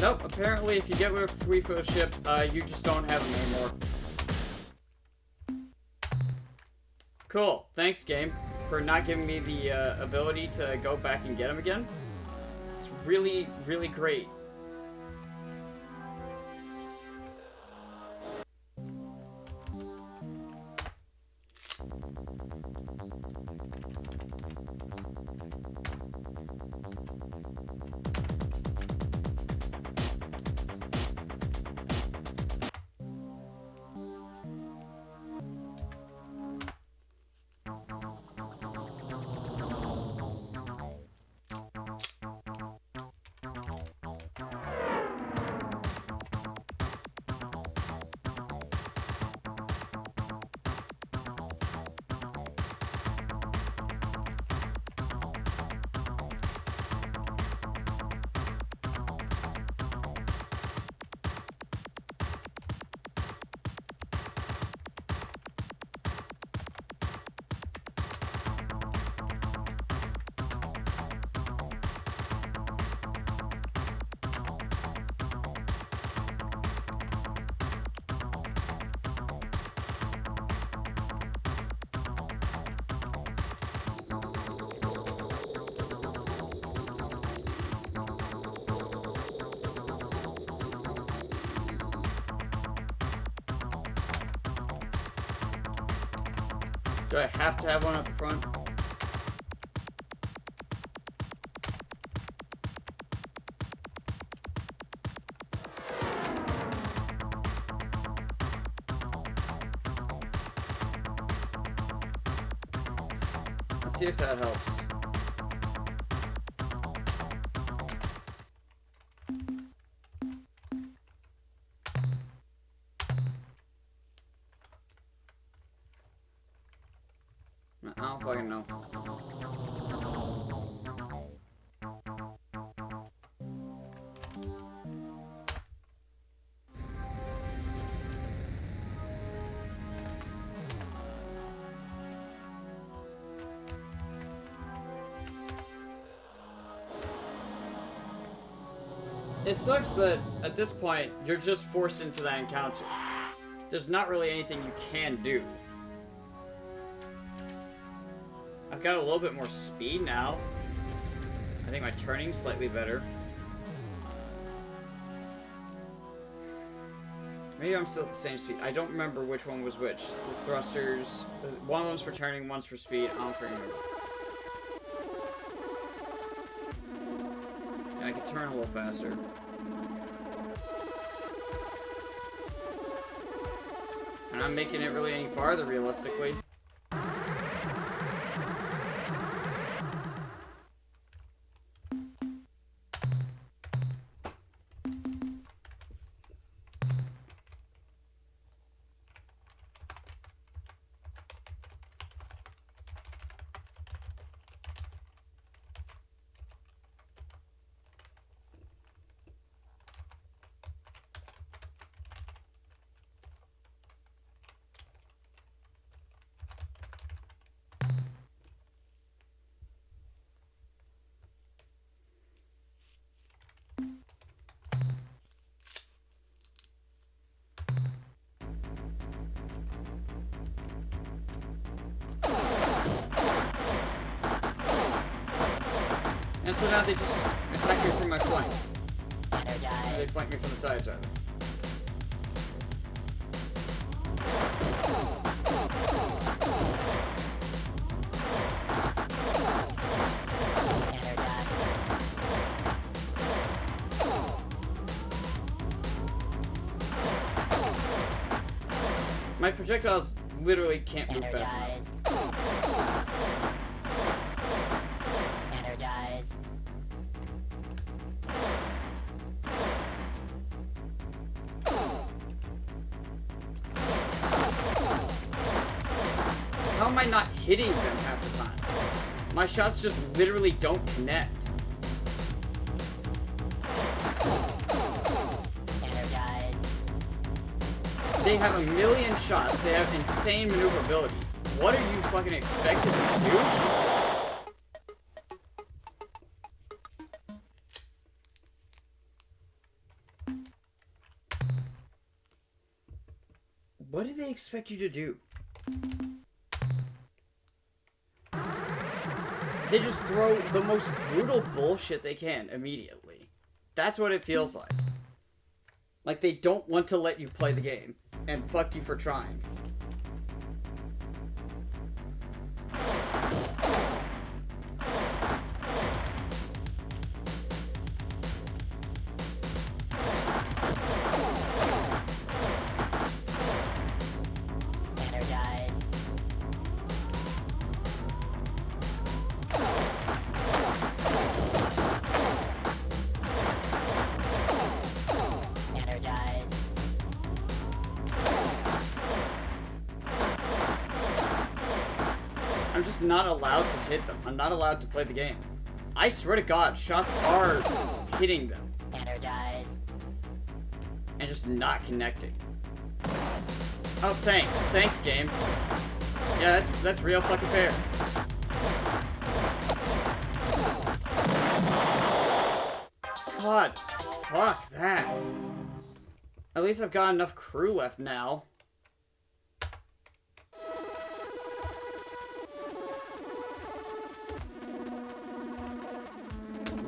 Nope, apparently if you get rid of Freefo's ship, you just don't have them anymore. Cool. Thanks, game, for not giving me the ability to go back and get him again. It's really, really great. Do I have to have one at the front? Let's see if that helps. I don't fucking know. It sucks that at this point you're just forced into that encounter. There's not really anything you can do. I've got a little bit more speed now. I think my turning's slightly better. Maybe I'm still at the same speed. I don't remember which one was which. The thrusters. One of them's for turning, one's for speed. I don't freaking remember. And I can turn a little faster. And I'm making it really any farther, realistically. And so now they just attack me from my flank. They flank me from the sides, rather. My projectiles literally can't move fast enough. How am I not hitting them half the time? My shots just literally don't connect. They have a million shots. They have insane maneuverability. What are you fucking expected to do? What do they expect you to do? They just throw the most brutal bullshit they can immediately. That's what it feels like. Like they don't want to let you play the game. And fuck you for trying. I'm just not allowed to hit them. I'm not allowed to play the game. I swear to God, shots are hitting them. And just not connecting. Oh, thanks. Thanks, game. Yeah, that's real fucking fair. God, fuck that. At least I've got enough crew left now.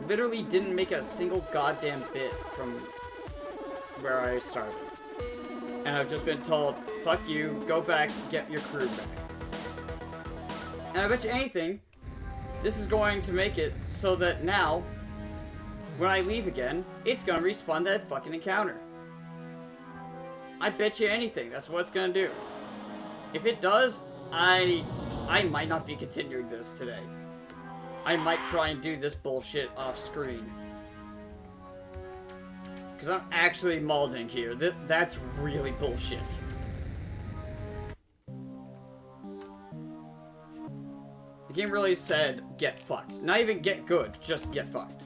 Literally didn't make a single goddamn bit from where I started. And I've just been told, fuck you, go back, get your crew back. And I bet you anything, this is going to make it so that now, when I leave again, it's gonna respawn that fucking encounter. I bet you anything, that's what it's gonna do. If it does, I might not be continuing this today. I might try and do this bullshit off screen. Because I'm actually malding here. That's really bullshit. The game really said, get fucked. Not even get good, just get fucked.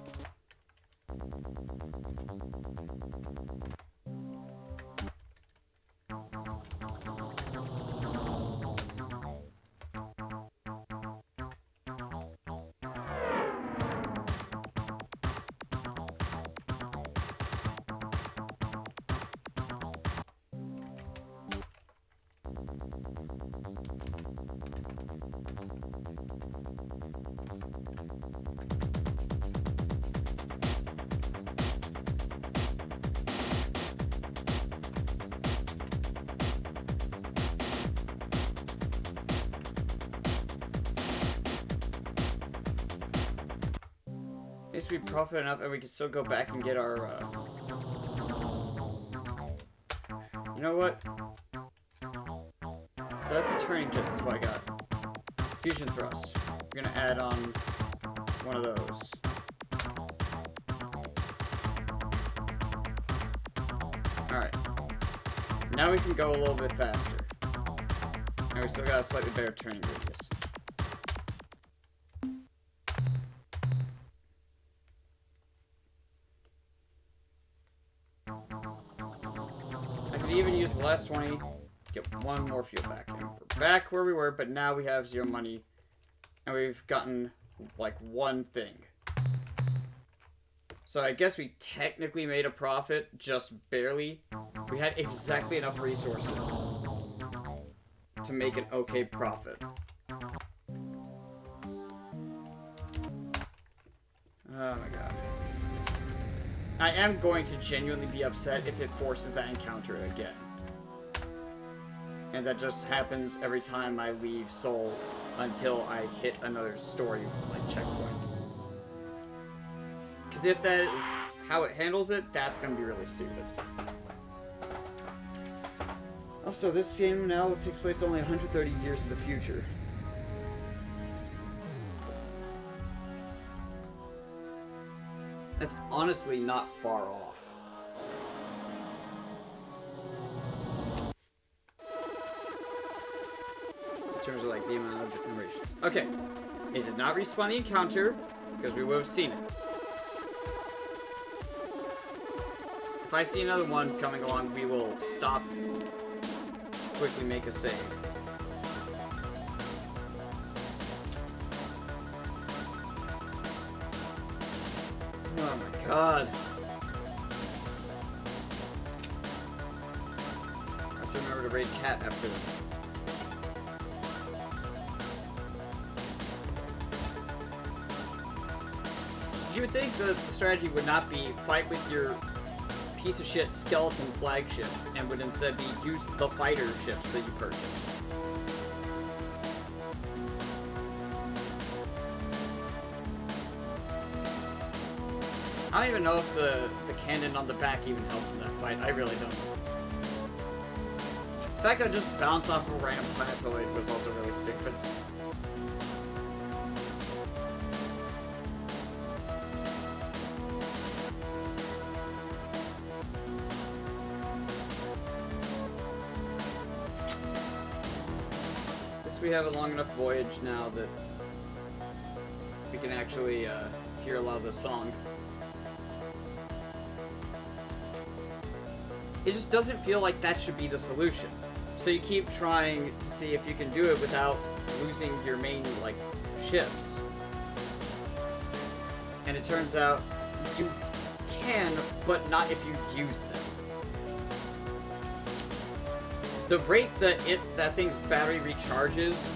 Needs to be profit enough, and we can still go back and get our, You know what? So that's turning just is what I got. Fusion thrust. We're gonna add on one of those. Alright. Now we can go a little bit faster. And we still got a slightly better turning radius. Even use the last 20, get one more fuel back. And we're back where we were, but now we have 0 money, and we've gotten, like, one thing. So I guess we technically made a profit, just barely. We had exactly enough resources to make an okay profit. Oh my god. I am going to genuinely be upset if it forces that encounter again. And that just happens every time I leave Seoul until I hit another story, like, checkpoint. Because if that is how it handles it, that's going to be really stupid. Also, this game now takes place only 130 years in the future. That's honestly not far off. In terms of, like, the amount of generations. Okay. It did not respawn the encounter, because we would have seen it. If I see another one coming along, we will stop, quickly make a save. Oh my god. I have to remember to raid Cat after this. You would think that the strategy would not be fight with your piece of shit skeleton flagship, and would instead be use the fighter ships that you purchased. I don't even know if the cannon on the back even helped in that fight. I really don't know. The fact that I just bounced off a random planetoid was also really stupid. Guess we have a long enough voyage now that we can actually hear a lot of the song. It just doesn't feel like that should be the solution. So you keep trying to see if you can do it without losing your main, like, ships. And it turns out you can, but not if you use them. The rate that that thing's battery recharges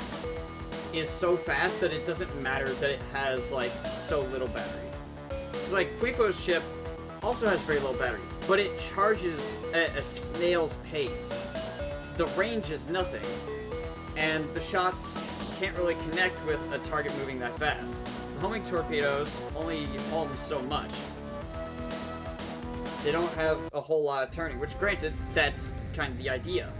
is so fast that it doesn't matter that it has, like, so little battery. Because, like, Fuifo's ship also has very low battery, but it charges at a snail's pace. The range is nothing, and the shots can't really connect with a target moving that fast. The homing torpedoes only home so much. They don't have a whole lot of turning, which granted, that's kind of the idea.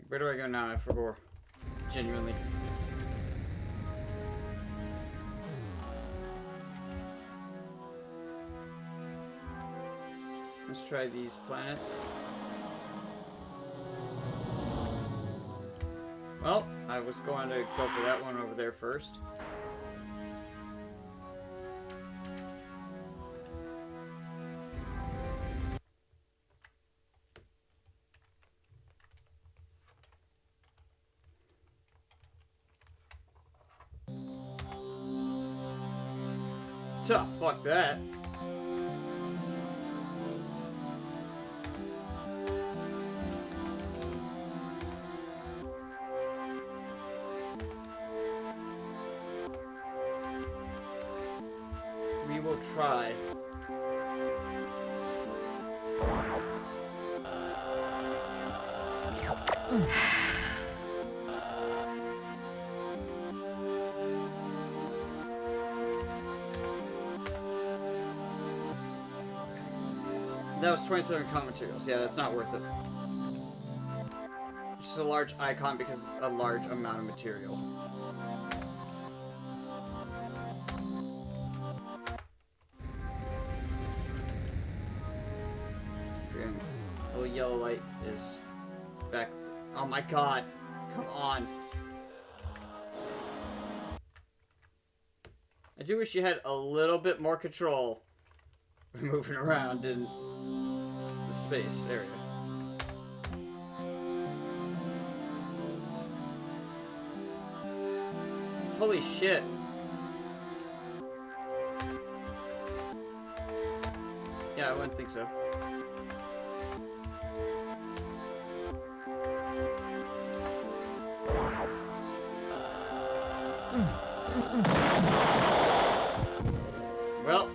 Where do I go now? I forgot. Genuinely. Let's try these planets. Well, I was going to go for that one over there first. Tough, fuck that. We will try. That was 27 common materials. Yeah, that's not worth it. Just a large icon because it's a large amount of material. Oh, yellow light is back. Oh my god. Come on. I do wish you had a little bit more control moving around in the space area. Holy shit. Yeah, I wouldn't think so. Well.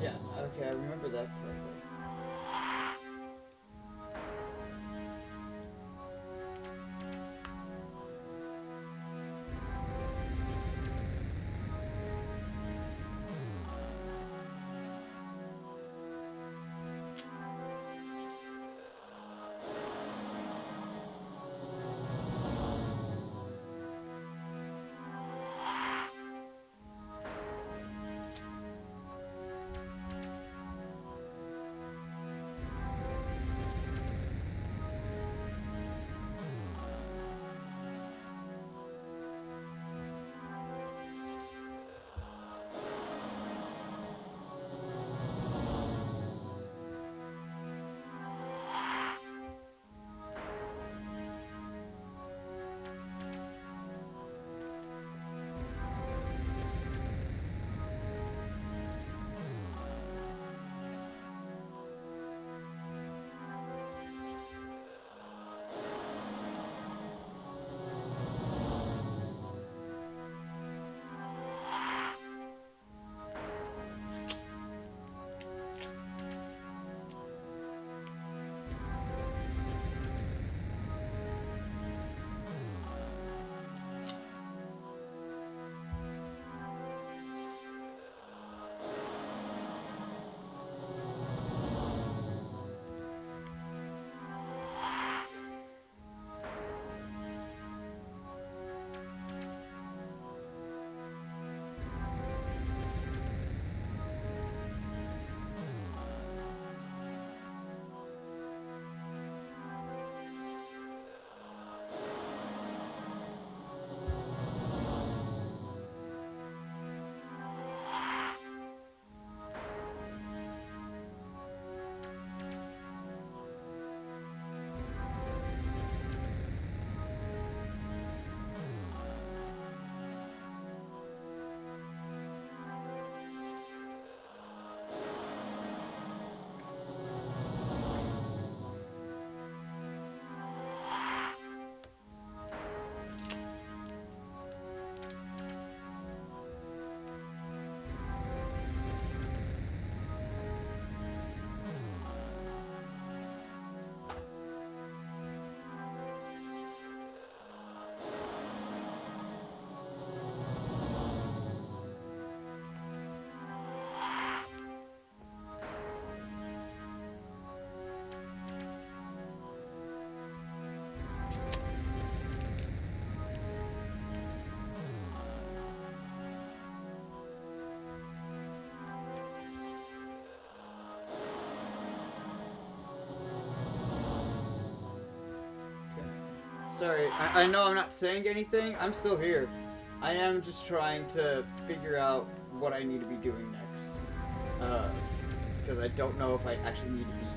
Yeah, okay, I remember that correctly. Sorry, I know I'm not saying anything. I'm still here. I am just trying to figure out what I need to be doing next. Because I don't know if I actually need to be here.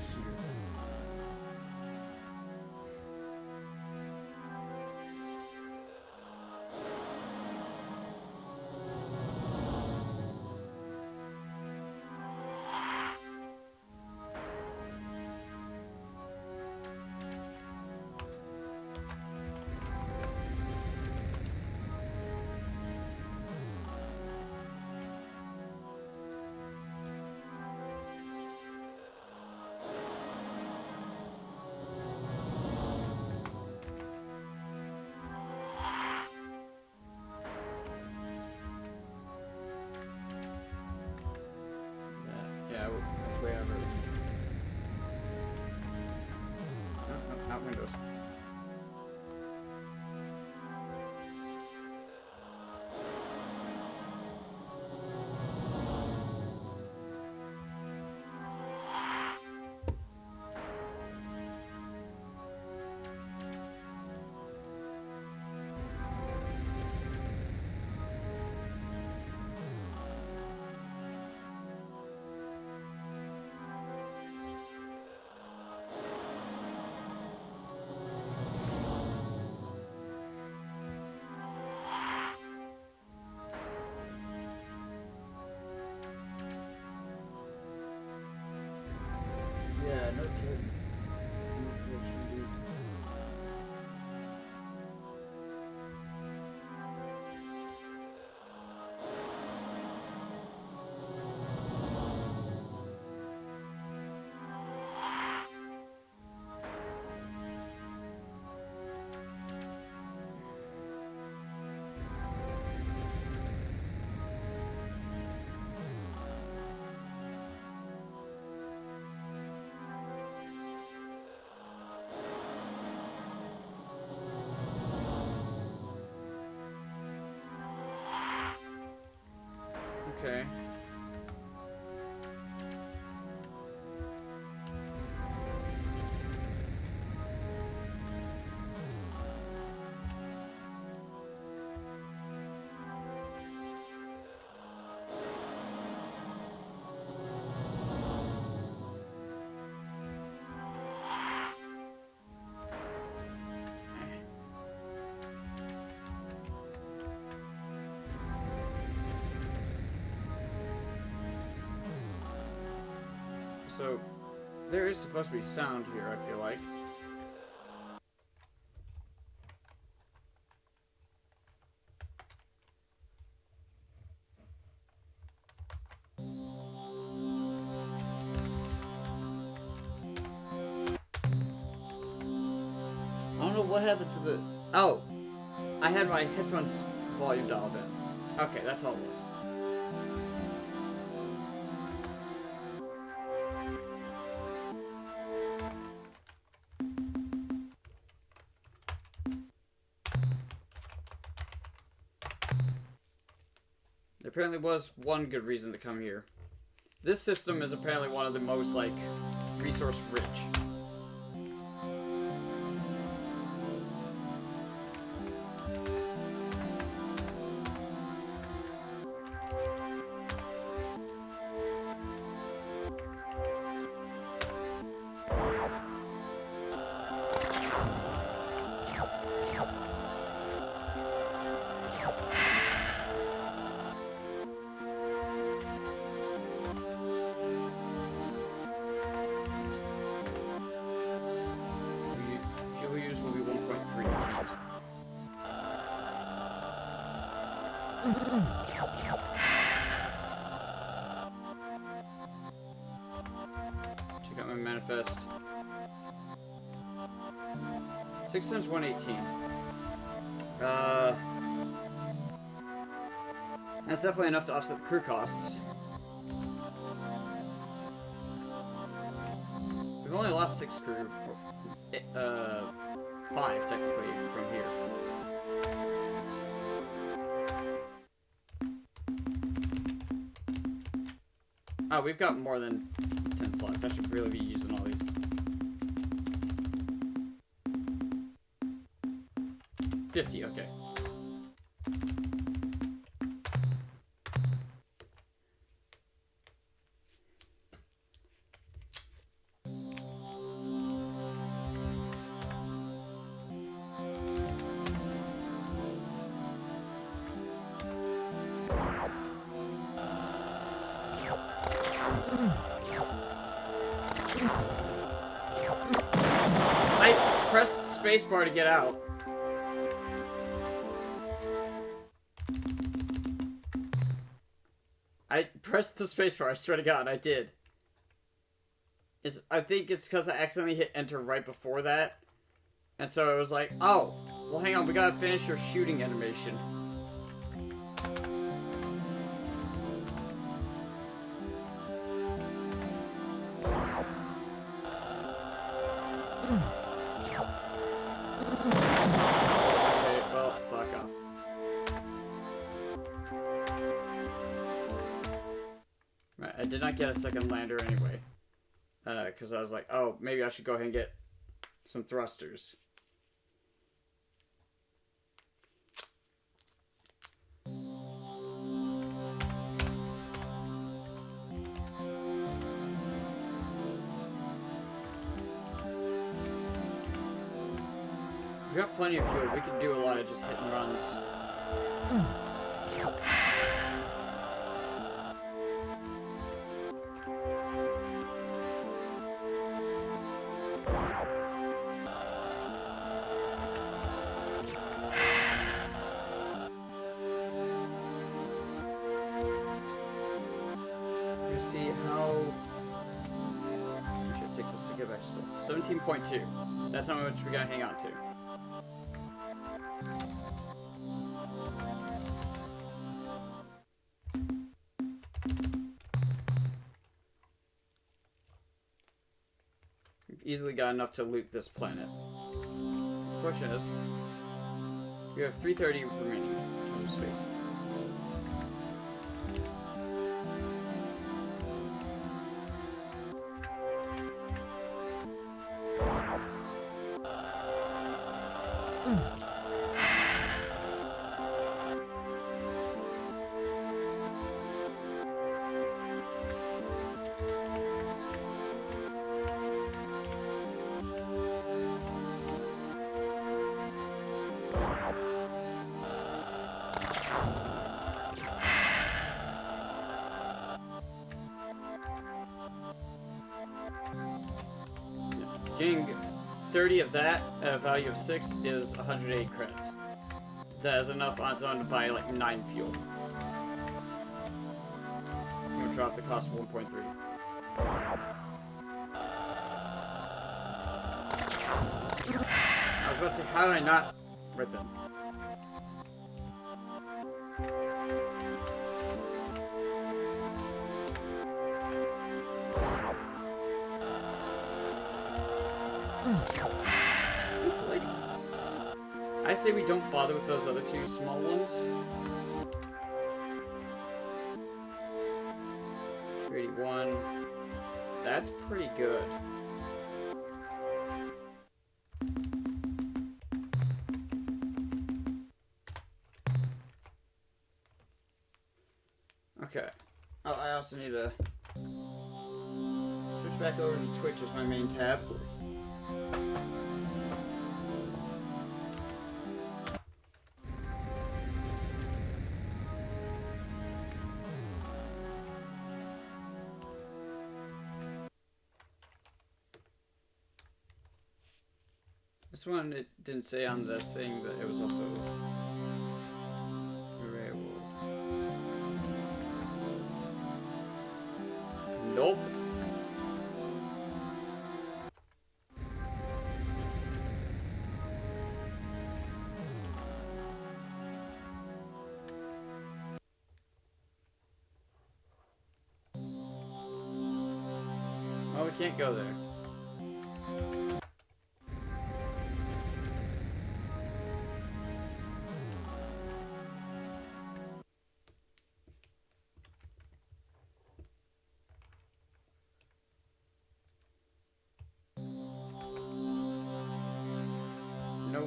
Yeah, that's way over. No, not Windows. Yeah, no kidding. Unfortunately. Okay. So, there is supposed to be sound here, I feel like. I don't know what happened to the... Oh! I had my headphones volume dialed in. Okay, that's all it was. There apparently was one good reason to come here. This system is apparently one of the most, like, resource rich. Fuel use will be 1.3 Gs. Check out my manifest. 6 times 118. That's definitely enough to offset the crew costs. We've only lost 6 crew. 5 technically from here. Oh, we've got more than 10 slots. I should really be using all these. 50, okay. I pressed spacebar to get out. I pressed the spacebar, I swear to God, I did. I think it's because I accidentally hit enter right before that. And so it was like, oh, well hang on, we gotta finish your shooting animation. Okay, well, fuck off. Right, I did not get a second lander anyway. Because I was like, oh, maybe I should go ahead and get some thrusters. We've got plenty of fuel. We can do a lot of just hit and runs. You see how it takes us to get back to 17.2. That's how much we gotta hang on to. We've easily got enough to loot this planet. The question is, we have 330 remaining in space. Getting 30 of that at a value of 6 is 108 credits. That is enough on its own to buy like 9 fuel. I'm gonna drop the cost of 1.3. I was about to say, how did I not? Right then. I say we don't bother with those other two small ones. 381. That's pretty good. Okay. Oh, I also need to switch back over to Twitch as my main tab. This one, it didn't say on the thing that it was also variable. Nope. Oh, we can't go there.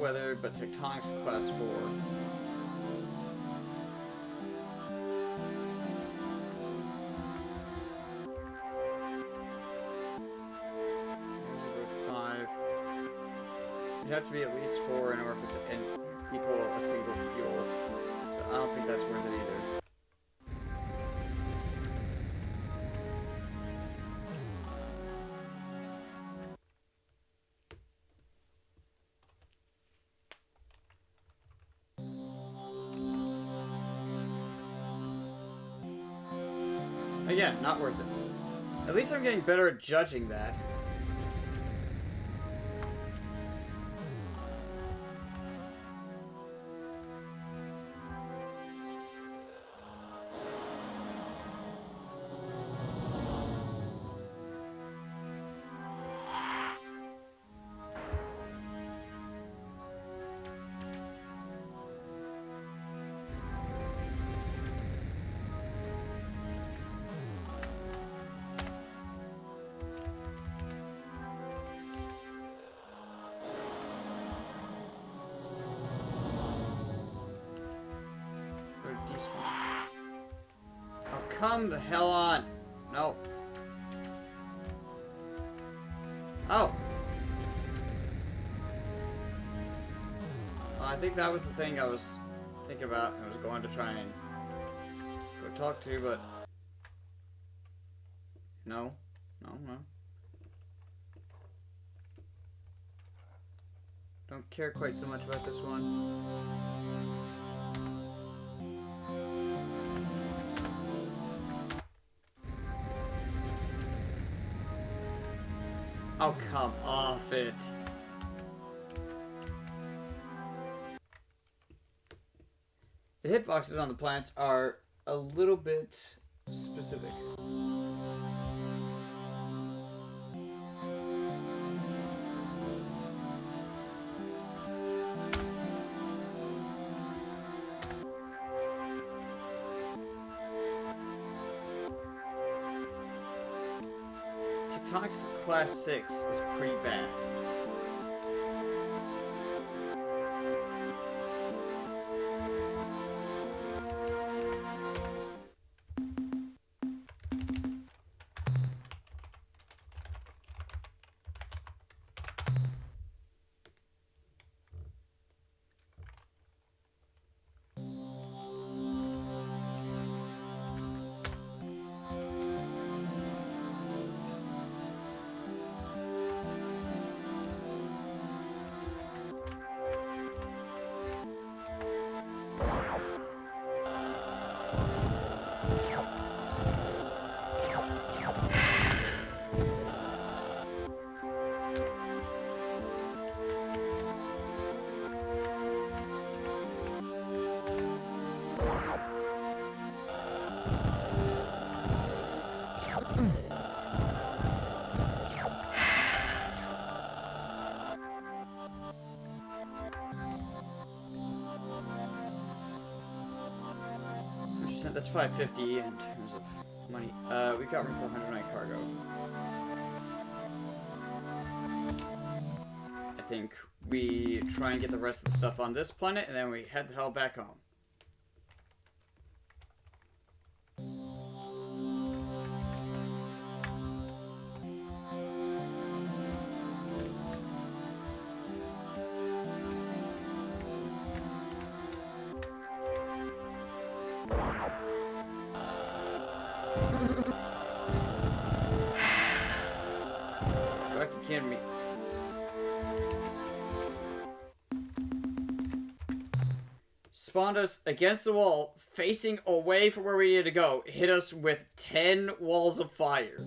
weather, but Tectonics class 4. It'd have to be at least 4 in order for it to equal a single fuel. So I don't think that's worth it either. Again, not worth it. At least I'm getting better at judging that. Come the hell on. No. Oh. I think that was the thing I was thinking about. I was going to try and go talk to, but no. Don't care quite so much about this one. Oh, come off it. The hitboxes on the planets are a little bit specific. Tectonics Class 6 is pretty bad. That's 550 in terms of money. We got room for 109 cargo. I think we try and get the rest of the stuff on this planet, and then we head the hell back home. Kidding me. Spawned us against the wall, facing away from where we needed to go. Hit us with 10 walls of fire.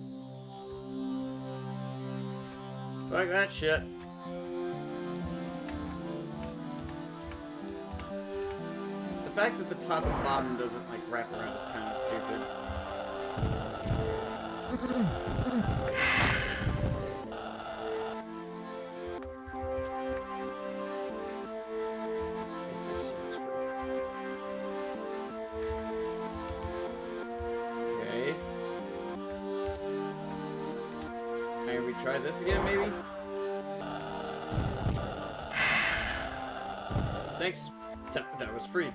Like that shit. The fact that the top and bottom doesn't like wrap around is kind of stupid. Try this again, maybe? thanks. That was free.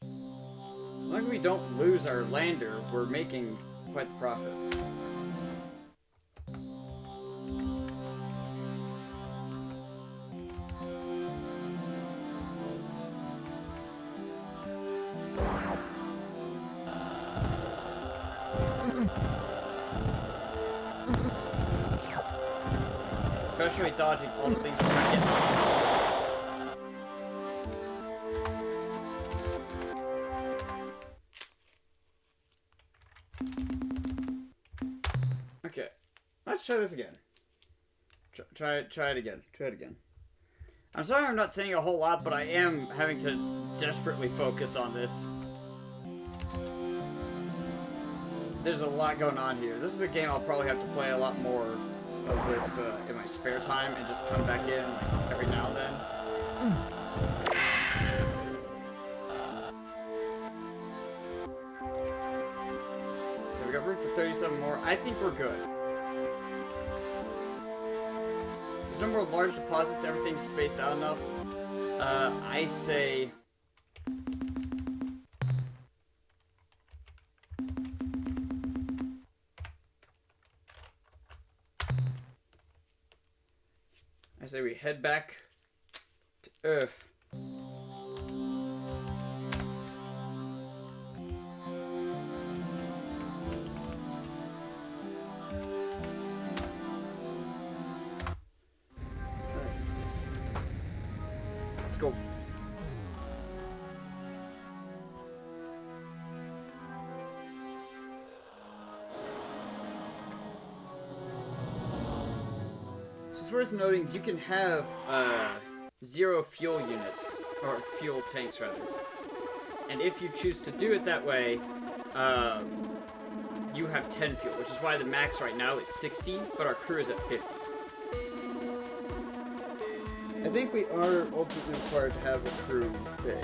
As long as we don't lose our lander, we're making quite the profit. Professionally dodging all the things we're trying to get. Okay, let's try this again. Try it again. Try it again. I'm sorry I'm not saying a whole lot, but I am having to desperately focus on this. There's a lot going on here. This is a game I'll probably have to play a lot more of this in my spare time and just come back in like every now and then. We got room for 37 more. I think we're good. There's no more large deposits. Everything's spaced out enough. I say... we head back to Earth. Let's go. It's worth noting you can have 0 fuel units, or fuel tanks rather, and if you choose to do it that way, you have 10 fuel, which is why the max right now is 60, but our crew is at 50. I think we are ultimately required to have a crew bay.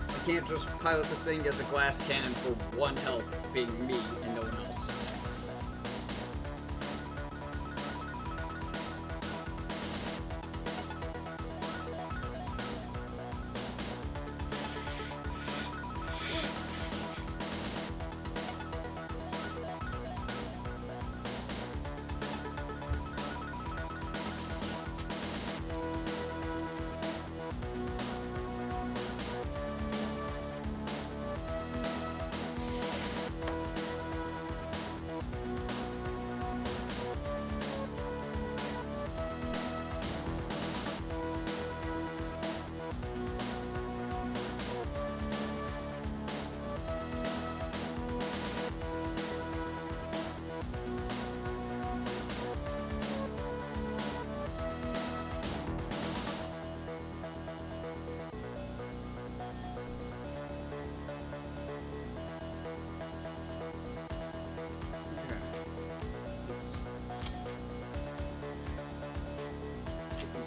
I can't just pilot this thing as a glass cannon for 1 health, being me and no one else.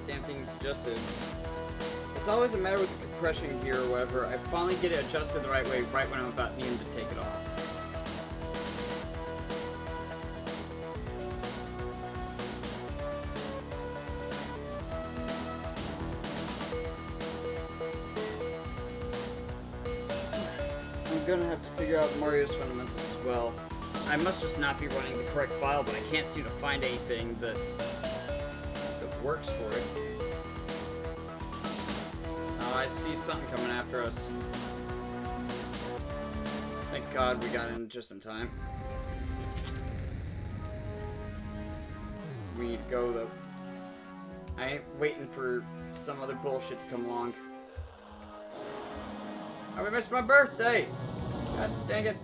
Damn things adjusted. It's always a matter with the compression gear or whatever. I finally get it adjusted the right way right when I'm about needing to take it off. I'm gonna have to figure out Mario's fundamentals as well. I must just not be running the correct file, but I can't seem to find anything that works for it. Oh, I see something coming after us. Thank God we got in just in time. We need to go though. I ain't waiting for some other bullshit to come along. Oh, we missed my birthday! God dang it.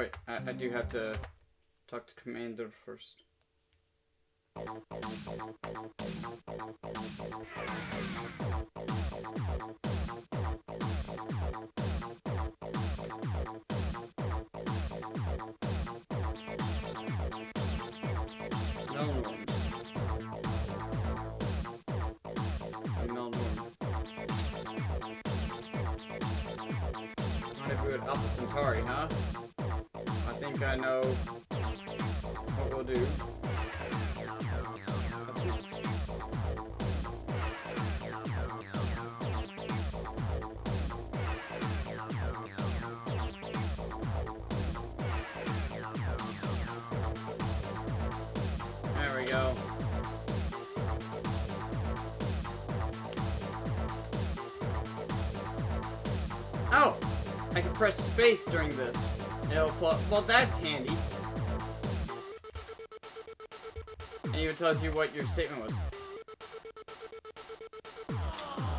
wait, I do have to talk to Commander first. Alpha Centauri, huh? I think I know what we'll do. There we go. Oh! I can press space during this. It'll well, that's handy. And it even tells you what your statement was.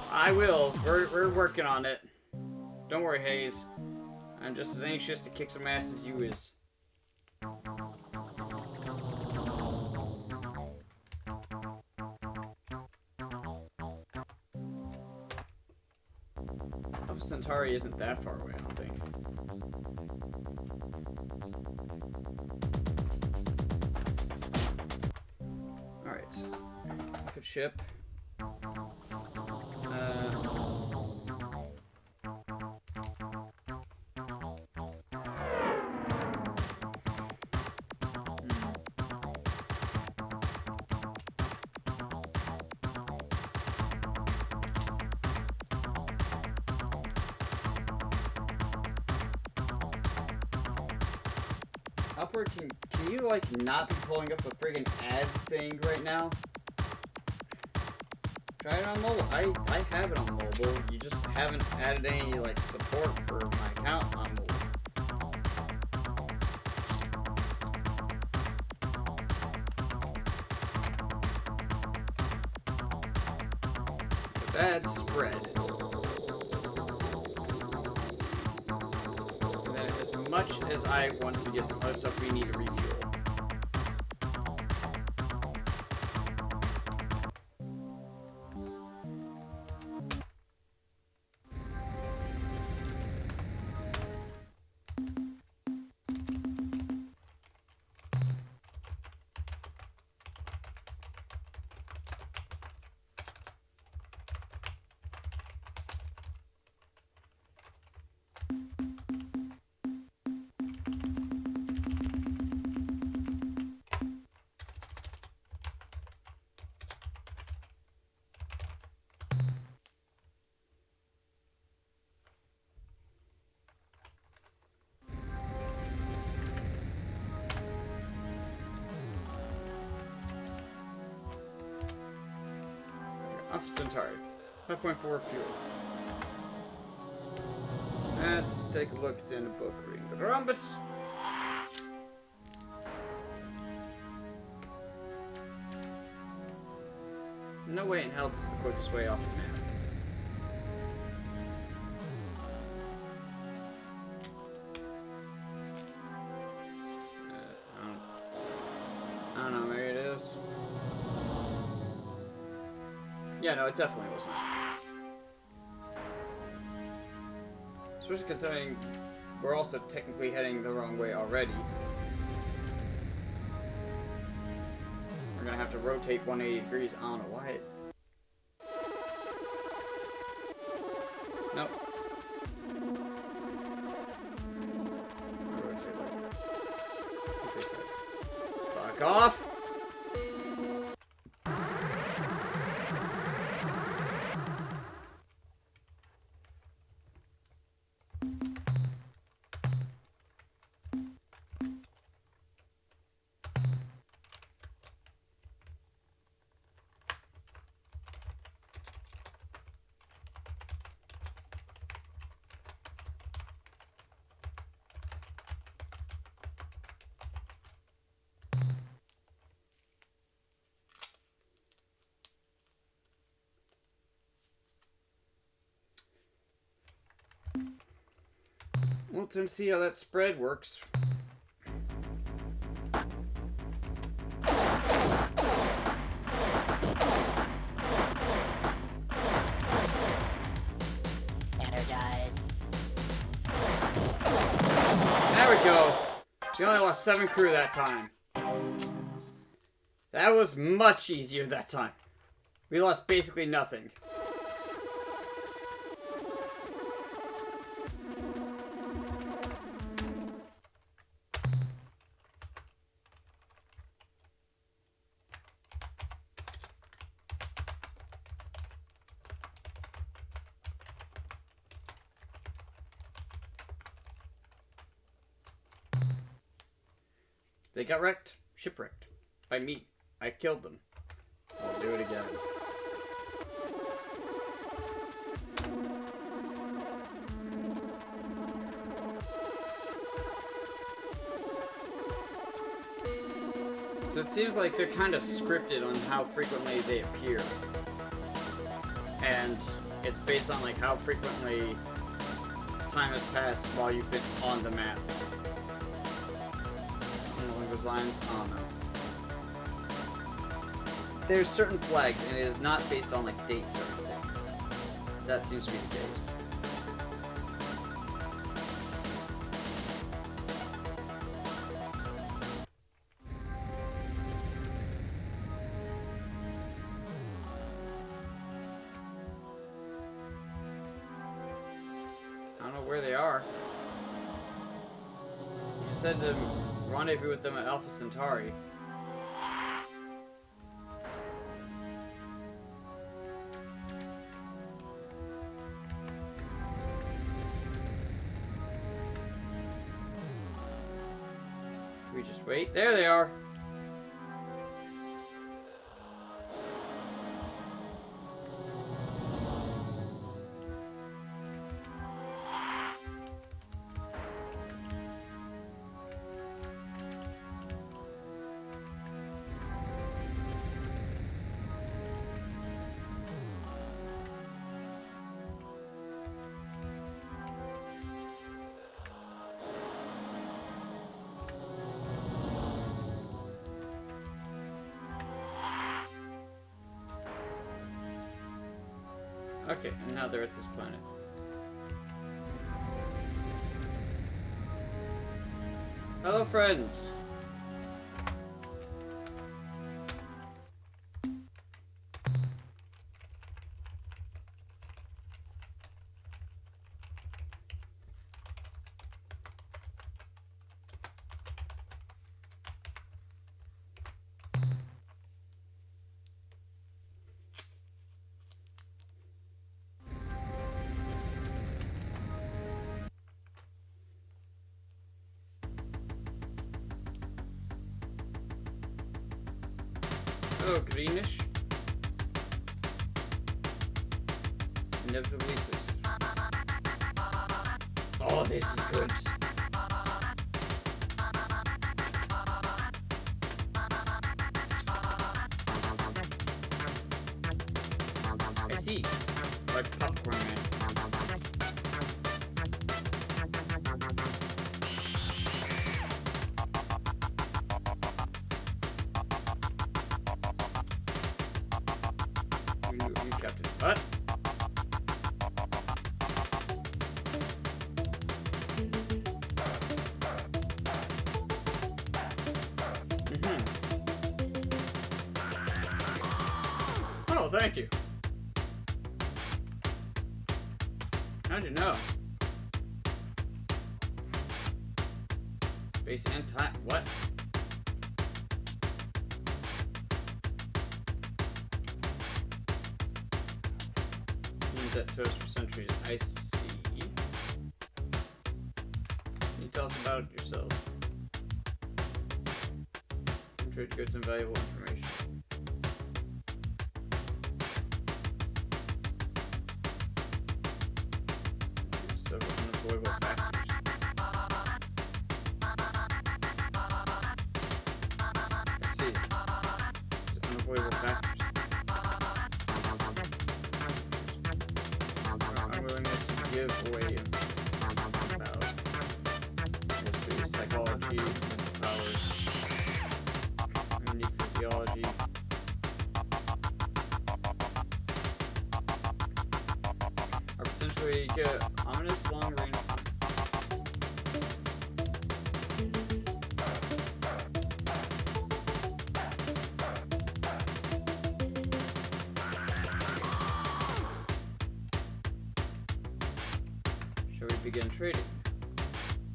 I will. We're working on it. Don't worry, Hayes. I'm just as anxious to kick some ass as you is. Alpha Centauri isn't that far away, I don't think. Alright. Good ship. Upward, can you like not be pulling up a friggin' ad thing right now? Try it on mobile. I have it on mobile. You just haven't added any like support for my account on mobile. But that's spread. As much as I want to get some other stuff, we need to refuel. Alpha Centauri. 5.4 fuel. Let's take a look. It's in the book. Reading the Rhombus. No way in hell this is the quickest way off the map. I don't know, maybe it is. Yeah, no, it definitely wasn't. Especially considering we're also technically heading the wrong way already. We're gonna have to rotate 180 degrees. I don't know why. Nope. Fuck off! Well, to see how that spread works. lost 7 crew that time. That was much easier that time. We lost basically nothing. They got wrecked. Shipwrecked. By me. I killed them. I'll do it again. So it seems like they're kind of scripted on how frequently they appear. And it's based on like how frequently time has passed while you've been on the map. Something along those lines, I don't know. There's certain flags, and it is not based on like dates or anything. That seems to be the case. I don't know where they are. You just said to rendezvous with them at Alpha Centauri. We just wait. There they are. Okay, and now they're at this planet. Hello, friends! Hello, greenish. Inevitably cis. Oh, this is good. I see. Like popcorn man. You Captain. What? Oh, thank you. How'd you know? Space and time. What? That to us for centuries. I see. Can you tell us about yourselves? Trade goods and valuable information. Several unavoidable factors. I see. There's unavoidable factors. Unwillingness to give away about history, psychology, mental powers, unique physiology. Or potentially get ominous long range. begin trading.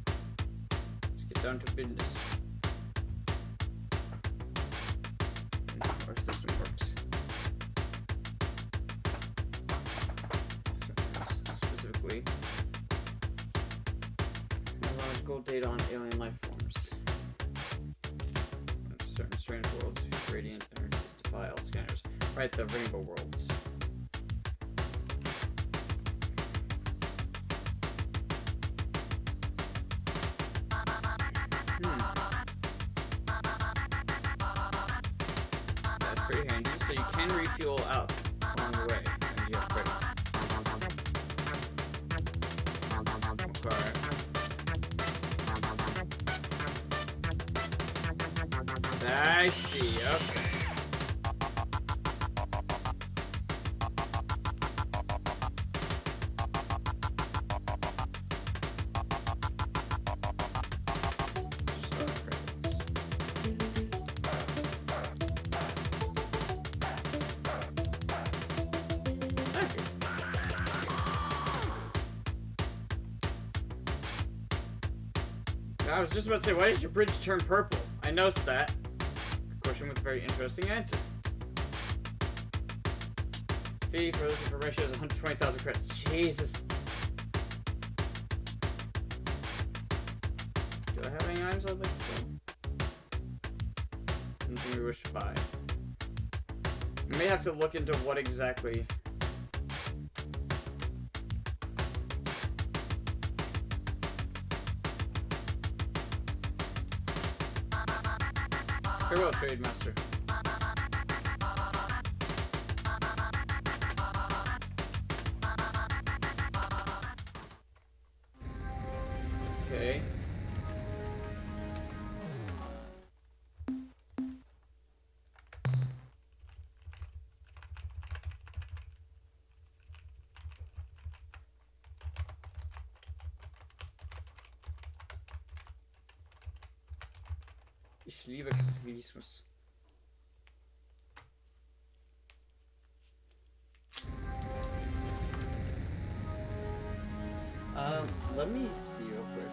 Let's get down to business. Our system works. Specifically, neurological data on alien life forms. Certain strange worlds, radiant energies defy all scanners. Right, the rainbow worlds. That's pretty handy. So you can refuel out along the way, and you have credits. Okay. I see, okay. I was just about to say, why did your bridge turn purple? I noticed that. Question with a very interesting answer. Fee for this information is 120,000 credits. Jesus. Do I have any items I'd like to sell? Anything we wish to buy? I may have to look into what exactly. Farewell, Trade Master. Okay. Ich liebe Kapitalismus. Let me see real quick.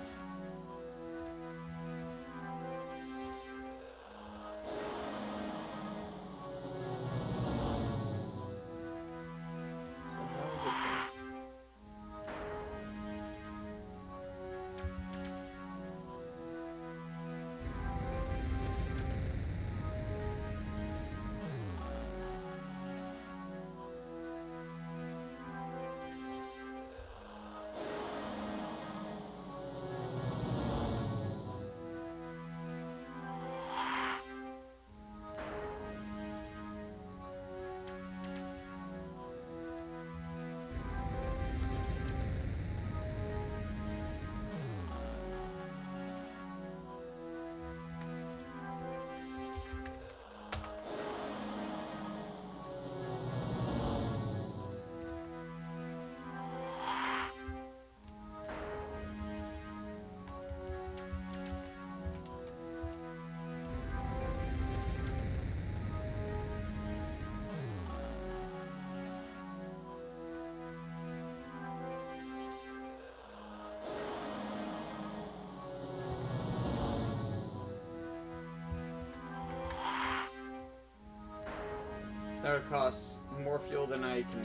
That would cost more fuel than I can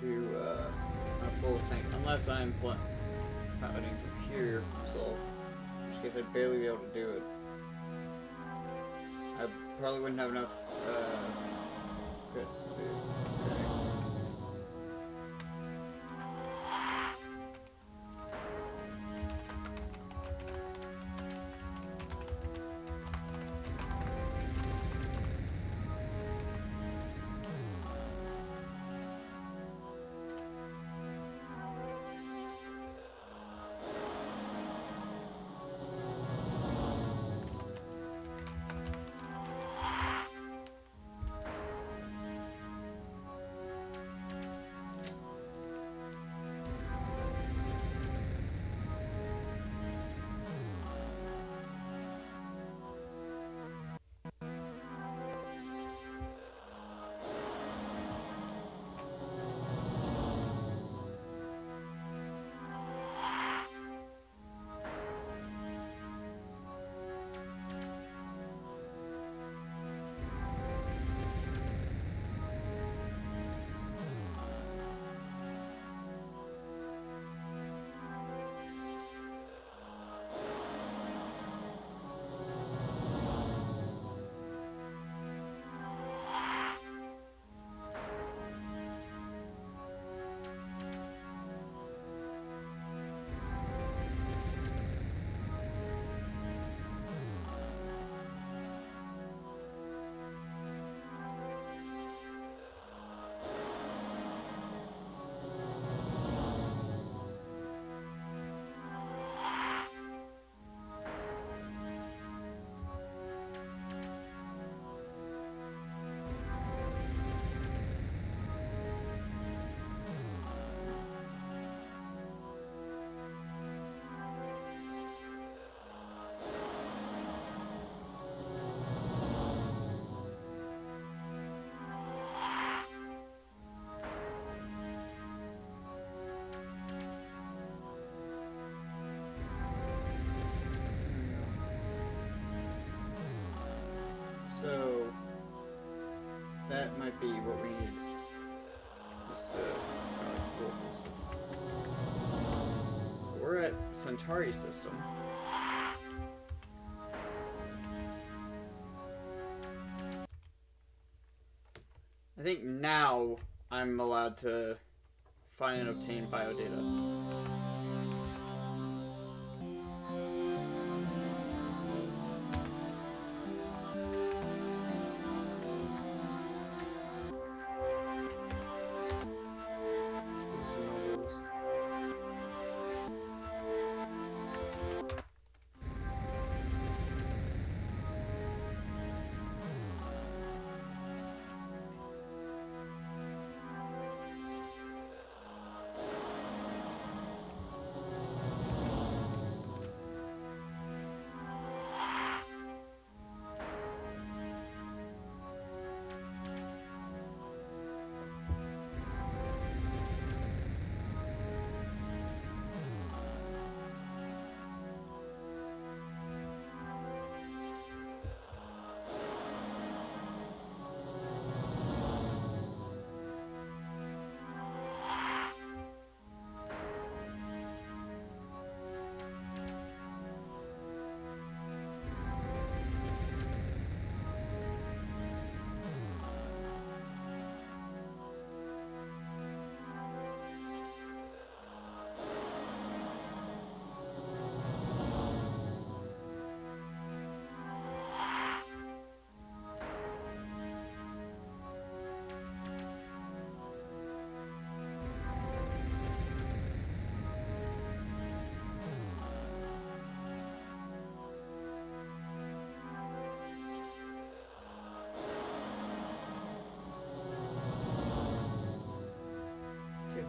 do a full tank, unless I'm piloting from here, so in which case I'd barely be able to do it. I probably wouldn't have enough credits to do it. Okay. So that might be what we need. Is wolf system. We're at Centauri system. I think now I'm allowed to find and obtain biodata.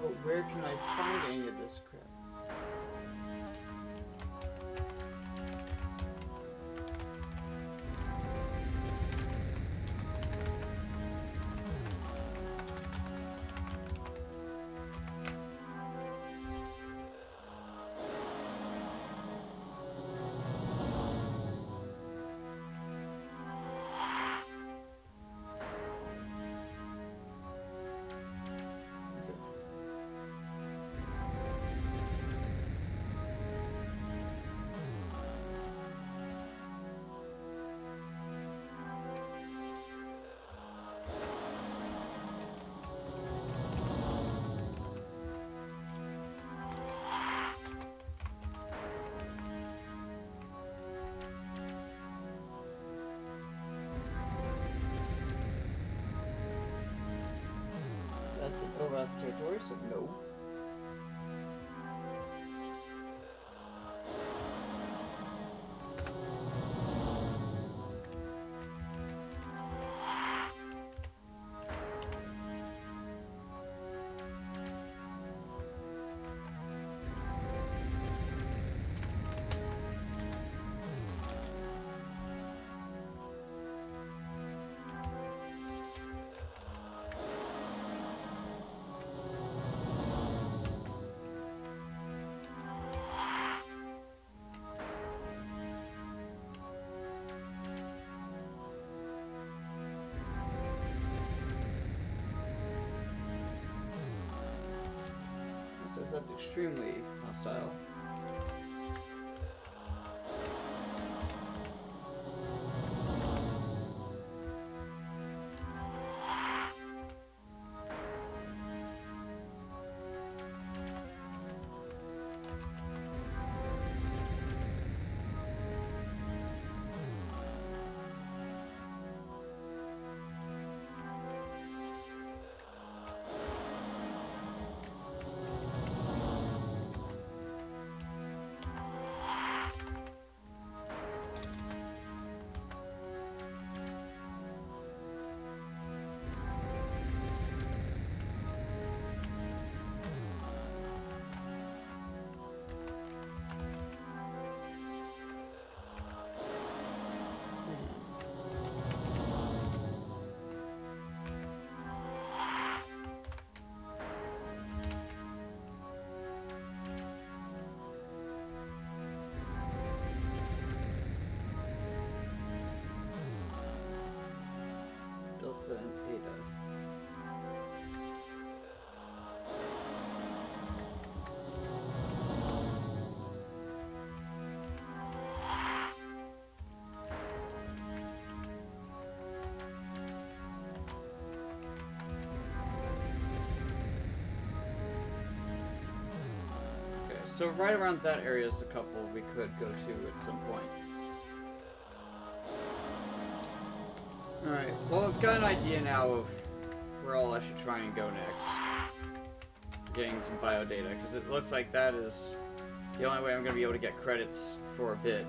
But where can I find any of this crap? That's an Elrath territory, so no. Says that's extremely hostile. Delta and Eta. So right around that area is a couple we could go to at some point. Alright, well I've got an idea now of where all I should try and go next. Getting some biodata, because it looks like that is the only way I'm going to be able to get credits for a bit.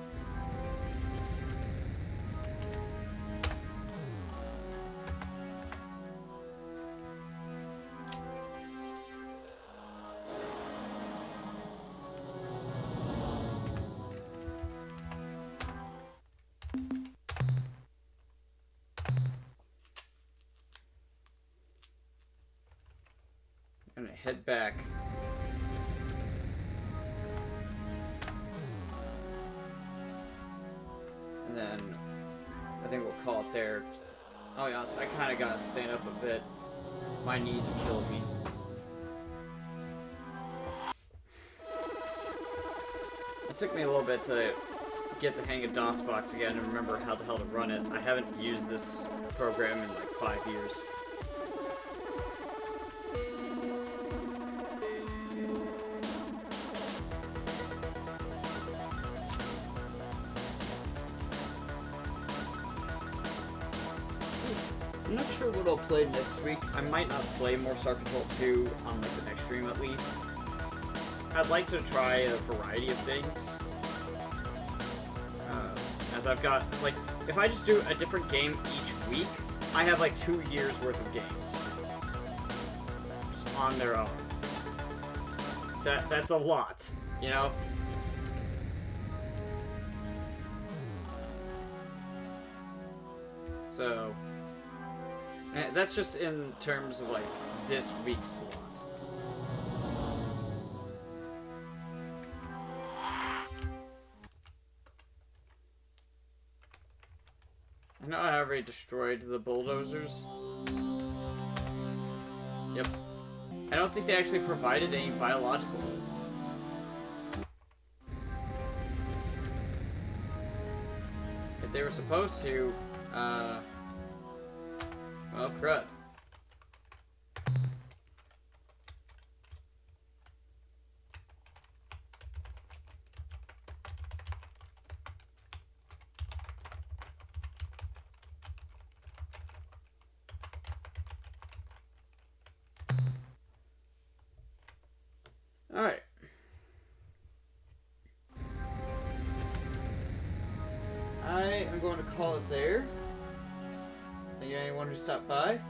I'm gonna head back. And then I think we'll call it there. Oh yeah, I kinda gotta stand up a bit. My knees have killed me. It took me a little bit to get the hang of DOSBox again and remember how the hell to run it. I haven't used this program in like 5 years. I'm not sure what I'll play next week. I might not play more Star Control 2 on like the next stream at least. I'd like to try a variety of things. As I've got, like, if I just do a different game each week, I have like 2 years worth of games. Just on their own. That's a lot, you know? So... and that's just in terms of, like, this week's slot. I know I already destroyed the bulldozers. Yep. I don't think they actually provided any biological. If they were supposed to, well, crud. Alright. I am going to call it there. Thank you to anyone who stopped by.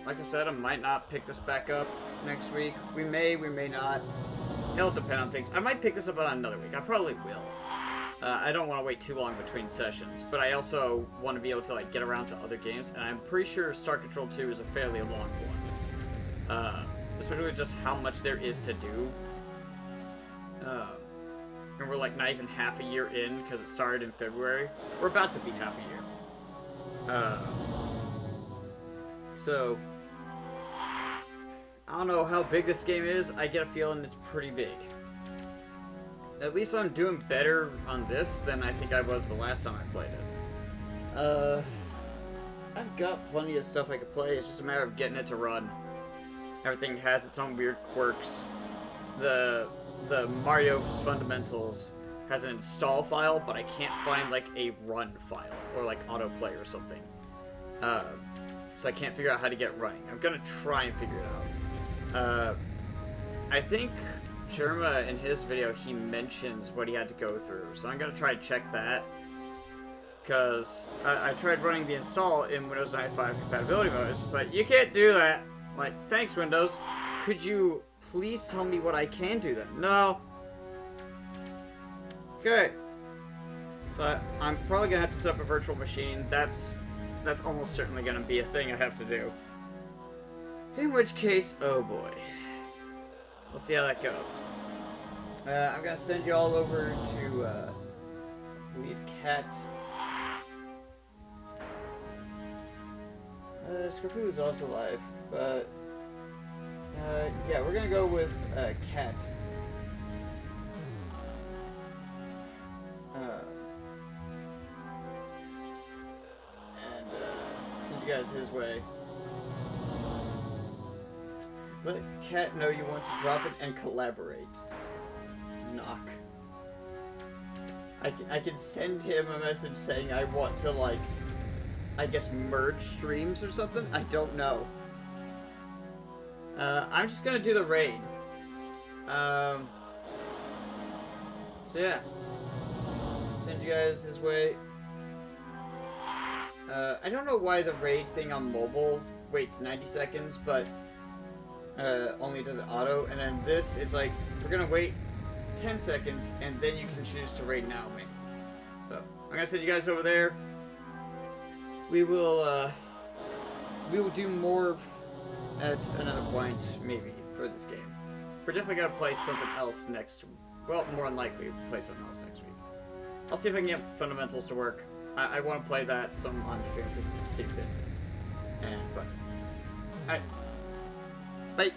Like I said, I might not pick this back up next week. We may not. It'll depend on things. I might pick this up on another week. I probably will. I don't want to wait too long between sessions, but I also want to be able to like get around to other games, and I'm pretty sure Star Control 2 is a fairly long one. Especially with just how much there is to do. And we're like not even half a year in because it started in February. We're about to be half a year. So, I don't know how big this game is. I get a feeling it's pretty big. At least I'm doing better on this than I think I was the last time I played it. I've got plenty of stuff I could play. It's just a matter of getting it to run. Everything has its own weird quirks. The Mario's Fundamentals has an install file, but I can't find like a run file or like autoplay or something. So I can't figure out how to get running. I'm gonna try and figure it out. I think Jerma in his video he mentions what he had to go through, so I'm gonna try and check that. Because I tried running the install in Windows 95 compatibility mode. It's just like, you can't do that. I'm like, thanks Windows. Could you please tell me what I can do then? No. Okay. So I'm probably gonna have to set up a virtual machine. That's almost certainly gonna be a thing I have to do. In which case, oh boy. We'll see how that goes. I'm gonna send you all over to, I believe Cat. Scarfu is also live, but yeah, we're gonna go with Cat. And send you guys his way. Let Cat know you want to drop it and collaborate. Knock. I can send him a message saying I want to, like, I guess merge streams or something? I don't know. I'm just gonna do the raid. So yeah. Send you guys his way. I don't know why the raid thing on mobile waits 90 seconds, but only does it auto. And then this, it's like, we're gonna wait 10 seconds, and then you can choose to raid now me. So, I'm gonna send you guys over there. We will do more at another point, maybe, for this game. We're definitely gonna play something else next, well, more than likely, play something else next week. I'll see if I can get Fundamentals to work. I want to play that some on stream, because it's stupid and fun. Alright. Bye.